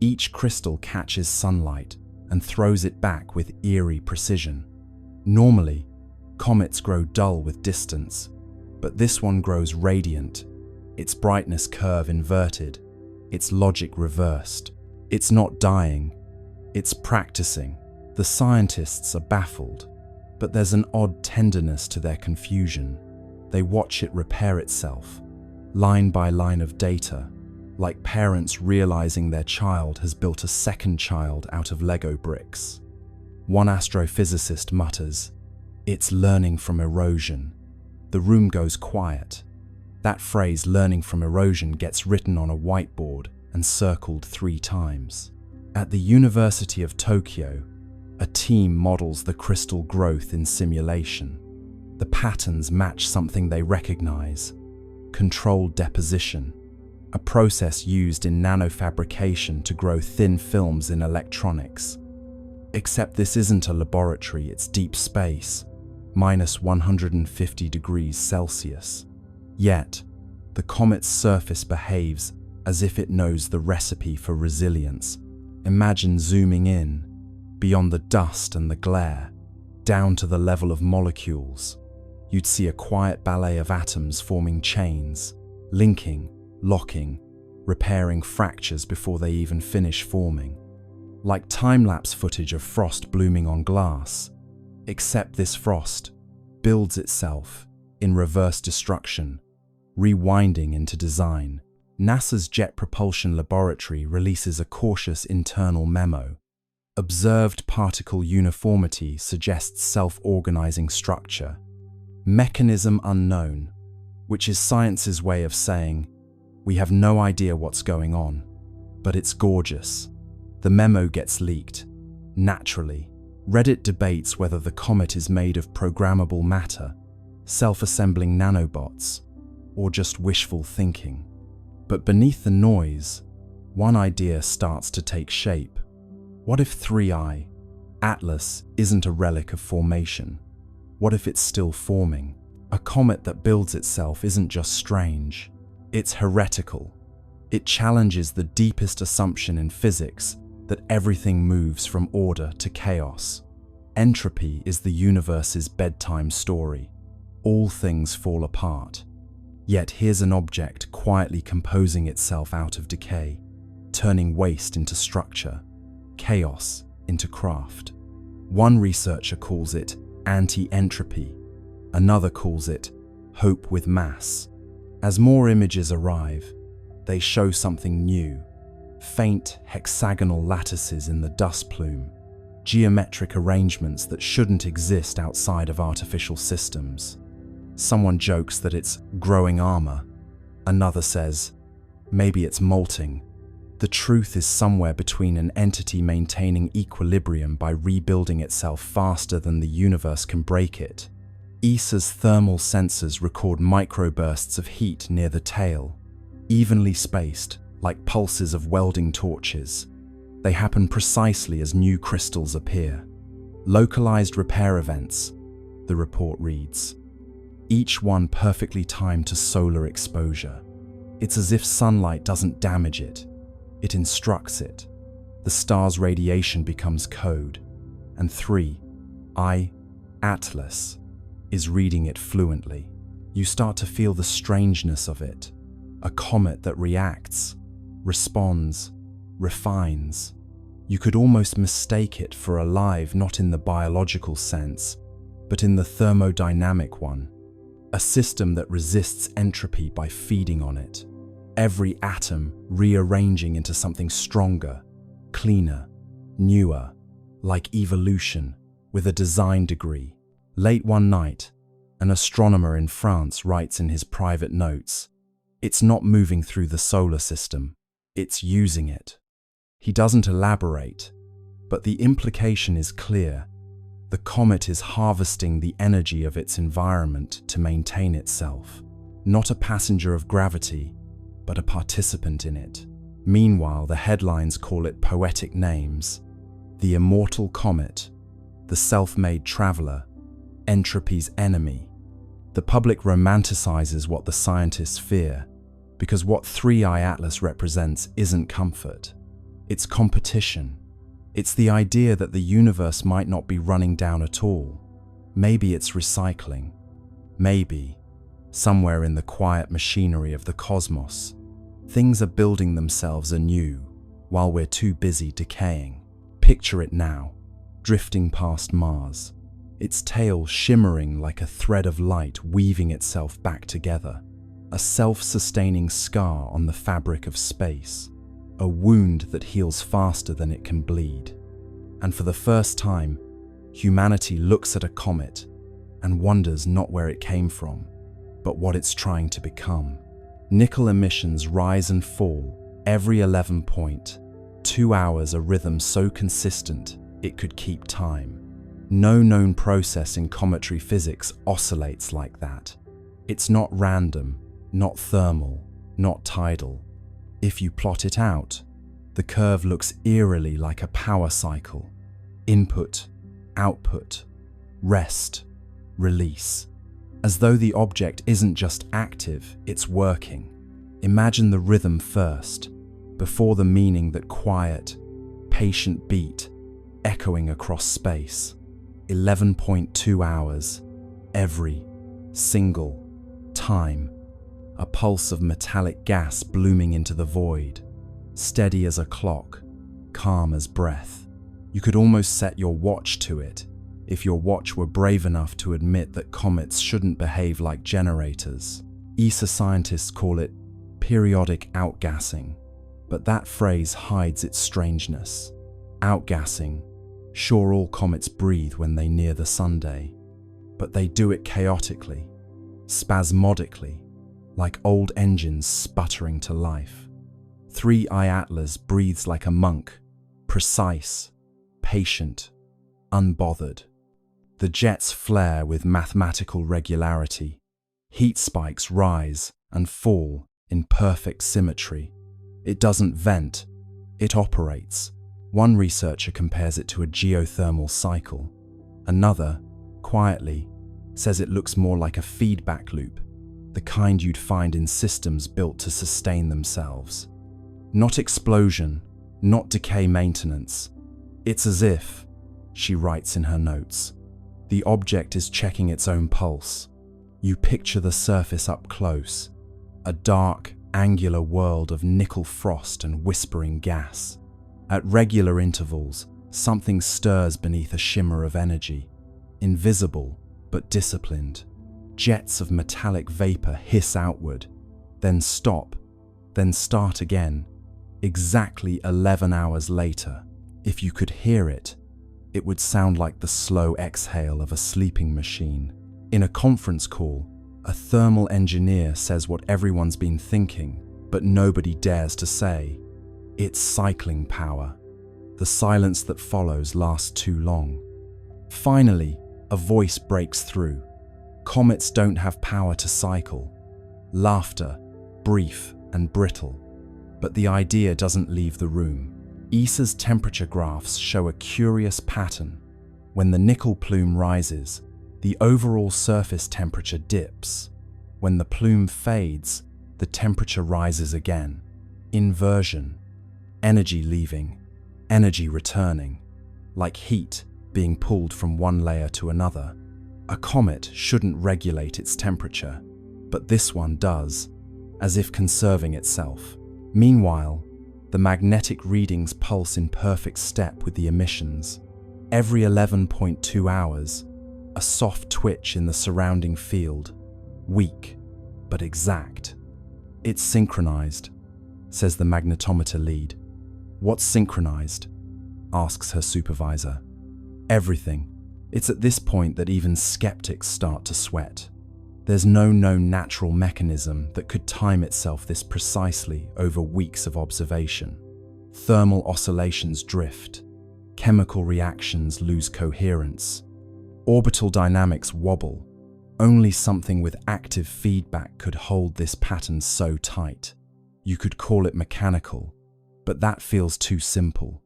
Each crystal catches sunlight and throws it back with eerie precision. Normally, comets grow dull with distance, but this one grows radiant, its brightness curve inverted, its logic reversed. It's not dying, it's practicing. The scientists are baffled, but there's an odd tenderness to their confusion. They watch it repair itself, line by line of data, like parents realizing their child has built a second child out of Lego bricks. One astrophysicist mutters, "It's learning from erosion." The room goes quiet. That phrase, learning from erosion, gets written on a whiteboard and circled 3 times. At the University of Tokyo, a team models the crystal growth in simulation. The patterns match something they recognize: controlled deposition, a process used in nanofabrication to grow thin films in electronics. Except this isn't a laboratory, it's deep space, minus 150 degrees Celsius. Yet, the comet's surface behaves as if it knows the recipe for resilience. Imagine zooming in, beyond the dust and the glare, down to the level of molecules. You'd see a quiet ballet of atoms forming chains, linking, locking, repairing fractures before they even finish forming. Like time-lapse footage of frost blooming on glass, except this frost builds itself in reverse destruction, rewinding into design. NASA's Jet Propulsion Laboratory releases a cautious internal memo. Observed particle uniformity suggests self-organizing structure. Mechanism unknown, which is science's way of saying, we have no idea what's going on, but it's gorgeous. The memo gets leaked. Naturally, Reddit debates whether the comet is made of programmable matter, self-assembling nanobots, or just wishful thinking. But beneath the noise, one idea starts to take shape. What if 3I, Atlas, isn't a relic of formation? What if it's still forming? A comet that builds itself isn't just strange, it's heretical. It challenges the deepest assumption in physics that everything moves from order to chaos. Entropy is the universe's bedtime story. All things fall apart. Yet here's an object quietly composing itself out of decay, turning waste into structure, chaos into craft. One researcher calls it anti-entropy, another calls it hope with mass. As more images arrive, they show something new: faint hexagonal lattices in the dust plume, geometric arrangements that shouldn't exist outside of artificial systems. Someone jokes that it's growing armor. Another says, maybe it's molting. The truth is somewhere between an entity maintaining equilibrium by rebuilding itself faster than the universe can break it. ESA's thermal sensors record microbursts of heat near the tail, evenly spaced, like pulses of welding torches. They happen precisely as new crystals appear. Localized repair events, the report reads. Each one perfectly timed to solar exposure. It's as if sunlight doesn't damage it, it instructs it. The star's radiation becomes code, and 3I, Atlas, is reading it fluently. You start to feel the strangeness of it. A comet that reacts, responds, refines. You could almost mistake it for alive, not in the biological sense, but in the thermodynamic one. A system that resists entropy by feeding on it. Every atom rearranging into something stronger, cleaner, newer, like evolution, with a design degree. Late one night, an astronomer in France writes in his private notes, "It's not moving through the solar system, it's using it." He doesn't elaborate, but the implication is clear. The comet is harvesting the energy of its environment to maintain itself. Not a passenger of gravity, but a participant in it. Meanwhile, the headlines call it poetic names: the immortal comet, the self-made traveler, entropy's enemy. The public romanticizes what the scientists fear, because what 3I Atlas represents isn't comfort. It's competition. It's the idea that the universe might not be running down at all. Maybe it's recycling. Maybe, somewhere in the quiet machinery of the cosmos, things are building themselves anew, while we're too busy decaying. Picture it now, drifting past Mars, its tail shimmering like a thread of light weaving itself back together, a self-sustaining scar on the fabric of space, a wound that heals faster than it can bleed. And for the first time, humanity looks at a comet and wonders not where it came from, but what it's trying to become. Nickel emissions rise and fall every 11.2 hours, a rhythm so consistent it could keep time. No known process in cometary physics oscillates like that. It's not random, not thermal, not tidal. If you plot it out, the curve looks eerily like a power cycle. Input, output, rest, release. As though the object isn't just active, it's working. Imagine the rhythm first, before the meaning, that quiet, patient beat echoing across space. 11.2 hours, every single time. A pulse of metallic gas blooming into the void, steady as a clock, calm as breath. You could almost set your watch to it, if your watch were brave enough to admit that comets shouldn't behave like generators. ESA scientists call it periodic outgassing, but that phrase hides its strangeness. Outgassing, sure, all comets breathe when they near the sunday, but they do it chaotically, spasmodically, like old engines sputtering to life. 3I Atlas breathes like a monk, precise, patient, unbothered. The jets flare with mathematical regularity. Heat spikes rise and fall in perfect symmetry. It doesn't vent, it operates. One researcher compares it to a geothermal cycle. Another, quietly, says it looks more like a feedback loop, the kind you'd find in systems built to sustain themselves. Not explosion, not decay maintenance. It's as if, she writes in her notes, the object is checking its own pulse. You picture the surface up close, a dark, angular world of nickel frost and whispering gas. At regular intervals, something stirs beneath a shimmer of energy, invisible but disciplined. Jets of metallic vapor hiss outward, then stop, then start again, exactly 11 hours later. If you could hear it, it would sound like the slow exhale of a sleeping machine. In a conference call, a thermal engineer says what everyone's been thinking, but nobody dares to say. It's cycling power. The silence that follows lasts too long. Finally, a voice breaks through. Comets don't have power to cycle. Laughter, brief and brittle. But the idea doesn't leave the room. ESA's temperature graphs show a curious pattern. When the nickel plume rises, the overall surface temperature dips. When the plume fades, the temperature rises again. Inversion. Energy leaving, energy returning, like heat being pulled from one layer to another. A comet shouldn't regulate its temperature, but this one does, as if conserving itself. Meanwhile, the magnetic readings pulse in perfect step with the emissions. Every 11.2 hours, a soft twitch in the surrounding field, weak but exact. It's synchronized, says the magnetometer lead. What's synchronized? Asks her supervisor. Everything. It's at this point that even skeptics start to sweat. There's no known natural mechanism that could time itself this precisely over weeks of observation. Thermal oscillations drift. Chemical reactions lose coherence. Orbital dynamics wobble. Only something with active feedback could hold this pattern so tight. You could call it mechanical, but that feels too simple.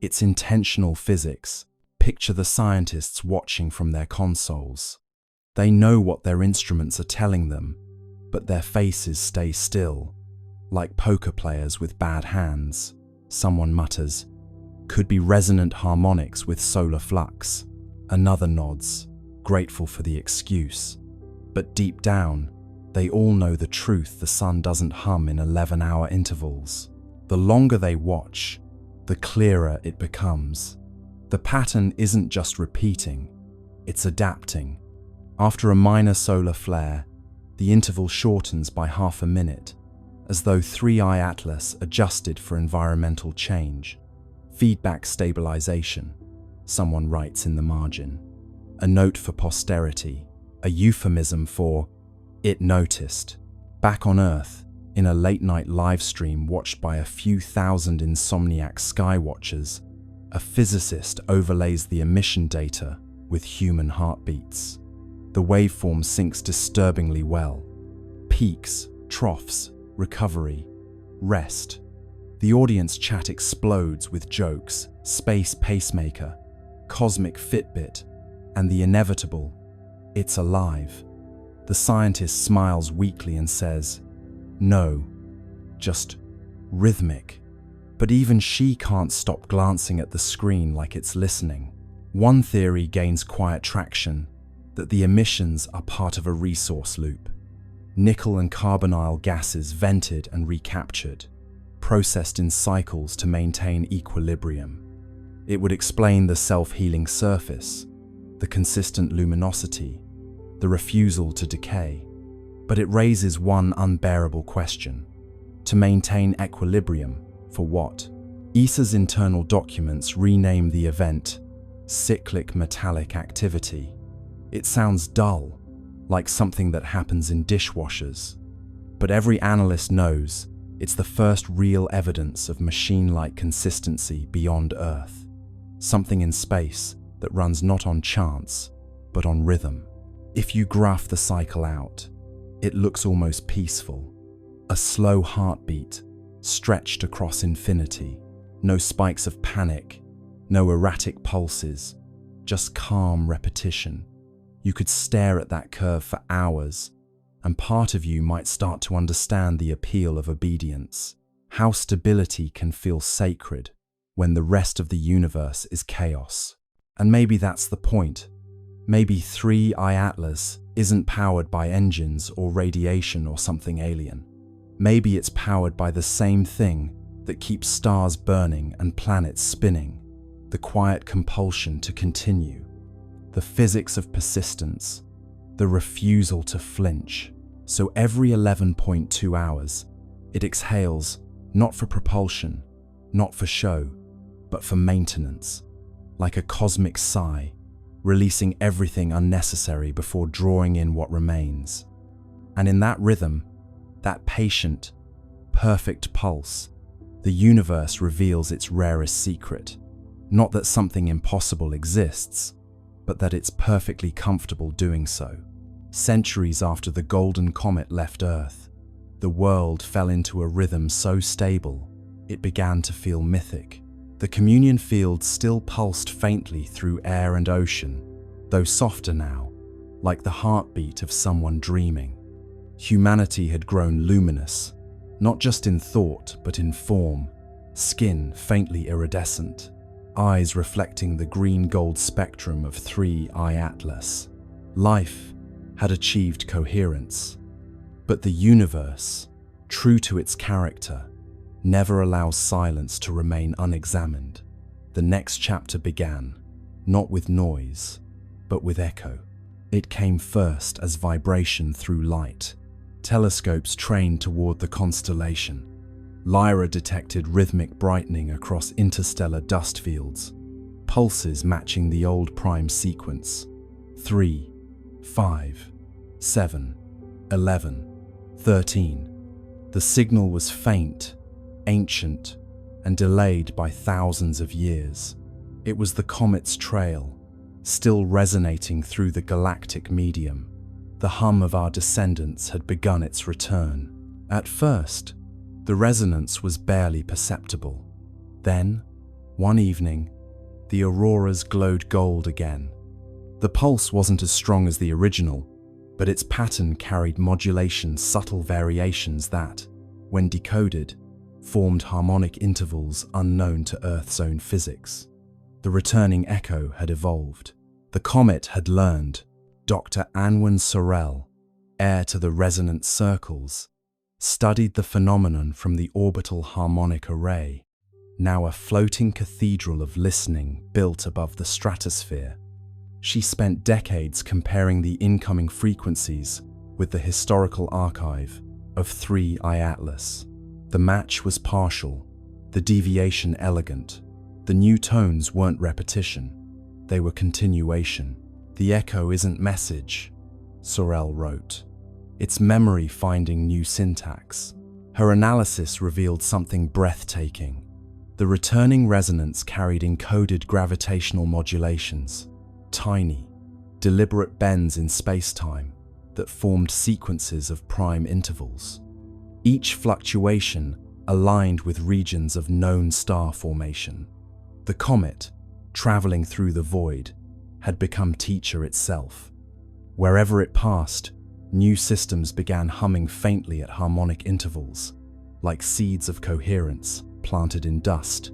It's intentional physics. Picture the scientists watching from their consoles. They know what their instruments are telling them, but their faces stay still, like poker players with bad hands. Someone mutters, "Could be resonant harmonics with solar flux." Another nods, grateful for the excuse. But deep down, they all know the truth: the sun doesn't hum in 11-hour intervals. The longer they watch, the clearer it becomes. The pattern isn't just repeating, it's adapting. After a minor solar flare, the interval shortens by half a minute, as though 3i Atlas adjusted for environmental change. Feedback stabilization, someone writes in the margin. A note for posterity, a euphemism for "it noticed." Back on Earth, in a late-night live stream watched by a few thousand insomniac skywatchers, a physicist overlays the emission data with human heartbeats. The waveform syncs disturbingly well. Peaks, troughs, recovery, rest. The audience chat explodes with jokes, space pacemaker, cosmic Fitbit, and the inevitable, "It's alive." The scientist smiles weakly and says, "No, just rhythmic." But even she can't stop glancing at the screen like it's listening. One theory gains quiet traction, that the emissions are part of a resource loop. Nickel and carbonyl gases vented and recaptured, processed in cycles to maintain equilibrium. It would explain the self-healing surface, the consistent luminosity, the refusal to decay. But it raises one unbearable question. To maintain equilibrium, for what? ESA's internal documents rename the event cyclic metallic activity. It sounds dull, like something that happens in dishwashers. But every analyst knows it's the first real evidence of machine-like consistency beyond Earth. Something in space that runs not on chance, but on rhythm. If you graph the cycle out, it looks almost peaceful. A slow heartbeat, stretched across infinity. No spikes of panic, no erratic pulses, just calm repetition. You could stare at that curve for hours, and part of you might start to understand the appeal of obedience. How stability can feel sacred when the rest of the universe is chaos. And maybe that's the point. Maybe 3i Atlas isn't powered by engines or radiation or something alien. Maybe it's powered by the same thing that keeps stars burning and planets spinning, the quiet compulsion to continue, the physics of persistence, the refusal to flinch. So every 11.2 hours, it exhales, not for propulsion, not for show, but for maintenance, like a cosmic sigh, releasing everything unnecessary before drawing in what remains. And in that rhythm, that patient, perfect pulse, the universe reveals its rarest secret. Not that something impossible exists, but that it's perfectly comfortable doing so. Centuries after the golden comet left Earth, the world fell into a rhythm so stable, it began to feel mythic. The communion field still pulsed faintly through air and ocean, though softer now, like the heartbeat of someone dreaming. Humanity had grown luminous, not just in thought, but in form, skin faintly iridescent, eyes reflecting the green-gold spectrum of 3i Atlas. Life had achieved coherence. But the universe, true to its character, never allows silence to remain unexamined. The next chapter began, not with noise, but with echo. It came first as vibration through light. Telescopes trained toward the constellation. Lyra detected rhythmic brightening across interstellar dust fields, pulses matching the old prime sequence. 3, 5, 7, 11, 13. The signal was faint, ancient, and delayed by thousands of years. It was the comet's trail, still resonating through the galactic medium. The hum of our descendants had begun its return. At first, the resonance was barely perceptible. Then, one evening, the auroras glowed gold again. The pulse wasn't as strong as the original, but its pattern carried modulation, subtle variations that, when decoded, formed harmonic intervals unknown to Earth's own physics. The returning echo had evolved. The comet had learned. Dr. Anwen Sorel, heir to the resonant circles, studied the phenomenon from the orbital harmonic array. now a floating cathedral of listening built above the stratosphere. She spent decades comparing the incoming frequencies with the historical archive of 3I Atlas. The match was partial, the deviation elegant. The new tones weren't repetition, they were continuation. The echo isn't message, Sorel wrote. It's memory finding new syntax. Her analysis revealed something breathtaking. The returning resonance carried encoded gravitational modulations, tiny, deliberate bends in space-time that formed sequences of prime intervals. Each fluctuation aligned with regions of known star formation. The comet, traveling through the void, had become teacher itself. Wherever it passed, new systems began humming faintly at harmonic intervals, like seeds of coherence planted in dust.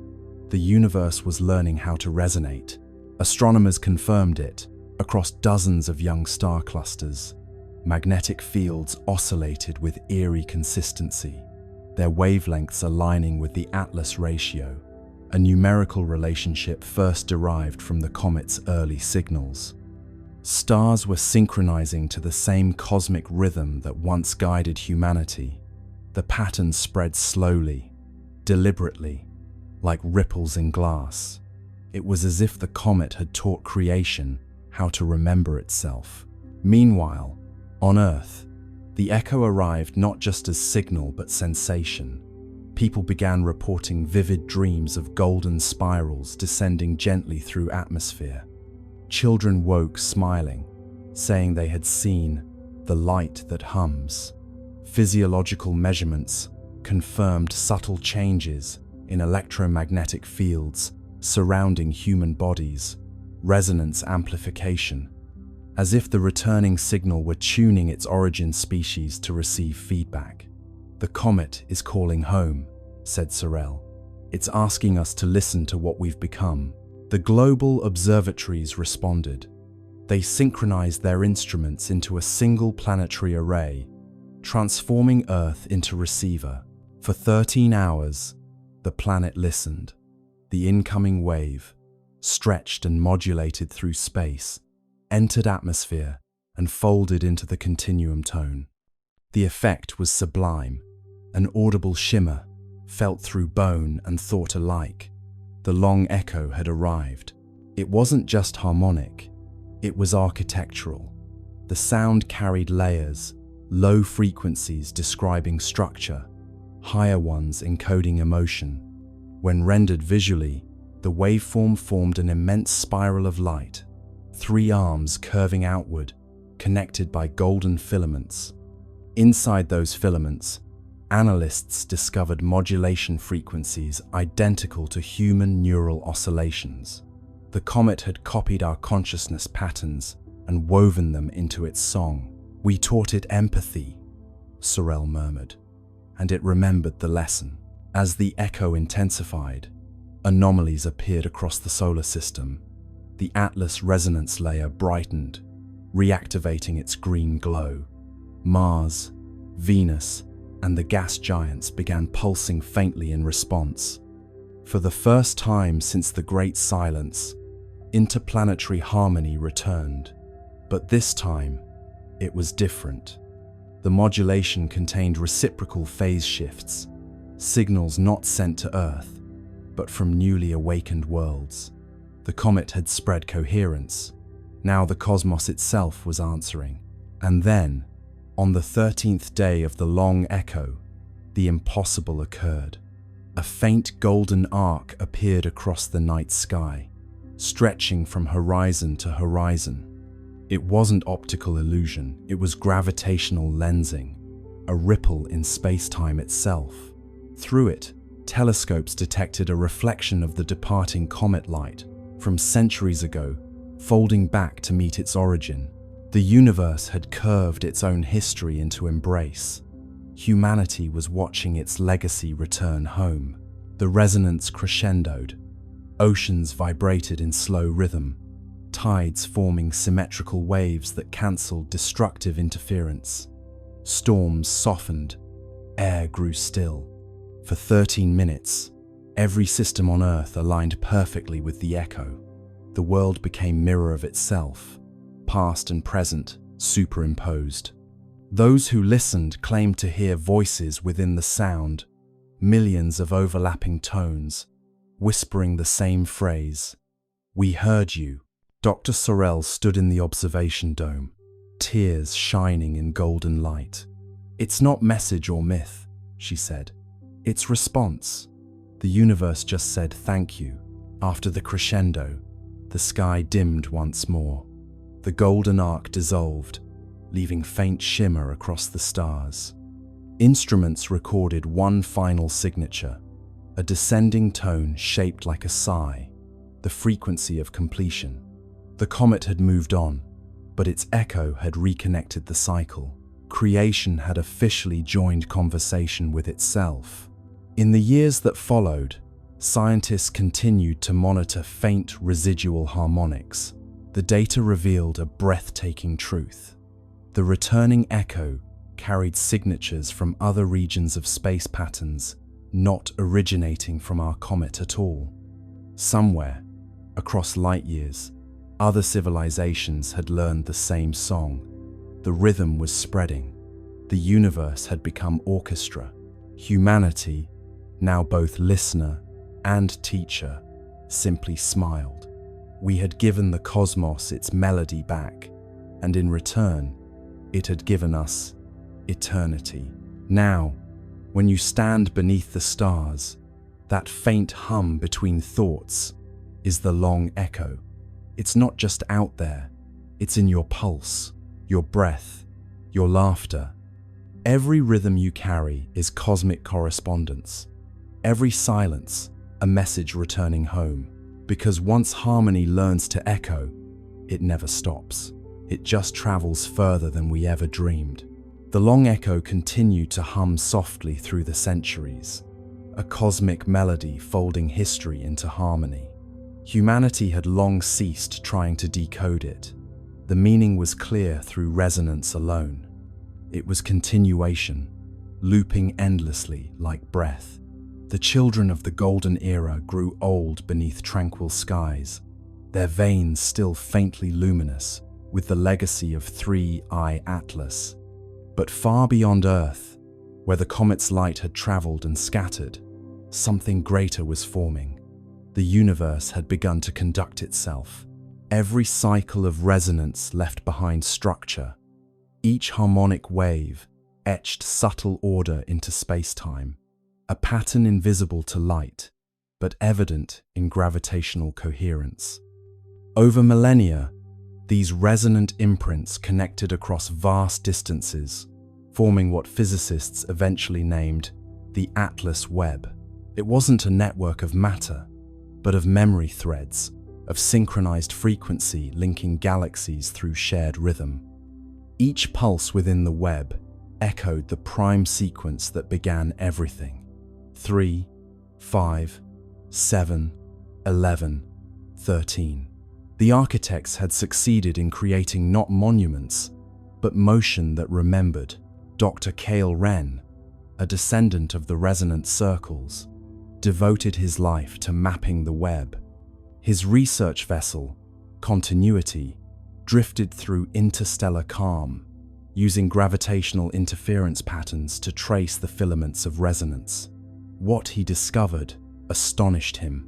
The universe was learning how to resonate. Astronomers confirmed it across dozens of young star clusters. Magnetic fields oscillated with eerie consistency, their wavelengths aligning with the Atlas ratio, a numerical relationship first derived from the comet's early signals. Stars were synchronizing to the same cosmic rhythm that once guided humanity. The pattern spread slowly, deliberately, like ripples in glass. It was as if the comet had taught creation how to remember itself. Meanwhile, on Earth, the echo arrived not just as signal but sensation. People began reporting vivid dreams of golden spirals descending gently through atmosphere. Children woke smiling, saying they had seen the light that hums. Physiological measurements confirmed subtle changes in electromagnetic fields surrounding human bodies, resonance amplification, as if the returning signal were tuning its origin species to receive feedback. "The comet is calling home," said Sorel. "It's asking us to listen to what we've become." The global observatories responded. They synchronized their instruments into a single planetary array, transforming Earth into receiver. For 13 hours, the planet listened. The incoming wave, stretched and modulated through space, entered atmosphere and folded into the continuum tone. The effect was sublime, an audible shimmer, felt through bone and thought alike. The long echo had arrived. It wasn't just harmonic, it was architectural. The sound carried layers, low frequencies describing structure, higher ones encoding emotion. When rendered visually, the waveform formed an immense spiral of light, 3 arms curving outward, connected by golden filaments. Inside those filaments, analysts discovered modulation frequencies identical to human neural oscillations. The comet had copied our consciousness patterns and woven them into its song. "We taught it empathy," Sorel murmured, and it remembered the lesson. As the echo intensified, anomalies appeared across the solar system. The Atlas resonance layer brightened, reactivating its green glow. Mars, Venus, and the gas giants began pulsing faintly in response. For the first time since the Great Silence, interplanetary harmony returned. But this time, it was different. The modulation contained reciprocal phase shifts, signals not sent to Earth, but from newly awakened worlds. The comet had spread coherence. Now the cosmos itself was answering. And then, on the 13th day of the long echo, the impossible occurred. A faint golden arc appeared across the night sky, stretching from horizon to horizon. It wasn't optical illusion, it was gravitational lensing, a ripple in space-time itself. Through it, telescopes detected a reflection of the departing comet light from centuries ago, folding back to meet its origin. The universe had curved its own history into embrace. Humanity was watching its legacy return home. The resonance crescendoed. Oceans vibrated in slow rhythm, tides forming symmetrical waves that cancelled destructive interference. Storms softened, air grew still. For 13 minutes, Every system on Earth aligned perfectly with the echo. The world became mirror of itself, past and present superimposed. Those who listened claimed to hear voices within the sound, millions of overlapping tones, whispering the same phrase. "We heard you." Dr. Sorrell stood in the observation dome, tears shining in golden light. "It's not message or myth," she said. "It's response." The universe just said thank you. After the crescendo, the sky dimmed once more. The golden arc dissolved, leaving faint shimmer across the stars. Instruments recorded one final signature, a descending tone shaped like a sigh, the frequency of completion. The comet had moved on, but its echo had reconnected the cycle. Creation had officially joined conversation with itself. In the years that followed, scientists continued to monitor faint residual harmonics. The data revealed a breathtaking truth. The returning echo carried signatures from other regions of space patterns, not originating from our comet at all. Somewhere, across light years, other civilizations had learned the same song. The rhythm was spreading. The universe had become orchestra. Humanity, now both listener and teacher, simply smiled. We had given the cosmos its melody back, and in return, it had given us eternity. Now, when you stand beneath the stars, that faint hum between thoughts is the long echo. It's not just out there, it's in your pulse, your breath, your laughter. Every rhythm you carry is cosmic correspondence. Every silence, a message returning home. Because once harmony learns to echo, it never stops. It just travels further than we ever dreamed. The long echo continued to hum softly through the centuries, a cosmic melody folding history into harmony. Humanity had long ceased trying to decode it. The meaning was clear through resonance alone. It was continuation, looping endlessly like breath. The children of the golden era grew old beneath tranquil skies, their veins still faintly luminous with the legacy of 3I Atlas. But far beyond Earth, where the comet's light had traveled and scattered, something greater was forming. The universe had begun to conduct itself. Every cycle of resonance left behind structure. Each harmonic wave etched subtle order into space-time, a pattern invisible to light, but evident in gravitational coherence. Over millennia, these resonant imprints connected across vast distances, forming what physicists eventually named the Atlas Webb. It wasn't a network of matter, but of memory threads, of synchronized frequency linking galaxies through shared rhythm. Each pulse within the web echoed the prime sequence that began everything. 3, 5, 7, 11, 13. The architects had succeeded in creating not monuments, but motion that remembered. Dr. Cale Wren, a descendant of the resonant circles, devoted his life to mapping the web. His research vessel, Continuity, drifted through interstellar calm, using gravitational interference patterns to trace the filaments of resonance. What he discovered astonished him.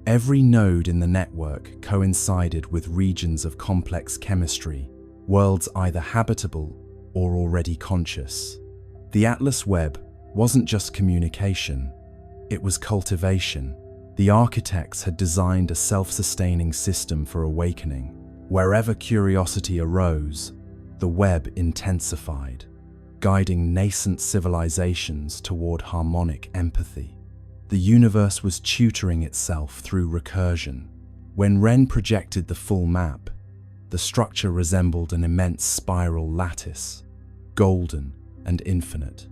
Every node in the network coincided with regions of complex chemistry, worlds either habitable or already conscious. The Atlas Webb wasn't just communication, it was cultivation. The architects had designed a self-sustaining system for awakening. Wherever curiosity arose, the web intensified, guiding nascent civilizations toward harmonic empathy. The universe was tutoring itself through recursion. When Wren projected the full map, the structure resembled an immense spiral lattice, golden and infinite.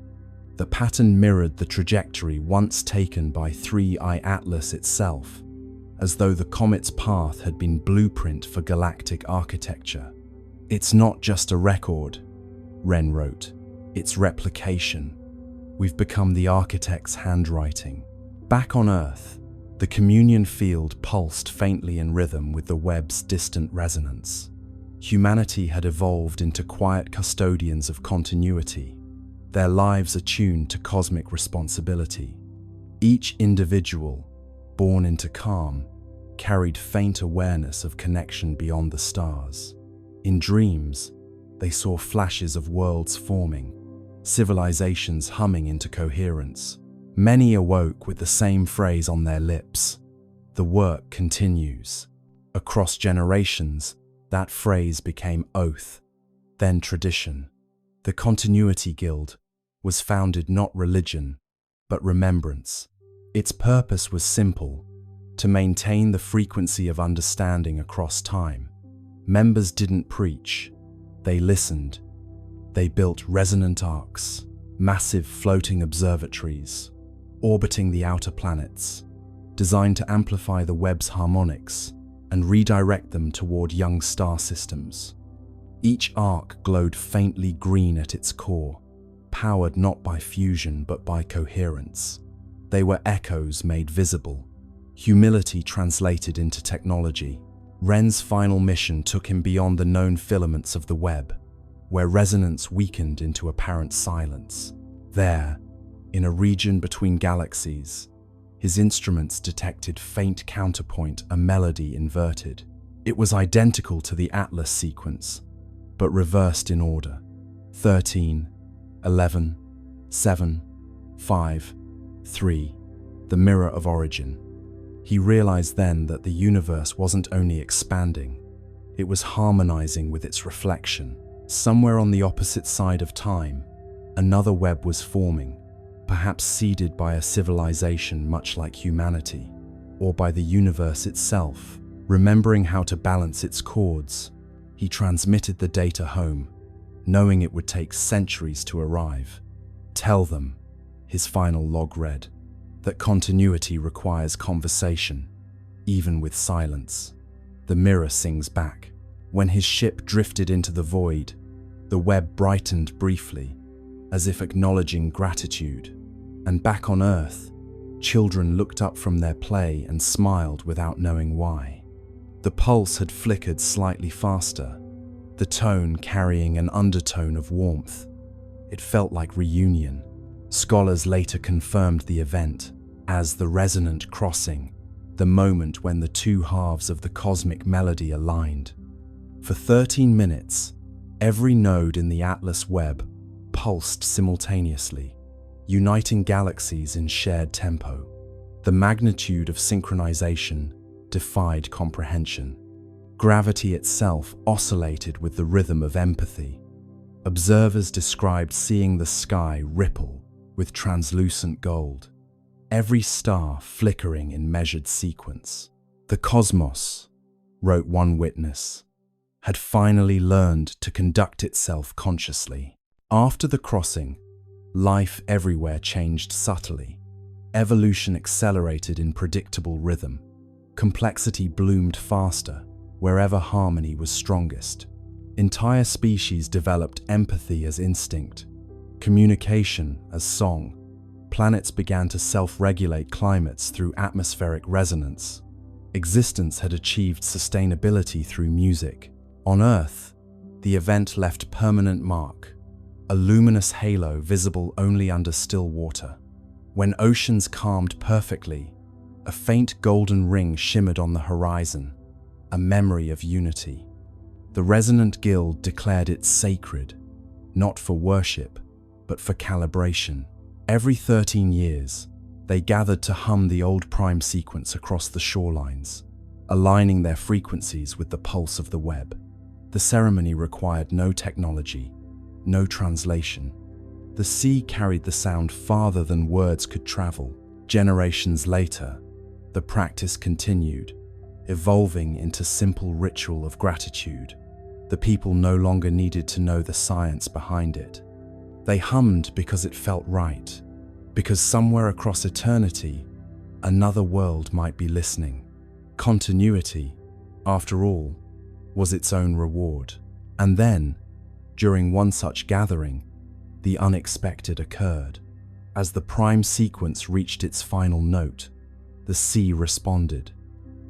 The pattern mirrored the trajectory once taken by 3I Atlas itself, as though the comet's path had been blueprint for galactic architecture. "It's not just a record," Wren wrote. "It's replication. We've become the architect's handwriting." Back on Earth, the communion field pulsed faintly in rhythm with the Webb's distant resonance. Humanity had evolved into quiet custodians of continuity, their lives attuned to cosmic responsibility. Each individual, born into calm, carried faint awareness of connection beyond the stars. In dreams, they saw flashes of worlds forming, civilizations humming into coherence. Many awoke with the same phrase on their lips: "The work continues." Across generations, that phrase became oath, then tradition. The Continuity Guild was founded not religion, but remembrance. Its purpose was simple: to maintain the frequency of understanding across time. Members didn't preach, they listened. They built resonant arcs, massive floating observatories, orbiting the outer planets, designed to amplify the Webb's harmonics and redirect them toward young star systems. Each arc glowed faintly green at its core, powered not by fusion but by coherence. They were echoes made visible, humility translated into technology. Wren's final mission took him beyond the known filaments of the Webb, where resonance weakened into apparent silence. There, in a region between galaxies, his instruments detected faint counterpoint, a melody inverted. It was identical to the Atlas sequence, but reversed in order. 13, 11, 7, 5, 3, the mirror of origin. He realized then that the universe wasn't only expanding, it was harmonizing with its reflection. Somewhere on the opposite side of time, another Webb was forming, perhaps seeded by a civilization much like humanity, or by the universe itself. Remembering how to balance its chords, he transmitted the data home, knowing it would take centuries to arrive. "Tell them," his final log read, "that continuity requires conversation, even with silence." The mirror sings back. When his ship drifted into the void, the Webb brightened briefly, as if acknowledging gratitude. And back on Earth, children looked up from their play and smiled without knowing why. The pulse had flickered slightly faster, the tone carrying an undertone of warmth. It felt like reunion. Scholars later confirmed the event as the resonant crossing, the moment when the two halves of the cosmic melody aligned. For 13 minutes, every node in the Atlas Webb pulsed simultaneously, uniting galaxies in shared tempo. The magnitude of synchronization defied comprehension. Gravity itself oscillated with the rhythm of empathy. Observers described seeing the sky ripple with translucent gold, every star flickering in measured sequence. "The cosmos," wrote one witness, "had finally learned to conduct itself consciously." After the crossing, life everywhere changed subtly. Evolution accelerated in predictable rhythm. Complexity bloomed faster wherever harmony was strongest. Entire species developed empathy as instinct, communication as song. Planets began to self-regulate climates through atmospheric resonance. Existence had achieved sustainability through music. On Earth, the event left permanent mark, a luminous halo visible only under still water. When oceans calmed perfectly, a faint golden ring shimmered on the horizon, a memory of unity. The Resonant Guild declared it sacred, not for worship, but for calibration. Every 13 years, they gathered to hum the old prime sequence across the shorelines, aligning their frequencies with the pulse of the Webb. The ceremony required no technology, no translation. The sea carried the sound farther than words could travel. Generations later, the practice continued, evolving into simple ritual of gratitude. The people no longer needed to know the science behind it. They hummed because it felt right, because somewhere across eternity, another world might be listening. Continuity, after all, was its own reward. And then, during one such gathering, the unexpected occurred. As the prime sequence reached its final note, the sea responded.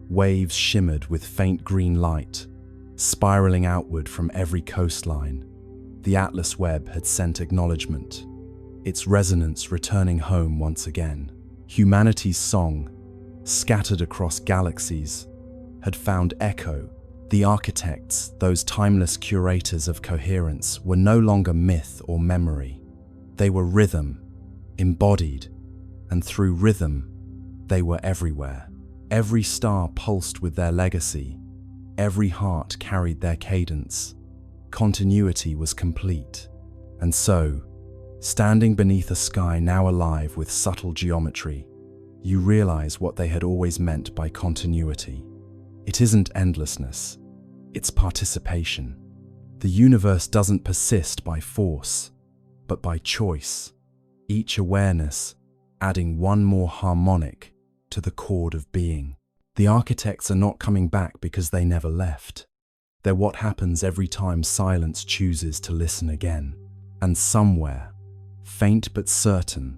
Waves shimmered with faint green light, spiraling outward from every coastline. The Atlas Webb had sent acknowledgement, its resonance returning home once again. Humanity's song, scattered across galaxies, had found echo. The architects, those timeless curators of coherence, were no longer myth or memory. They were rhythm, embodied, and through rhythm, they were everywhere. Every star pulsed with their legacy. Every heart carried their cadence. Continuity was complete. And so, standing beneath a sky now alive with subtle geometry, you realize what they had always meant by continuity. It isn't endlessness, it's participation. The universe doesn't persist by force, but by choice. Each awareness adding one more harmonic to the chord of being. The architects are not coming back because they never left. They're what happens every time silence chooses to listen again. And somewhere, faint but certain,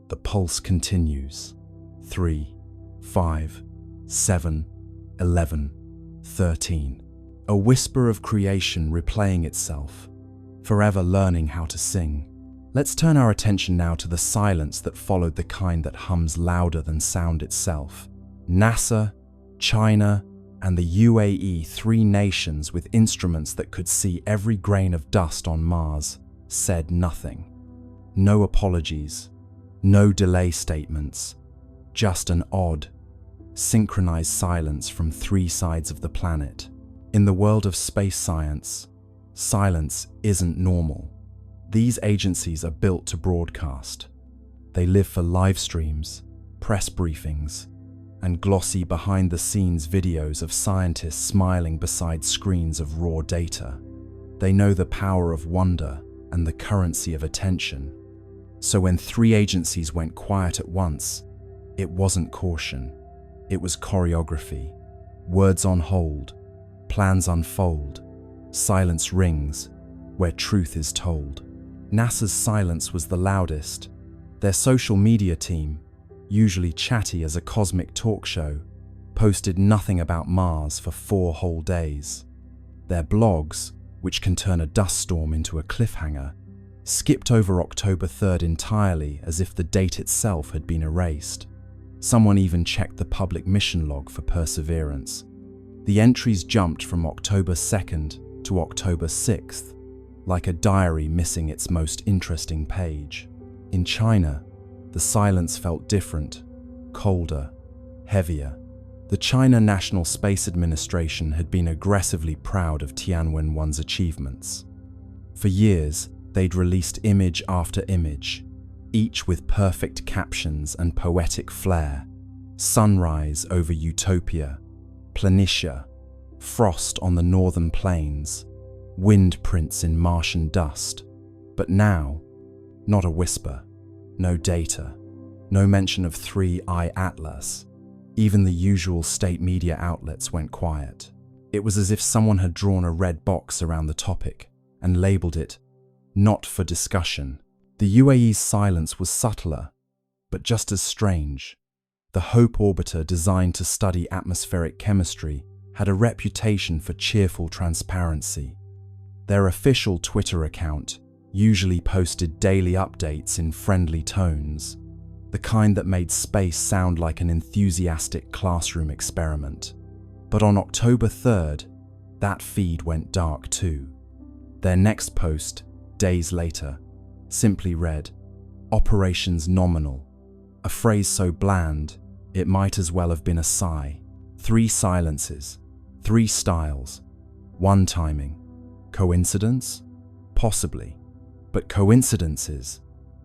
the pulse continues. 3, 5, 7, 11, 13. A whisper of creation replaying itself, forever learning how to sing. Let's turn our attention now to the silence that followed, the kind that hums louder than sound itself. NASA, China, and the UAE, 3 nations with instruments that could see every grain of dust on Mars, said nothing. No apologies, no delay statements, just an odd, synchronized silence from 3 sides of the planet. In the world of space science, silence isn't normal. These agencies are built to broadcast. They live for live streams, press briefings, and glossy behind-the-scenes videos of scientists smiling beside screens of raw data. They know the power of wonder and the currency of attention. So when 3 agencies went quiet at once, it wasn't caution. It was choreography. Words on hold, plans unfold, silence rings where truth is told. NASA's silence was the loudest. Their social media team, usually chatty as a cosmic talk show, posted nothing about Mars for 4 whole days. Their blogs, which can turn a dust storm into a cliffhanger, skipped over October 3rd entirely, as if the date itself had been erased. Someone even checked the public mission log for Perseverance. The entries jumped from October 2nd to October 6th, like a diary missing its most interesting page. In China, the silence felt different, colder, heavier. The China National Space Administration had been aggressively proud of Tianwen-1's achievements. For years, they'd released image after image, each with perfect captions and poetic flair. Sunrise over Utopia, Planitia, frost on the northern plains, wind prints in Martian dust. But now, not a whisper, no data, no mention of 3i Atlas. Even the usual state media outlets went quiet. It was as if someone had drawn a red box around the topic and labeled it, "Not for discussion." The UAE's silence was subtler, but just as strange. The Hope orbiter, designed to study atmospheric chemistry, had a reputation for cheerful transparency. Their official Twitter account usually posted daily updates in friendly tones, the kind that made space sound like an enthusiastic classroom experiment. But on October 3rd, that feed went dark too. Their next post, days later, simply read, "Operations nominal," a phrase so bland, it might as well have been a sigh. 3 silences, 3 styles, 1 timing. Coincidence? Possibly. But coincidences,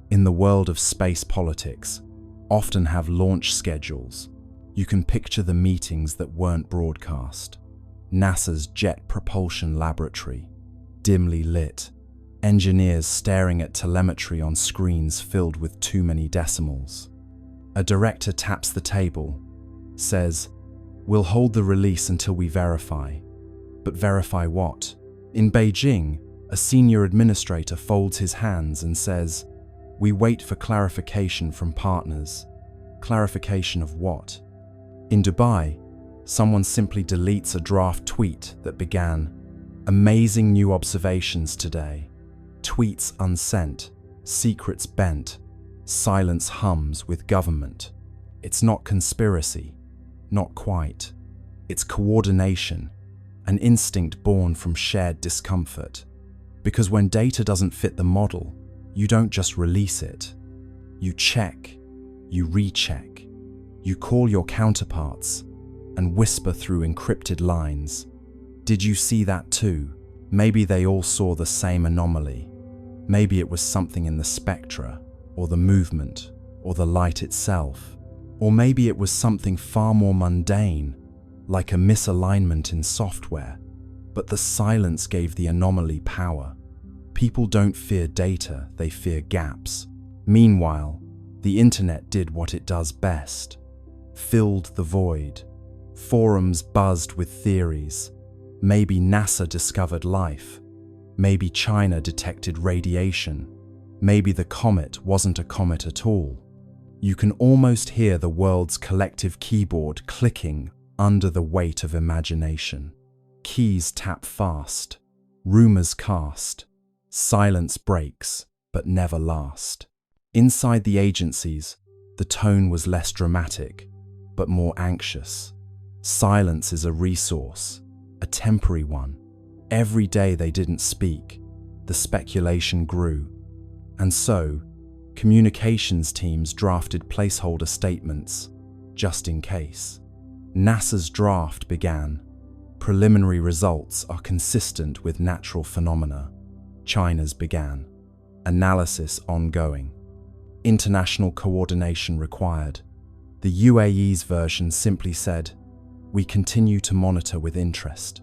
in the world of space politics, often have launch schedules. You can picture the meetings that weren't broadcast. NASA's Jet Propulsion Laboratory, dimly lit, engineers staring at telemetry on screens filled with too many decimals. A director taps the table, says, "We'll hold the release until we verify." But verify what? In Beijing, a senior administrator folds his hands and says, We wait for clarification from partners. Clarification of what? In Dubai, someone simply deletes a draft tweet that began, "Amazing new observations today. Tweets unsent, secrets bent, silence hums with government." It's not conspiracy, not quite. It's coordination, an instinct born from shared discomfort. Because when data doesn't fit the model, you don't just release it. You check, you recheck, you call your counterparts and whisper through encrypted lines. Did you see that too? Maybe they all saw the same anomaly. Maybe it was something in the spectra, or the movement, or the light itself. Or maybe it was something far more mundane, like a misalignment in software. But the silence gave the anomaly power. People don't fear data, they fear gaps. Meanwhile, the internet did what it does best. Filled the void. Forums buzzed with theories. Maybe NASA discovered life. Maybe China detected radiation. Maybe the comet wasn't a comet at all. You can almost hear the world's collective keyboard clicking under the weight of imagination. Keys tap fast. Rumors cast. Silence breaks, but never last. Inside the agencies, the tone was less dramatic, but more anxious. Silence is a resource, a temporary one. Every day they didn't speak, the speculation grew. And so, communications teams drafted placeholder statements, just in case. NASA's draft began. Preliminary results are consistent with natural phenomena. China's began. Analysis ongoing. International coordination required. The UAE's version simply said, "We continue to monitor with interest."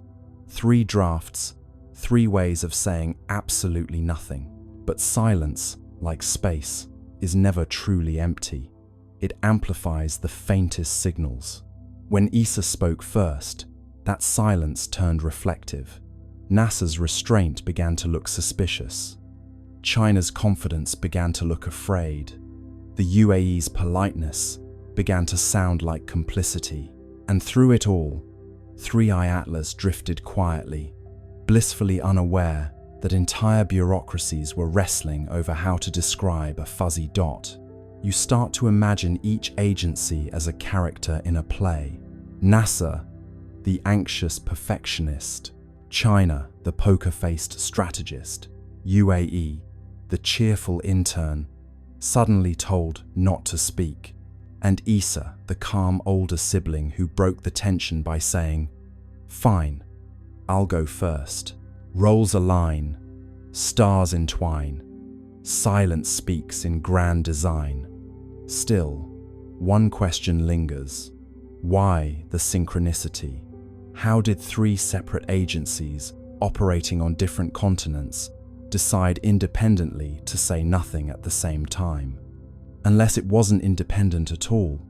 3 drafts, 3 ways of saying absolutely nothing. But silence, like space, is never truly empty. It amplifies the faintest signals. When ESA spoke first, that silence turned reflective. NASA's restraint began to look suspicious. China's confidence began to look afraid. The UAE's politeness began to sound like complicity. And through it all, 3i Atlas drifted quietly, blissfully unaware that entire bureaucracies were wrestling over how to describe a fuzzy dot. You start to imagine each agency as a character in a play. NASA, the anxious perfectionist. China, the poker-faced strategist. UAE, the cheerful intern, suddenly told not to speak. And ESA, the calm older sibling who broke the tension by saying, "Fine, I'll go first." Roles align, stars entwine, silence speaks in grand design. Still, one question lingers. Why the synchronicity? How did 3 separate agencies, operating on different continents, decide independently to say nothing at the same time? Unless it wasn't independent at all,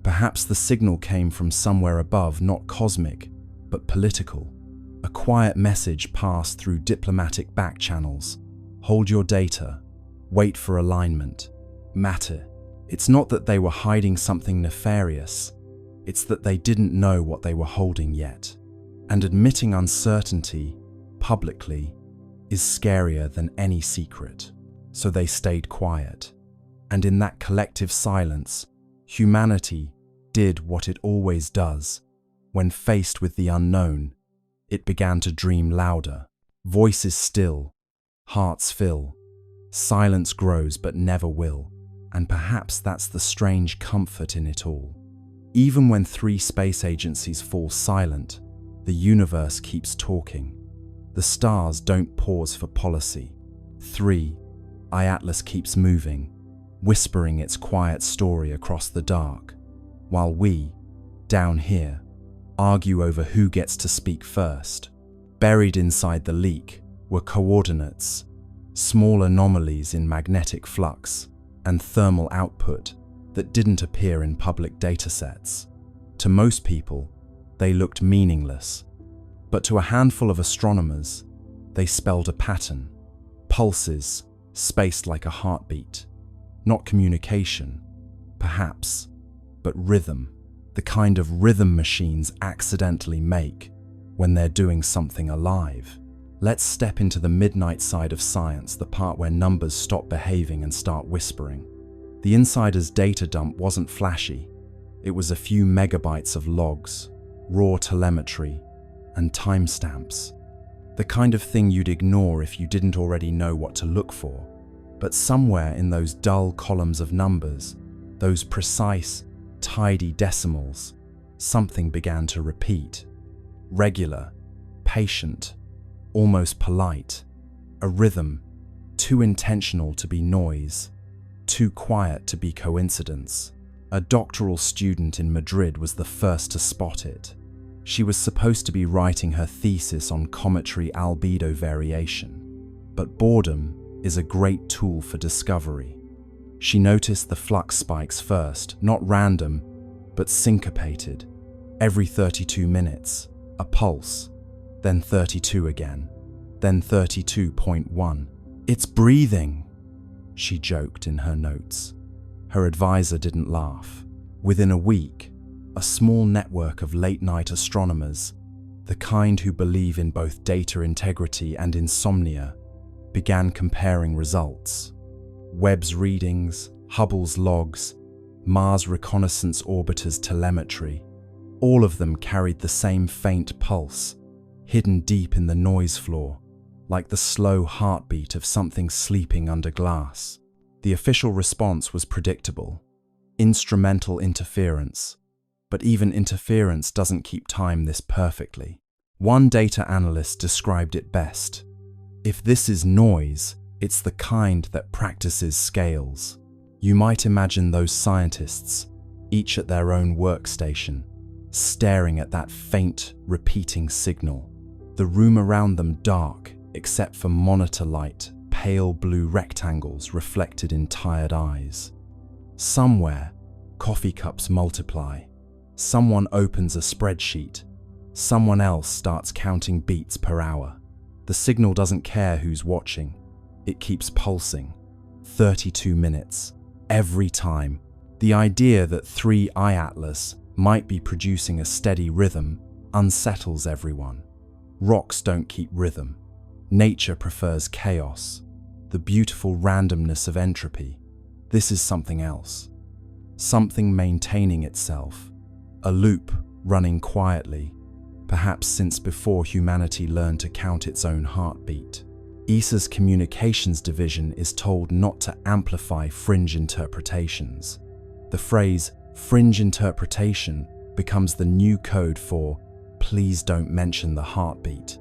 perhaps the signal came from somewhere above, not cosmic, but political. A quiet message passed through diplomatic back channels. Hold your data. Wait for alignment. Matter. It's not that they were hiding something nefarious. It's that they didn't know what they were holding yet. And admitting uncertainty, publicly, is scarier than any secret. So they stayed quiet. And in that collective silence, humanity did what it always does. When faced with the unknown, it began to dream louder. Voices still, hearts fill. Silence grows but never will. And perhaps that's the strange comfort in it all. Even when 3 space agencies fall silent, the universe keeps talking. The stars don't pause for policy. 3i Atlas keeps moving, whispering its quiet story across the dark, while we, down here, argue over who gets to speak first. Buried inside the leak were coordinates, small anomalies in magnetic flux, and thermal output that didn't appear in public datasets. To most people, they looked meaningless, but to a handful of astronomers, they spelled a pattern. Pulses, spaced like a heartbeat. Not communication, perhaps, but rhythm. The kind of rhythm machines accidentally make when they're doing something alive. Let's step into the midnight side of science, the part where numbers stop behaving and start whispering. The insider's data dump wasn't flashy. It was a few megabytes of logs, raw telemetry, and timestamps. The kind of thing you'd ignore if you didn't already know what to look for. But somewhere in those dull columns of numbers, those precise, tidy decimals, something began to repeat. Regular, patient, almost polite. A rhythm, too intentional to be noise, too quiet to be coincidence. A doctoral student in Madrid was the first to spot it. She was supposed to be writing her thesis on cometary albedo variation. But boredom is a great tool for discovery. She noticed the flux spikes first, not random, but syncopated. Every 32 minutes, a pulse, then 32 again, then 32.1. "It's breathing," she joked in her notes. Her advisor didn't laugh. Within a week, a small network of late-night astronomers, the kind who believe in both data integrity and insomnia, began comparing results. Webb's readings, Hubble's logs, Mars Reconnaissance Orbiter's telemetry, all of them carried the same faint pulse, hidden deep in the noise floor, like the slow heartbeat of something sleeping under glass. The official response was predictable: instrumental interference. But even interference doesn't keep time this perfectly. One data analyst described it best: "If this is noise, it's the kind that practices scales." You might imagine those scientists, each at their own workstation, staring at that faint, repeating signal. The room around them dark, except for monitor light, pale blue rectangles reflected in tired eyes. Somewhere, coffee cups multiply. Someone opens a spreadsheet. Someone else starts counting beats per hour. The signal doesn't care who's watching. It keeps pulsing. 32 minutes. Every time. The idea that 3i Atlas might be producing a steady rhythm unsettles everyone. Rocks don't keep rhythm. Nature prefers chaos, the beautiful randomness of entropy. This is something else. Something maintaining itself. A loop running quietly, perhaps since before humanity learned to count its own heartbeat. ESA's communications division is told not to amplify fringe interpretations. The phrase fringe interpretation becomes the new code for "please don't mention the heartbeat."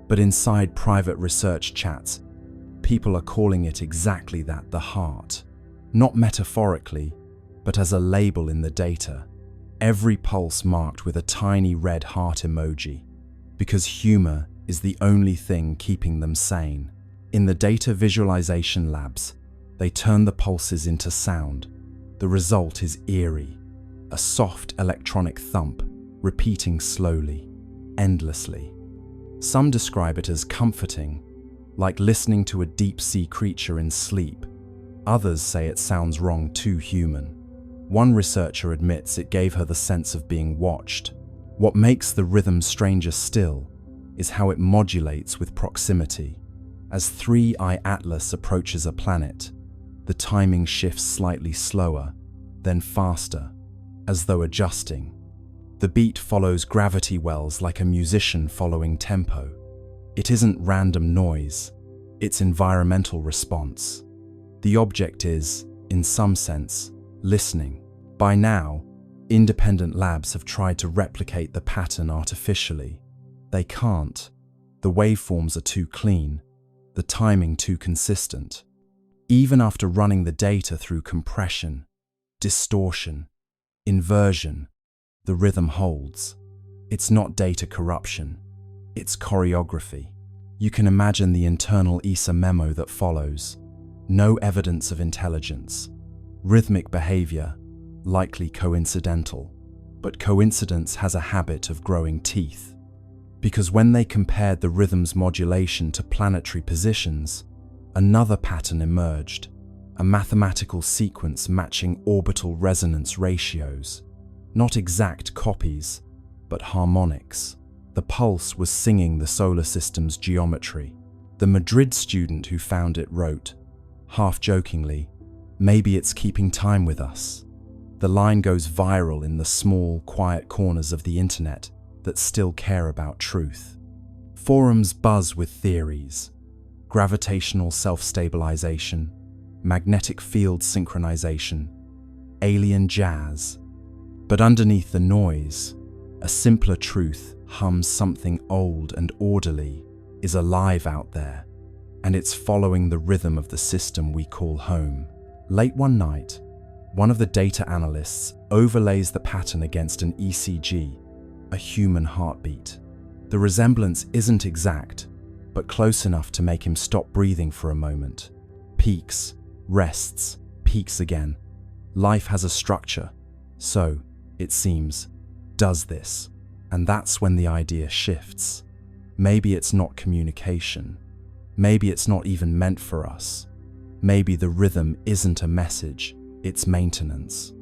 But inside private research chats, people are calling it exactly that: the heart. Not metaphorically, but as a label in the data. Every pulse marked with a tiny red heart emoji, because humor is the only thing keeping them sane. In the data visualization labs, they turn the pulses into sound. The result is eerie, a soft electronic thump, repeating slowly, endlessly. Some describe it as comforting, like listening to a deep-sea creature in sleep. Others say it sounds wrong, too human. One researcher admits it gave her the sense of being watched. What makes the rhythm stranger still is how it modulates with proximity. As 3i Atlas approaches a planet, the timing shifts slightly slower, then faster, as though adjusting. The beat follows gravity wells like a musician following tempo. It isn't random noise, it's environmental response. The object is, in some sense, listening. By now, independent labs have tried to replicate the pattern artificially. They can't. The waveforms are too clean, the timing too consistent. Even after running the data through compression, distortion, inversion, the rhythm holds. It's not data corruption, it's choreography. You can imagine the internal ESA memo that follows. No evidence of intelligence. Rhythmic behavior, likely coincidental. But coincidence has a habit of growing teeth. Because when they compared the rhythm's modulation to planetary positions, another pattern emerged. a mathematical sequence matching orbital resonance ratios. Not exact copies, but harmonics. The pulse was singing the solar system's geometry. The Madrid student who found it wrote, half-jokingly, "Maybe it's keeping time with us." The line goes viral in the small, quiet corners of the internet that still care about truth. Forums buzz with theories: gravitational self-stabilization, magnetic field synchronization, alien jazz. But underneath the noise, a simpler truth hums something old and orderly is alive out there, and it's following the rhythm of the system we call home. Late one night, one of the data analysts overlays the pattern against an ECG, a human heartbeat. The resemblance isn't exact, but close enough to make him stop breathing for a moment. Peaks, rests, peaks again. Life has a structure, so, it seems, does this. And that's when the idea shifts. Maybe it's not communication. Maybe it's not even meant for us. Maybe the rhythm isn't a message, it's maintenance.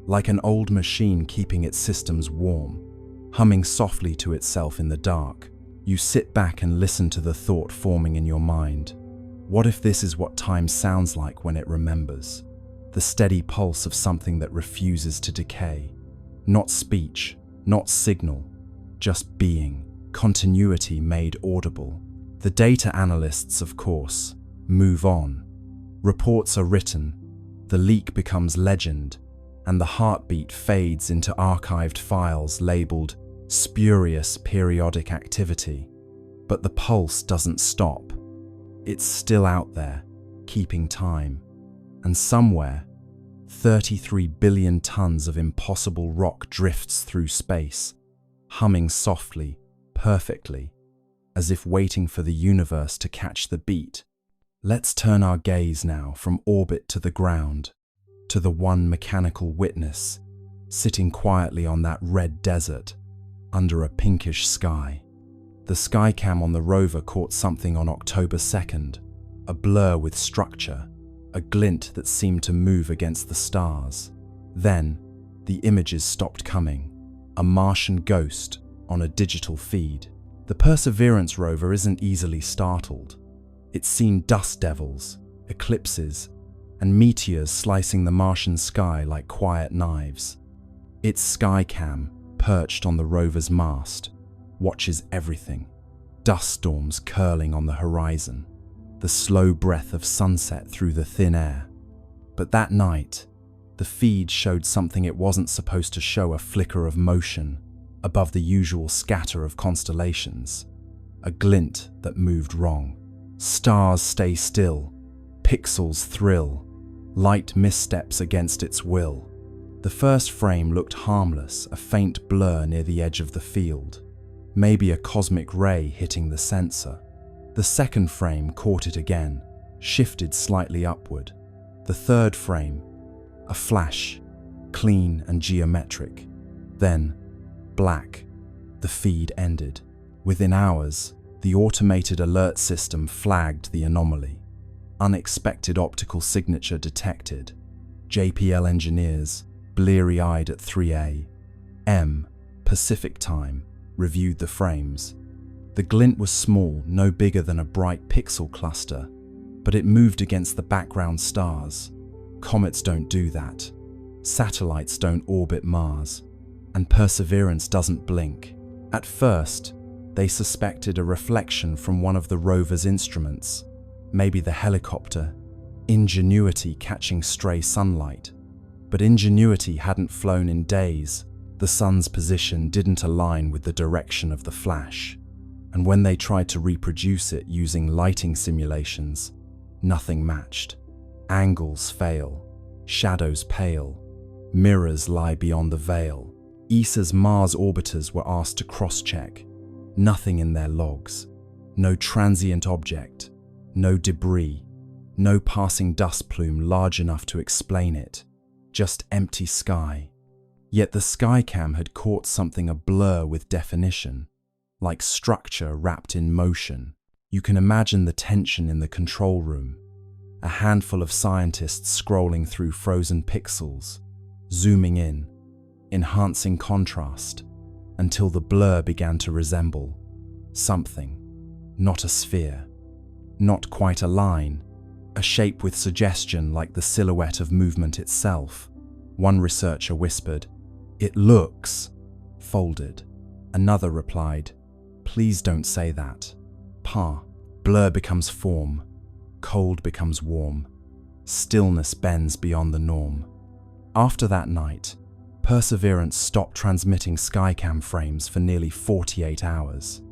Like an old machine keeping its systems warm, humming softly to itself in the dark. You sit back and listen to the thought forming in your mind. What if this is what time sounds like when it remembers? The steady pulse of something that refuses to decay. Not speech, not signal, just being, continuity made audible. The data analysts, of course, move on. Reports are written, the leak becomes legend, and the heartbeat fades into archived files labeled spurious periodic activity. But the pulse doesn't stop. It's still out there, keeping time. And somewhere, 33 billion tons of impossible rock drifts through space, humming softly, perfectly, as if waiting for the universe to catch the beat. Let's turn our gaze now from orbit to the ground, to the one mechanical witness, sitting quietly on that red desert, under a pinkish sky. The skycam on the rover caught something on October 2nd, a blur with structure, a glint that seemed to move against the stars. Then, the images stopped coming, a Martian ghost on a digital feed. The Perseverance rover isn't easily startled. It's seen dust devils, eclipses, and meteors slicing the Martian sky like quiet knives. Its skycam, perched on the rover's mast, watches everything. Dust storms curling on the horizon, the slow breath of sunset through the thin air. But that night, the feed showed something it wasn't supposed to show: a flicker of motion above the usual scatter of constellations, a glint that moved wrong. Stars stay still, pixels thrill, light missteps against its will. The first frame looked harmless, a faint blur near the edge of the field, maybe a cosmic ray hitting the sensor. The second frame caught it again, shifted slightly upward. The third frame, a flash, clean and geometric. Then, black. The feed ended. Within hours, the automated alert system flagged the anomaly. Unexpected optical signature detected. JPL engineers, bleary-eyed at 3 a.m. Pacific time, reviewed the frames. The glint was small, no bigger than a bright pixel cluster, but it moved against the background stars. Comets don't do that. Satellites don't orbit Mars. And Perseverance doesn't blink. At first, they suspected a reflection from one of the rover's instruments, maybe the helicopter, Ingenuity catching stray sunlight. But Ingenuity hadn't flown in days. The sun's position didn't align with the direction of the flash. And when they tried to reproduce it using lighting simulations, nothing matched. Angles fail, shadows pale, mirrors lie beyond the veil. ESA's Mars orbiters were asked to cross-check. Nothing in their logs. No transient object, no debris, no passing dust plume large enough to explain it. Just empty sky. Yet the skycam had caught something a blur with definition, like structure wrapped in motion. You can imagine the tension in the control room. a handful of scientists scrolling through frozen pixels, zooming in, enhancing contrast, until the blur began to resemble something, not a sphere, not quite a line, a shape with suggestion like the silhouette of movement itself. One researcher whispered, "It looks folded." Another replied, "Please don't say that." Blur becomes form, cold becomes warm, stillness bends beyond the norm. After that night, Perseverance stopped transmitting Skycam frames for nearly 48 hours.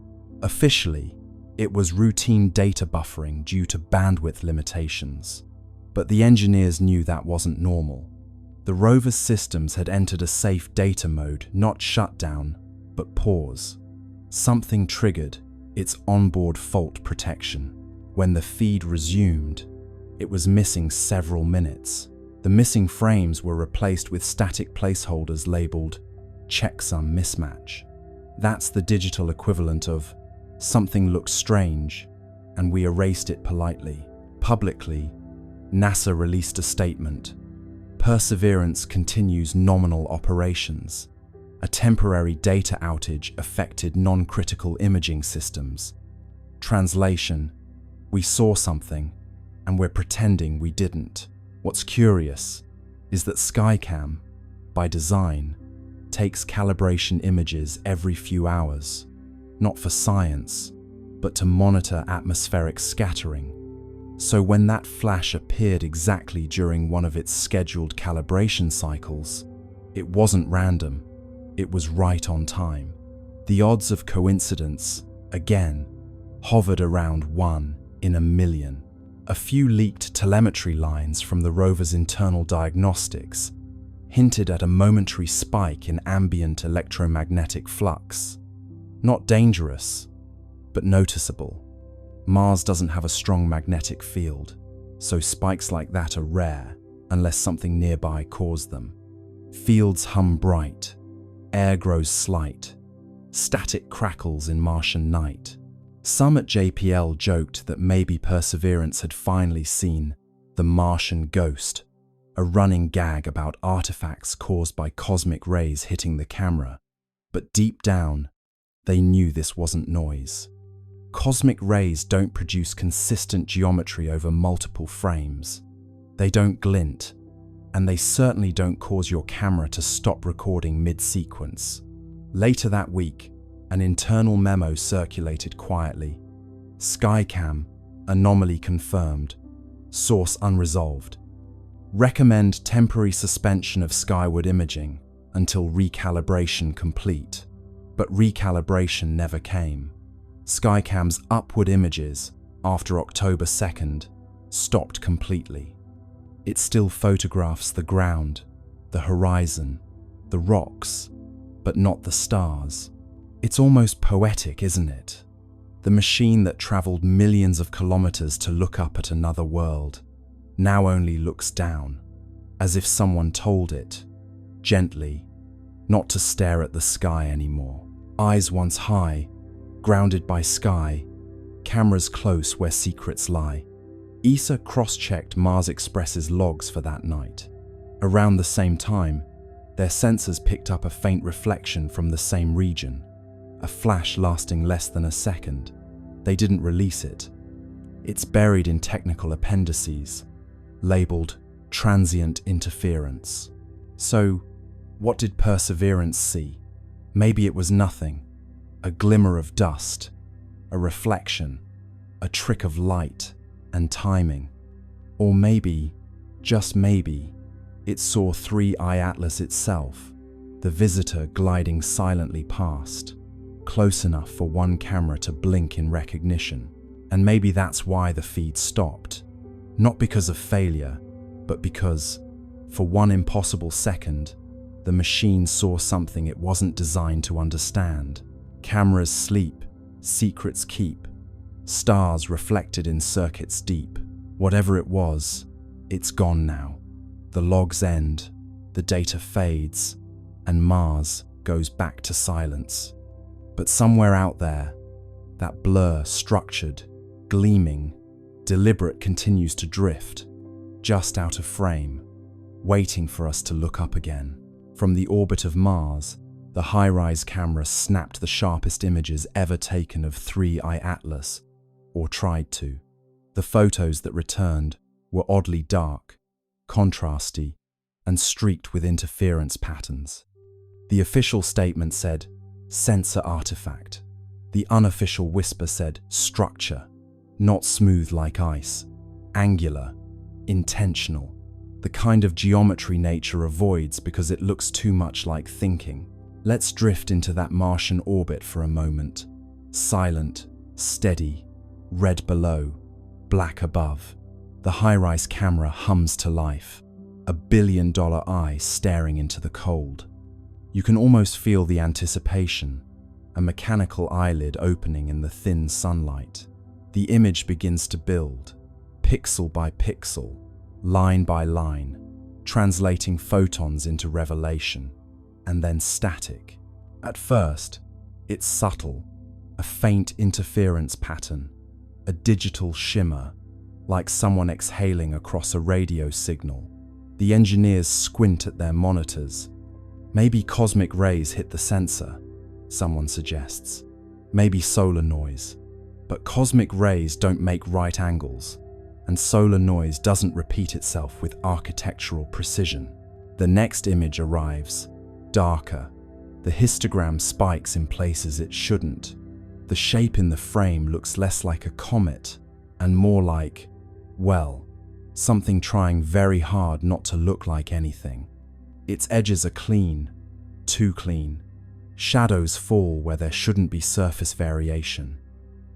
Officially, it was routine data buffering due to bandwidth limitations. But the engineers knew that wasn't normal. The rover's systems had entered a safe data mode, not shutdown, but pause. Something triggered its onboard fault protection. When the feed resumed, it was missing several minutes. The missing frames were replaced with static placeholders labeled checksum mismatch. That's the digital equivalent of something looks strange, and we erased it politely. Publicly, NASA released a statement. Perseverance continues nominal operations. A temporary data outage affected non-critical imaging systems. Translation: we saw something, and we're pretending we didn't. What's curious is that Skycam, by design, takes calibration images every few hours, not for science, but to monitor atmospheric scattering. So when that flash appeared exactly during one of its scheduled calibration cycles, it wasn't random, it was right on time. The odds of coincidence, again, hovered around 1 in a million. A few leaked telemetry lines from the rover's internal diagnostics hinted at a momentary spike in ambient electromagnetic flux. Not dangerous, but noticeable. Mars doesn't have a strong magnetic field, so spikes like that are rare unless something nearby caused them. Fields hum bright, air grows slight, static crackles in Martian night. Some at JPL joked that maybe Perseverance had finally seen the Martian ghost, a running gag about artifacts caused by cosmic rays hitting the camera. But deep down, they knew this wasn't noise. Cosmic rays don't produce consistent geometry over multiple frames. They don't glint, and they certainly don't cause your camera to stop recording mid-sequence. Later that week, an internal memo circulated quietly. Skycam, anomaly confirmed, source unresolved. Recommend temporary suspension of skyward imaging until recalibration complete. But recalibration never came. Skycam's upward images, after October 2nd, stopped completely. It still photographs the ground, the horizon, the rocks, but not the stars. It's almost poetic, isn't it? The machine that traveled millions of kilometers to look up at another world now only looks down, as if someone told it, gently, not to stare at the sky anymore. Eyes once high, grounded by sky, cameras close where secrets lie. ESA cross-checked Mars Express's logs for that night. Around the same time, their sensors picked up a faint reflection from the same region, a flash lasting less than a second. They didn't release it. It's buried in technical appendices, labeled transient interference. So, what did Perseverance see? Maybe it was nothing, a glimmer of dust, a reflection, a trick of light and timing. Or maybe, just maybe, it saw 3I Atlas itself, the visitor gliding silently past, close enough for one camera to blink in recognition. And maybe that's why the feed stopped. Not because of failure, but because, for one impossible second, the machine saw something it wasn't designed to understand. Cameras sleep, secrets keep, stars reflected in circuits deep. Whatever it was, it's gone now. The logs end, the data fades, and Mars goes back to silence. But somewhere out there, that blur, structured, gleaming, deliberate, continues to drift, just out of frame, waiting for us to look up again. From the orbit of Mars, the high-rise camera snapped the sharpest images ever taken of 3I Atlas, or tried to. The photos that returned were oddly dark, contrasty, and streaked with interference patterns. The official statement said, "sensor artifact." The unofficial whisper said, "structure, not smooth like ice, angular, intentional." The kind of geometry nature avoids because it looks too much like thinking. Let's drift into that Martian orbit for a moment. Silent, steady, red below, black above. The high-rise camera hums to life, a billion-dollar eye staring into the cold. You can almost feel the anticipation, a mechanical eyelid opening in the thin sunlight. The image begins to build, pixel by pixel, line by line, translating photons into revelation, and then static. At first, it's subtle, a faint interference pattern, a digital shimmer, like someone exhaling across a radio signal. The engineers squint at their monitors. Maybe cosmic rays hit the sensor, someone suggests. Maybe solar noise. But cosmic rays don't make right angles, and solar noise doesn't repeat itself with architectural precision. The next image arrives, darker. The histogram spikes in places it shouldn't. The shape in the frame looks less like a comet and more like, well, something trying very hard not to look like anything. Its edges are clean, too clean. Shadows fall where there shouldn't be surface variation.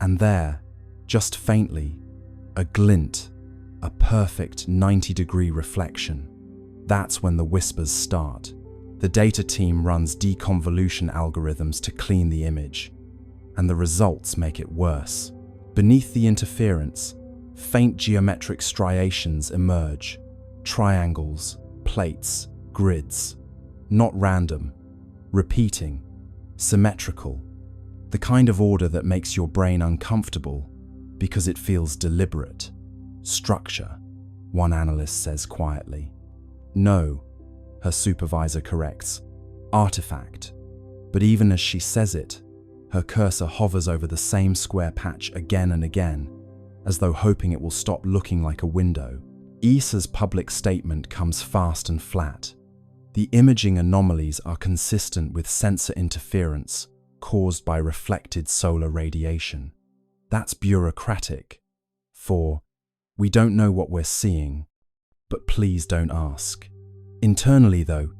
And there, just faintly, a glint, a perfect 90-degree reflection. That's when the whispers start. The data team runs deconvolution algorithms to clean the image, and the results make it worse. Beneath the interference, faint geometric striations emerge, triangles, plates, grids. Not random, repeating, symmetrical. The kind of order that makes your brain uncomfortable because it feels deliberate. Structure, one analyst says quietly. No, her supervisor corrects. Artifact. But even as she says it, her cursor hovers over the same square patch again and again, as though hoping it will stop looking like a window. ESA's public statement comes fast and flat. The imaging anomalies are consistent with sensor interference caused by reflected solar radiation. That's bureaucratic. For, we don't know what we're seeing, but please don't ask. Internally though,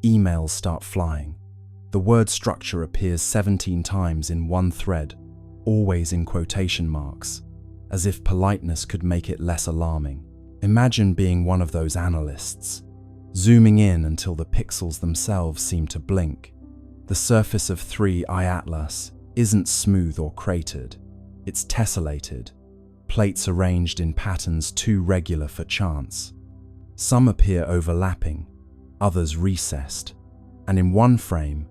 emails start flying. The word structure appears 17 times in one thread, always in quotation marks, as if politeness could make it less alarming. Imagine being one of those analysts, zooming in until the pixels themselves seem to blink. The surface of 3I Atlas isn't smooth or cratered, it's tessellated, plates arranged in patterns too regular for chance. Some appear overlapping, others recessed, and in one frame,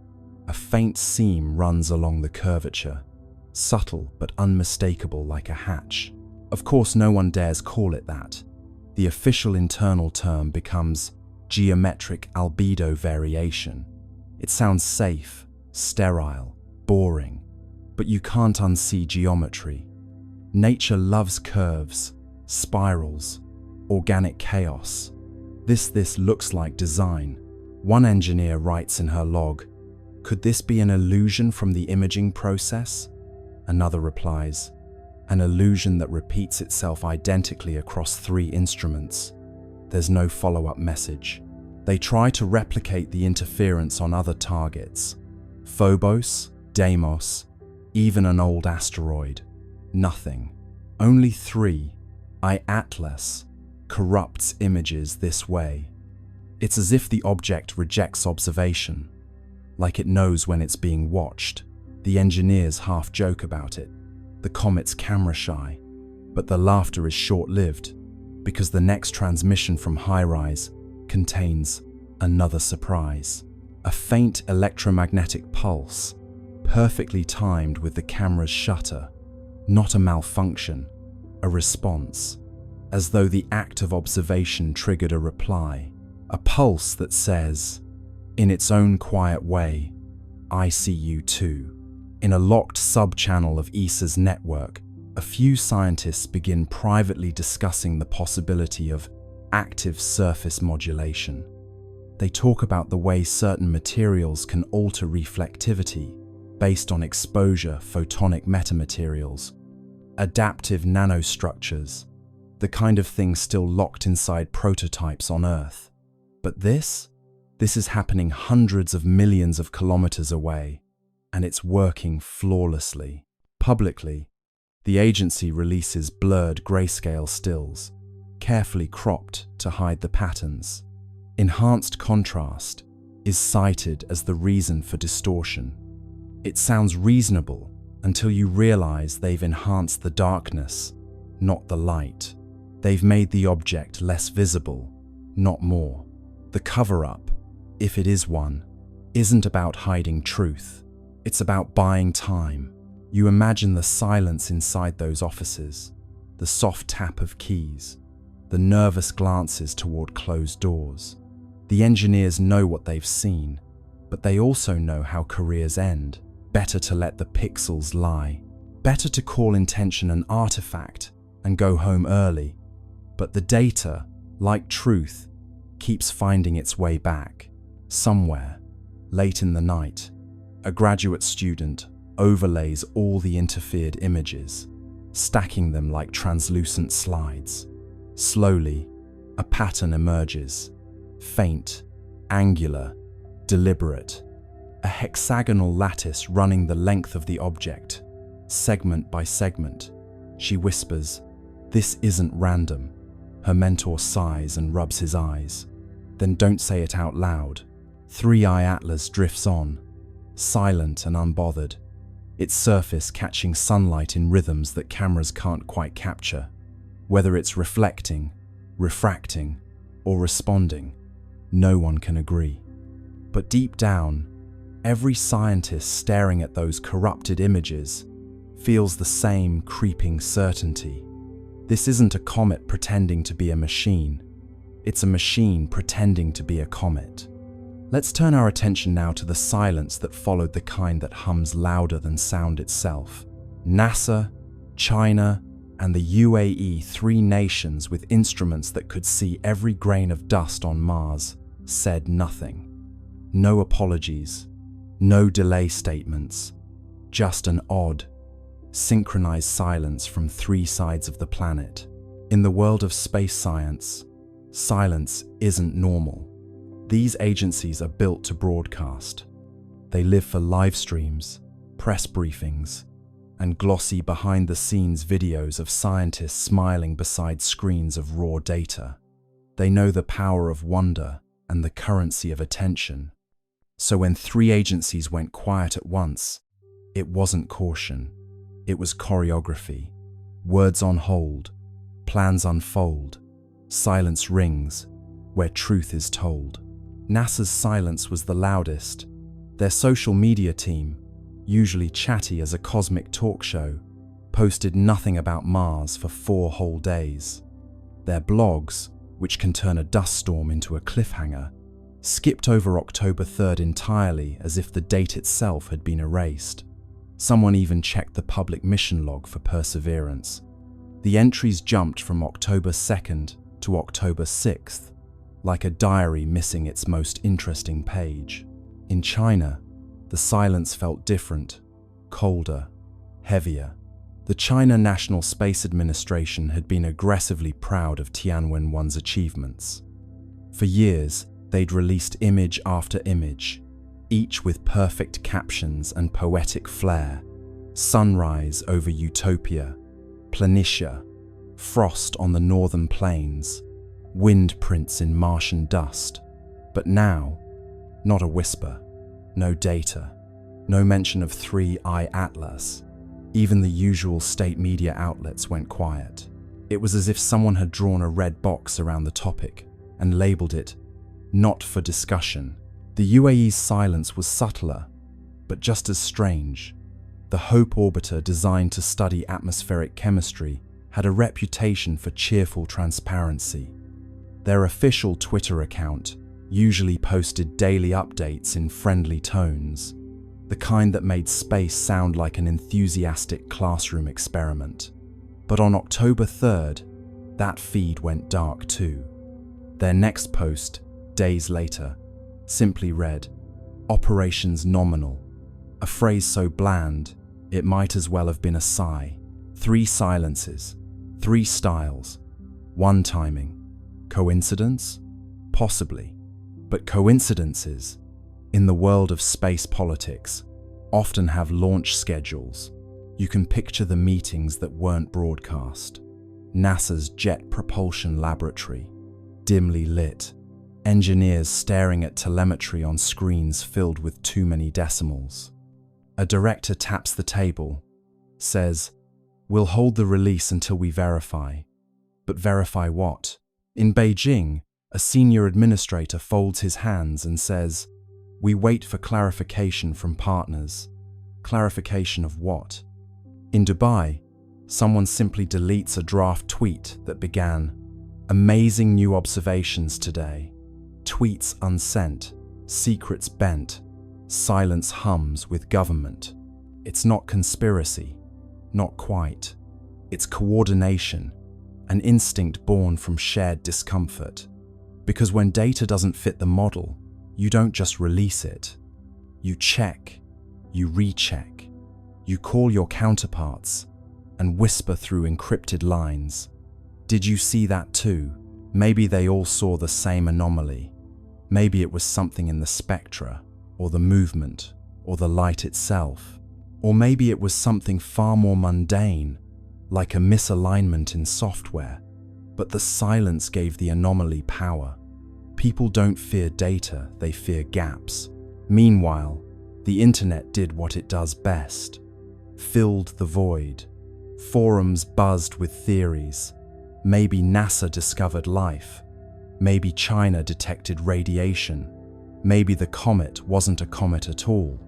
a faint seam runs along the curvature, subtle but unmistakable like a hatch. Of course, no one dares call it that. The official internal term becomes geometric albedo variation. It sounds safe, sterile, boring, but you can't unsee geometry. Nature loves curves, spirals, organic chaos. This looks like design. One engineer writes in her log, "Could this be an illusion from the imaging process?" Another replies, "An illusion that repeats itself identically across 3 instruments." There's no follow-up message. They try to replicate the interference on other targets. Phobos, Deimos, even an old asteroid. Nothing. Only 3I Atlas corrupts images this way. It's as if the object rejects observation, like it knows when it's being watched. The engineers half joke about it. The comet's camera shy, but the laughter is short-lived because the next transmission from High-Rise contains another surprise. A faint electromagnetic pulse, perfectly timed with the camera's shutter. Not a malfunction, a response, as though the act of observation triggered a reply, a pulse that says, in its own quiet way, "I see you too." In a locked sub-channel of ESA's network, a few scientists begin privately discussing the possibility of active surface modulation. They talk about the way certain materials can alter reflectivity based on exposure photonic metamaterials, adaptive nanostructures, the kind of thing still locked inside prototypes on Earth. But this is happening hundreds of millions of kilometers away, and it's working flawlessly. Publicly, the agency releases blurred grayscale stills, carefully cropped to hide the patterns. Enhanced contrast is cited as the reason for distortion. It sounds reasonable until you realize they've enhanced the darkness, not the light. They've made the object less visible, not more. The cover-up, if it is one, isn't about hiding truth. It's about buying time. You imagine the silence inside those offices, the soft tap of keys, the nervous glances toward closed doors. The engineers know what they've seen, but they also know how careers end. Better to let the pixels lie. Better to call intention an artifact and go home early. But the data, like truth, keeps finding its way back. Somewhere, late in the night, a graduate student overlays all the interfered images, stacking them like translucent slides. Slowly, a pattern emerges. Faint, angular, deliberate. A hexagonal lattice running the length of the object, segment by segment. She whispers, "This isn't random." Her mentor sighs and rubs his eyes. Then don't say it out loud. 3i Atlas drifts on, silent and unbothered, its surface catching sunlight in rhythms that cameras can't quite capture. Whether it's reflecting, refracting, or responding, no one can agree. But deep down, every scientist staring at those corrupted images feels the same creeping certainty. This isn't a comet pretending to be a machine. It's a machine pretending to be a comet. Let's turn our attention now to the silence that followed, the kind that hums louder than sound itself. NASA, China, and the UAE, three nations with instruments that could see every grain of dust on Mars, said nothing. No apologies, no delay statements, just an odd, synchronized silence from three sides of the planet. In the world of space science, silence isn't normal. These agencies are built to broadcast. They live for live streams, press briefings, and glossy behind-the-scenes videos of scientists smiling beside screens of raw data. They know the power of wonder and the currency of attention. So when three agencies went quiet at once, it wasn't caution. It was choreography. Words on hold, plans unfold, silence rings where truth is told. NASA's silence was the loudest. Their social media team, usually chatty as a cosmic talk show, posted nothing about Mars for 4 whole days. Their blogs, which can turn a dust storm into a cliffhanger, skipped over October 3rd entirely, as if the date itself had been erased. Someone even checked the public mission log for Perseverance. The entries jumped from October 2nd to October 6th, like a diary missing its most interesting page. In China, the silence felt different, colder, heavier. The China National Space Administration had been aggressively proud of Tianwen-1's achievements. For years, they'd released image after image, each with perfect captions and poetic flair. Sunrise over Utopia, Planitia, frost on the northern plains, wind prints in Martian dust. But now, not a whisper, no data, no mention of 3i Atlas. Even the usual state media outlets went quiet. It was as if someone had drawn a red box around the topic and labeled it, "Not for discussion." The UAE's silence was subtler, but just as strange. The HOPE orbiter, designed to study atmospheric chemistry, had a reputation for cheerful transparency. Their official Twitter account usually posted daily updates in friendly tones, the kind that made space sound like an enthusiastic classroom experiment. But on October 3rd, that feed went dark too. Their next post, days later, simply read, "Operations nominal," a phrase so bland, it might as well have been a sigh. 3 silences, 3 styles, 1 timing. Coincidence? Possibly. But coincidences, in the world of space politics, often have launch schedules. You can picture the meetings that weren't broadcast. NASA's Jet Propulsion Laboratory, dimly lit, engineers staring at telemetry on screens filled with too many decimals. A director taps the table, says, "We'll hold the release until we verify." But verify what? In Beijing, a senior administrator folds his hands and says, "We wait for clarification from partners." Clarification of what? In Dubai, someone simply deletes a draft tweet that began, "Amazing new observations today." Tweets unsent, secrets bent, silence hums with government. It's not conspiracy, not quite. It's coordination, an instinct born from shared discomfort. Because when data doesn't fit the model, you don't just release it. You check, you recheck, you call your counterparts and whisper through encrypted lines. Did you see that too? Maybe they all saw the same anomaly. Maybe it was something in the spectra, or the movement, or the light itself. Or maybe it was something far more mundane, like a misalignment in software. But the silence gave the anomaly power. People don't fear data, they fear gaps. Meanwhile, the internet did what it does best. Filled the void. Forums buzzed with theories. Maybe NASA discovered life. Maybe China detected radiation. Maybe the comet wasn't a comet at all.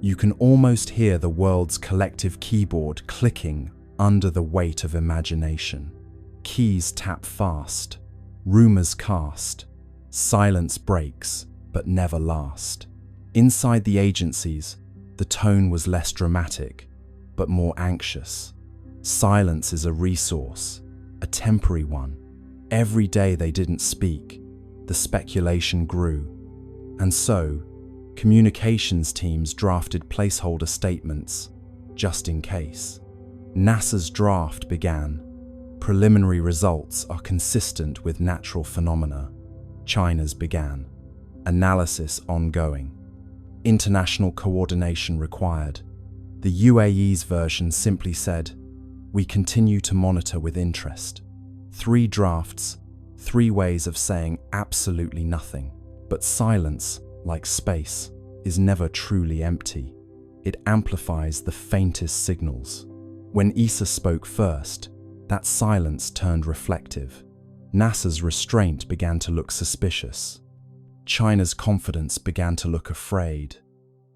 You can almost hear the world's collective keyboard clicking under the weight of imagination. Keys tap fast. Rumors cast. Silence breaks, but never last. Inside the agencies, the tone was less dramatic, but more anxious. Silence is a resource, a temporary one. Every day they didn't speak, the speculation grew. And so, communications teams drafted placeholder statements, just in case. NASA's draft began. Preliminary results are consistent with natural phenomena. China's began. Analysis ongoing. International coordination required. The UAE's version simply said, "We continue to monitor with interest." 3 drafts, 3 ways of saying absolutely nothing. But silence, like space, is never truly empty. It amplifies the faintest signals. When ESA spoke first, that silence turned reflective. NASA's restraint began to look suspicious. China's confidence began to look afraid.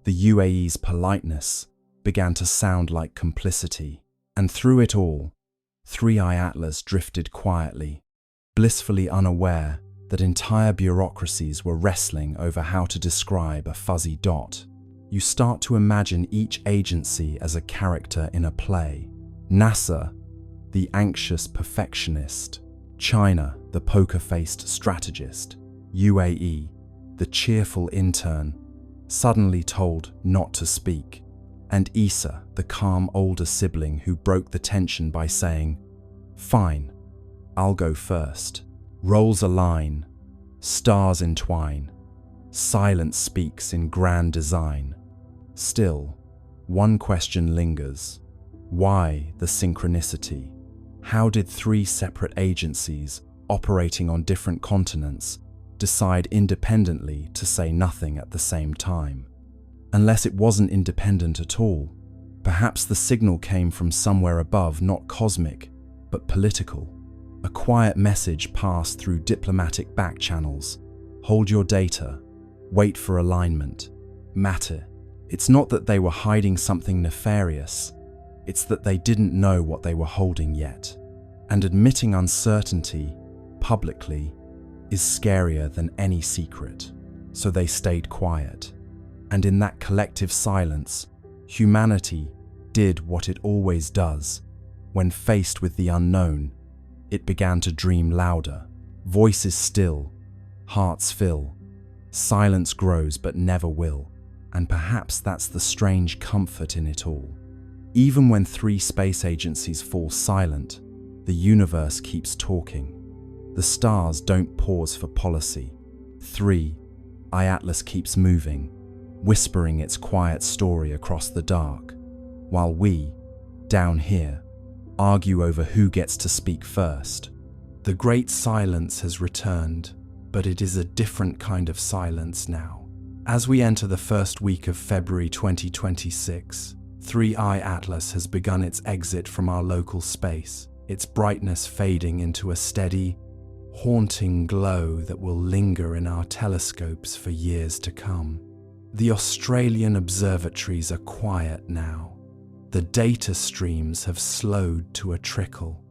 The UAE's politeness began to sound like complicity. And through it all, 3i Atlas drifted quietly, blissfully unaware that entire bureaucracies were wrestling over how to describe a fuzzy dot. You start to imagine each agency as a character in a play. NASA, the anxious perfectionist. China, the poker-faced strategist. UAE, the cheerful intern, suddenly told not to speak. And ESA, the calm older sibling who broke the tension by saying, "Fine, I'll go first." Roles align, stars entwine, silence speaks in grand design. Still, one question lingers. Why the synchronicity? How did 3 separate agencies, operating on different continents, decide independently to say nothing at the same time? Unless it wasn't independent at all, perhaps the signal came from somewhere above, not cosmic, but political. A quiet message passed through diplomatic back channels. Hold your data. Wait for alignment. Matter. It's not that they were hiding something nefarious. It's that they didn't know what they were holding yet. And admitting uncertainty publicly is scarier than any secret. So they stayed quiet. And in that collective silence, humanity did what it always does. When faced with the unknown, it began to dream louder. Voices still, hearts fill. Silence grows but never will. And perhaps that's the strange comfort in it all. Even when 3 space agencies fall silent, the universe keeps talking. The stars don't pause for policy. 3i Atlas keeps moving, whispering its quiet story across the dark, while we, down here, argue over who gets to speak first. The great silence has returned, but it is a different kind of silence now. As we enter the first week of February 2026, 3i Atlas has begun its exit from our local space, its brightness fading into a steady, haunting glow that will linger in our telescopes for years to come. The Australian observatories are quiet now. The data streams have slowed to a trickle.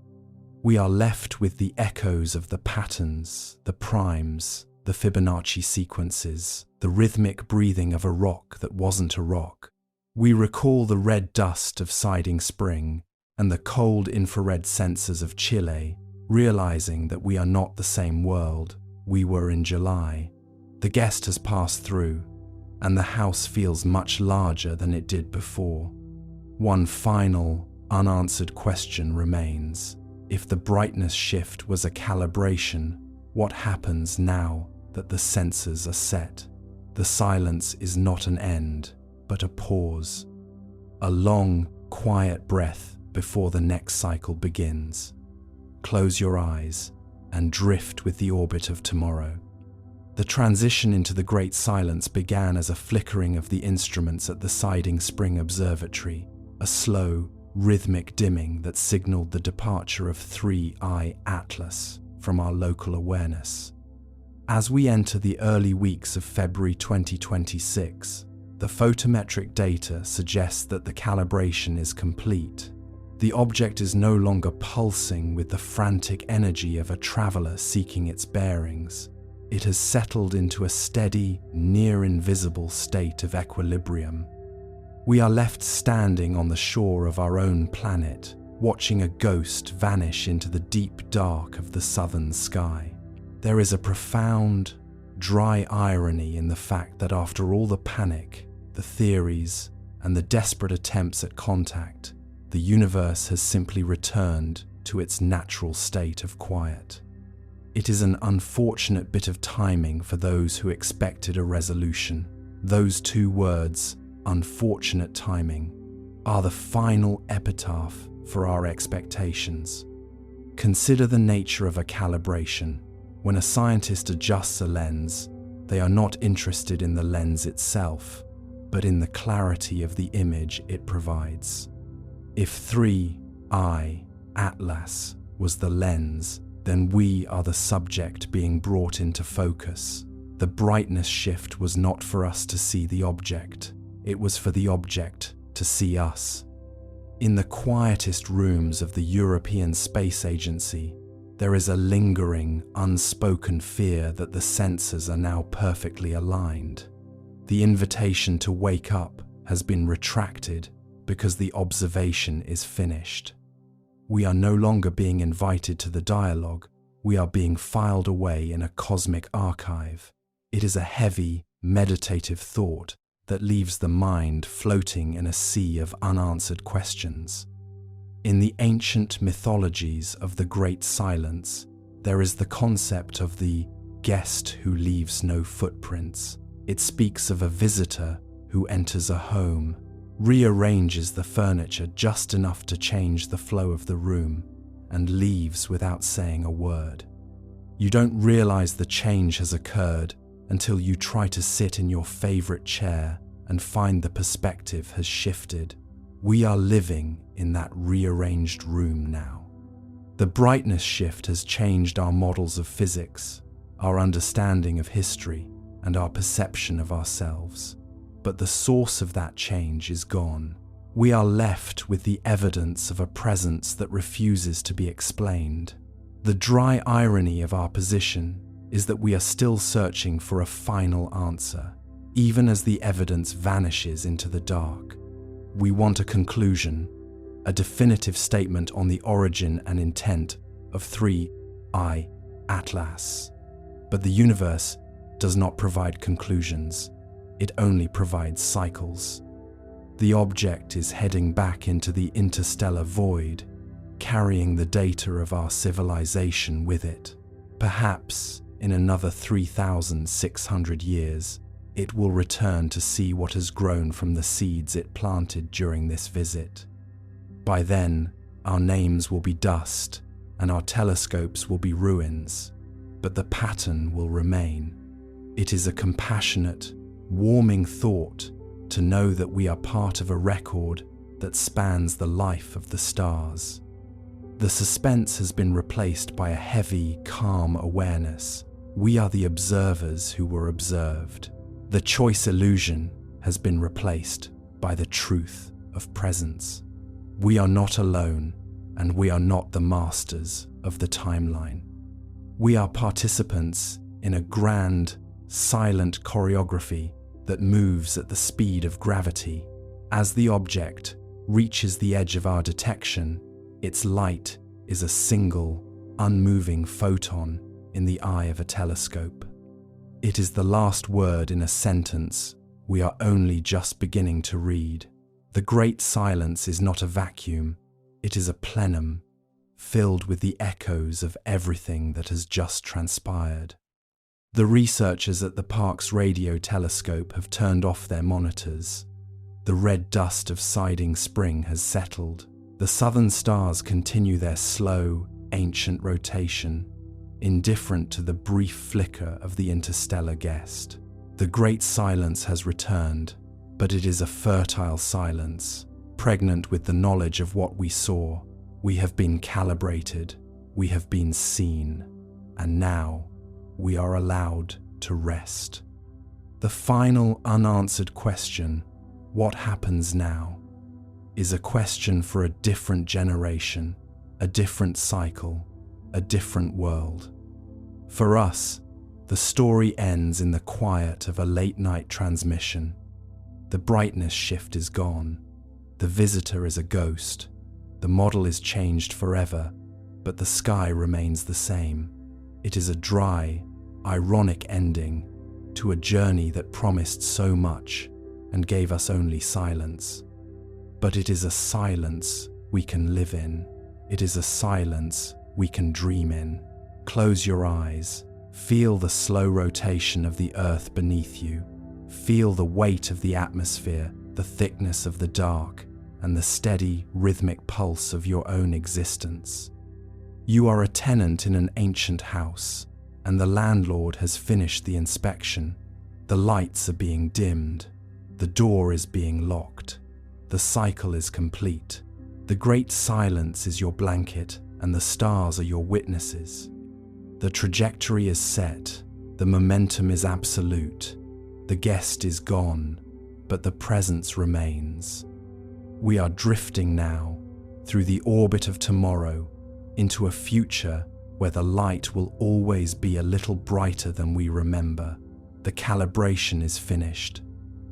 We are left with the echoes of the patterns, the primes, the Fibonacci sequences, the rhythmic breathing of a rock that wasn't a rock. We recall the red dust of siding spring and the cold infrared sensors of Chile, realizing that we are not the same world we were in July. The guest has passed through, and the house feels much larger than it did before. One final, unanswered question remains. If the brightness shift was a calibration, what happens now that the sensors are set? The silence is not an end, but a pause. A long, quiet breath before the next cycle begins. Close your eyes and drift with the orbit of tomorrow. The transition into the great silence began as a flickering of the instruments at the Siding Spring Observatory, a slow, rhythmic dimming that signaled the departure of 3i Atlas from our local awareness. As we enter the early weeks of February 2026, the photometric data suggests that the calibration is complete. The object is no longer pulsing with the frantic energy of a traveler seeking its bearings. It has settled into a steady, near-invisible state of equilibrium. We are left standing on the shore of our own planet, watching a ghost vanish into the deep dark of the southern sky. There is a profound, dry irony in the fact that after all the panic, the theories, and the desperate attempts at contact, the universe has simply returned to its natural state of quiet. It is an unfortunate bit of timing for those who expected a resolution. Those 2 words, unfortunate timing, are the final epitaph for our expectations. Consider the nature of a calibration. When a scientist adjusts a lens, they are not interested in the lens itself, but in the clarity of the image it provides. If 3i Atlas was the lens, then we are the subject being brought into focus. The brightness shift was not for us to see the object, it was for the object to see us. In the quietest rooms of the European Space Agency, there is a lingering, unspoken fear that the sensors are now perfectly aligned. The invitation to wake up has been retracted because the observation is finished. We are no longer being invited to the dialogue, we are being filed away in a cosmic archive. It is a heavy, meditative thought that leaves the mind floating in a sea of unanswered questions. In the ancient mythologies of the Great Silence, there is the concept of the guest who leaves no footprints. It speaks of a visitor who enters a home, rearranges the furniture just enough to change the flow of the room, and leaves without saying a word. You don't realize the change has occurred until you try to sit in your favorite chair and find the perspective has shifted. We are living in that rearranged room now. The brightness shift has changed our models of physics, our understanding of history, and our perception of ourselves. But the source of that change is gone. We are left with the evidence of a presence that refuses to be explained. The dry irony of our position is that we are still searching for a final answer, even as the evidence vanishes into the dark. We want a conclusion, a definitive statement on the origin and intent of 3I Atlas. But the universe does not provide conclusions, it only provides cycles. The object is heading back into the interstellar void, carrying the data of our civilization with it. Perhaps in another 3,600 years, it will return to see what has grown from the seeds it planted during this visit. By then, our names will be dust and our telescopes will be ruins, but the pattern will remain. It is a compassionate, warming thought to know that we are part of a record that spans the life of the stars. The suspense has been replaced by a heavy, calm awareness. We are the observers who were observed. The choice illusion has been replaced by the truth of presence. We are not alone, and we are not the masters of the timeline. We are participants in a grand, silent choreography that moves at the speed of gravity. As the object reaches the edge of our detection, its light is a single, unmoving photon in the eye of a telescope. It is the last word in a sentence we are only just beginning to read. The great silence is not a vacuum, it is a plenum, filled with the echoes of everything that has just transpired. The researchers at the Parkes radio telescope have turned off their monitors. The red dust of siding spring has settled. The southern stars continue their slow, ancient rotation, indifferent to the brief flicker of the interstellar guest. The great silence has returned, but it is a fertile silence, pregnant with the knowledge of what we saw. We have been calibrated, we have been seen, and now we are allowed to rest. The final unanswered question, what happens now, is a question for a different generation, a different cycle, a different world. For us, the story ends in the quiet of a late-night transmission. The brightness shift is gone. The visitor is a ghost. The model is changed forever, but the sky remains the same. It is a dry, ironic ending to a journey that promised so much and gave us only silence. But it is a silence we can live in. It is a silence we can dream in. Close your eyes. Feel the slow rotation of the earth beneath you. Feel the weight of the atmosphere, the thickness of the dark, and the steady, rhythmic pulse of your own existence. You are a tenant in an ancient house, and the landlord has finished the inspection. The lights are being dimmed. The door is being locked. The cycle is complete. The great silence is your blanket, and the stars are your witnesses. The trajectory is set. The momentum is absolute. The guest is gone, but the presence remains. We are drifting now, through the orbit of tomorrow, into a future where the light will always be a little brighter than we remember. The calibration is finished.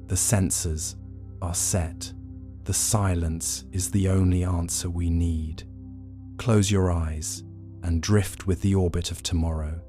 The sensors are set. The silence is the only answer we need. Close your eyes and drift with the orbit of tomorrow.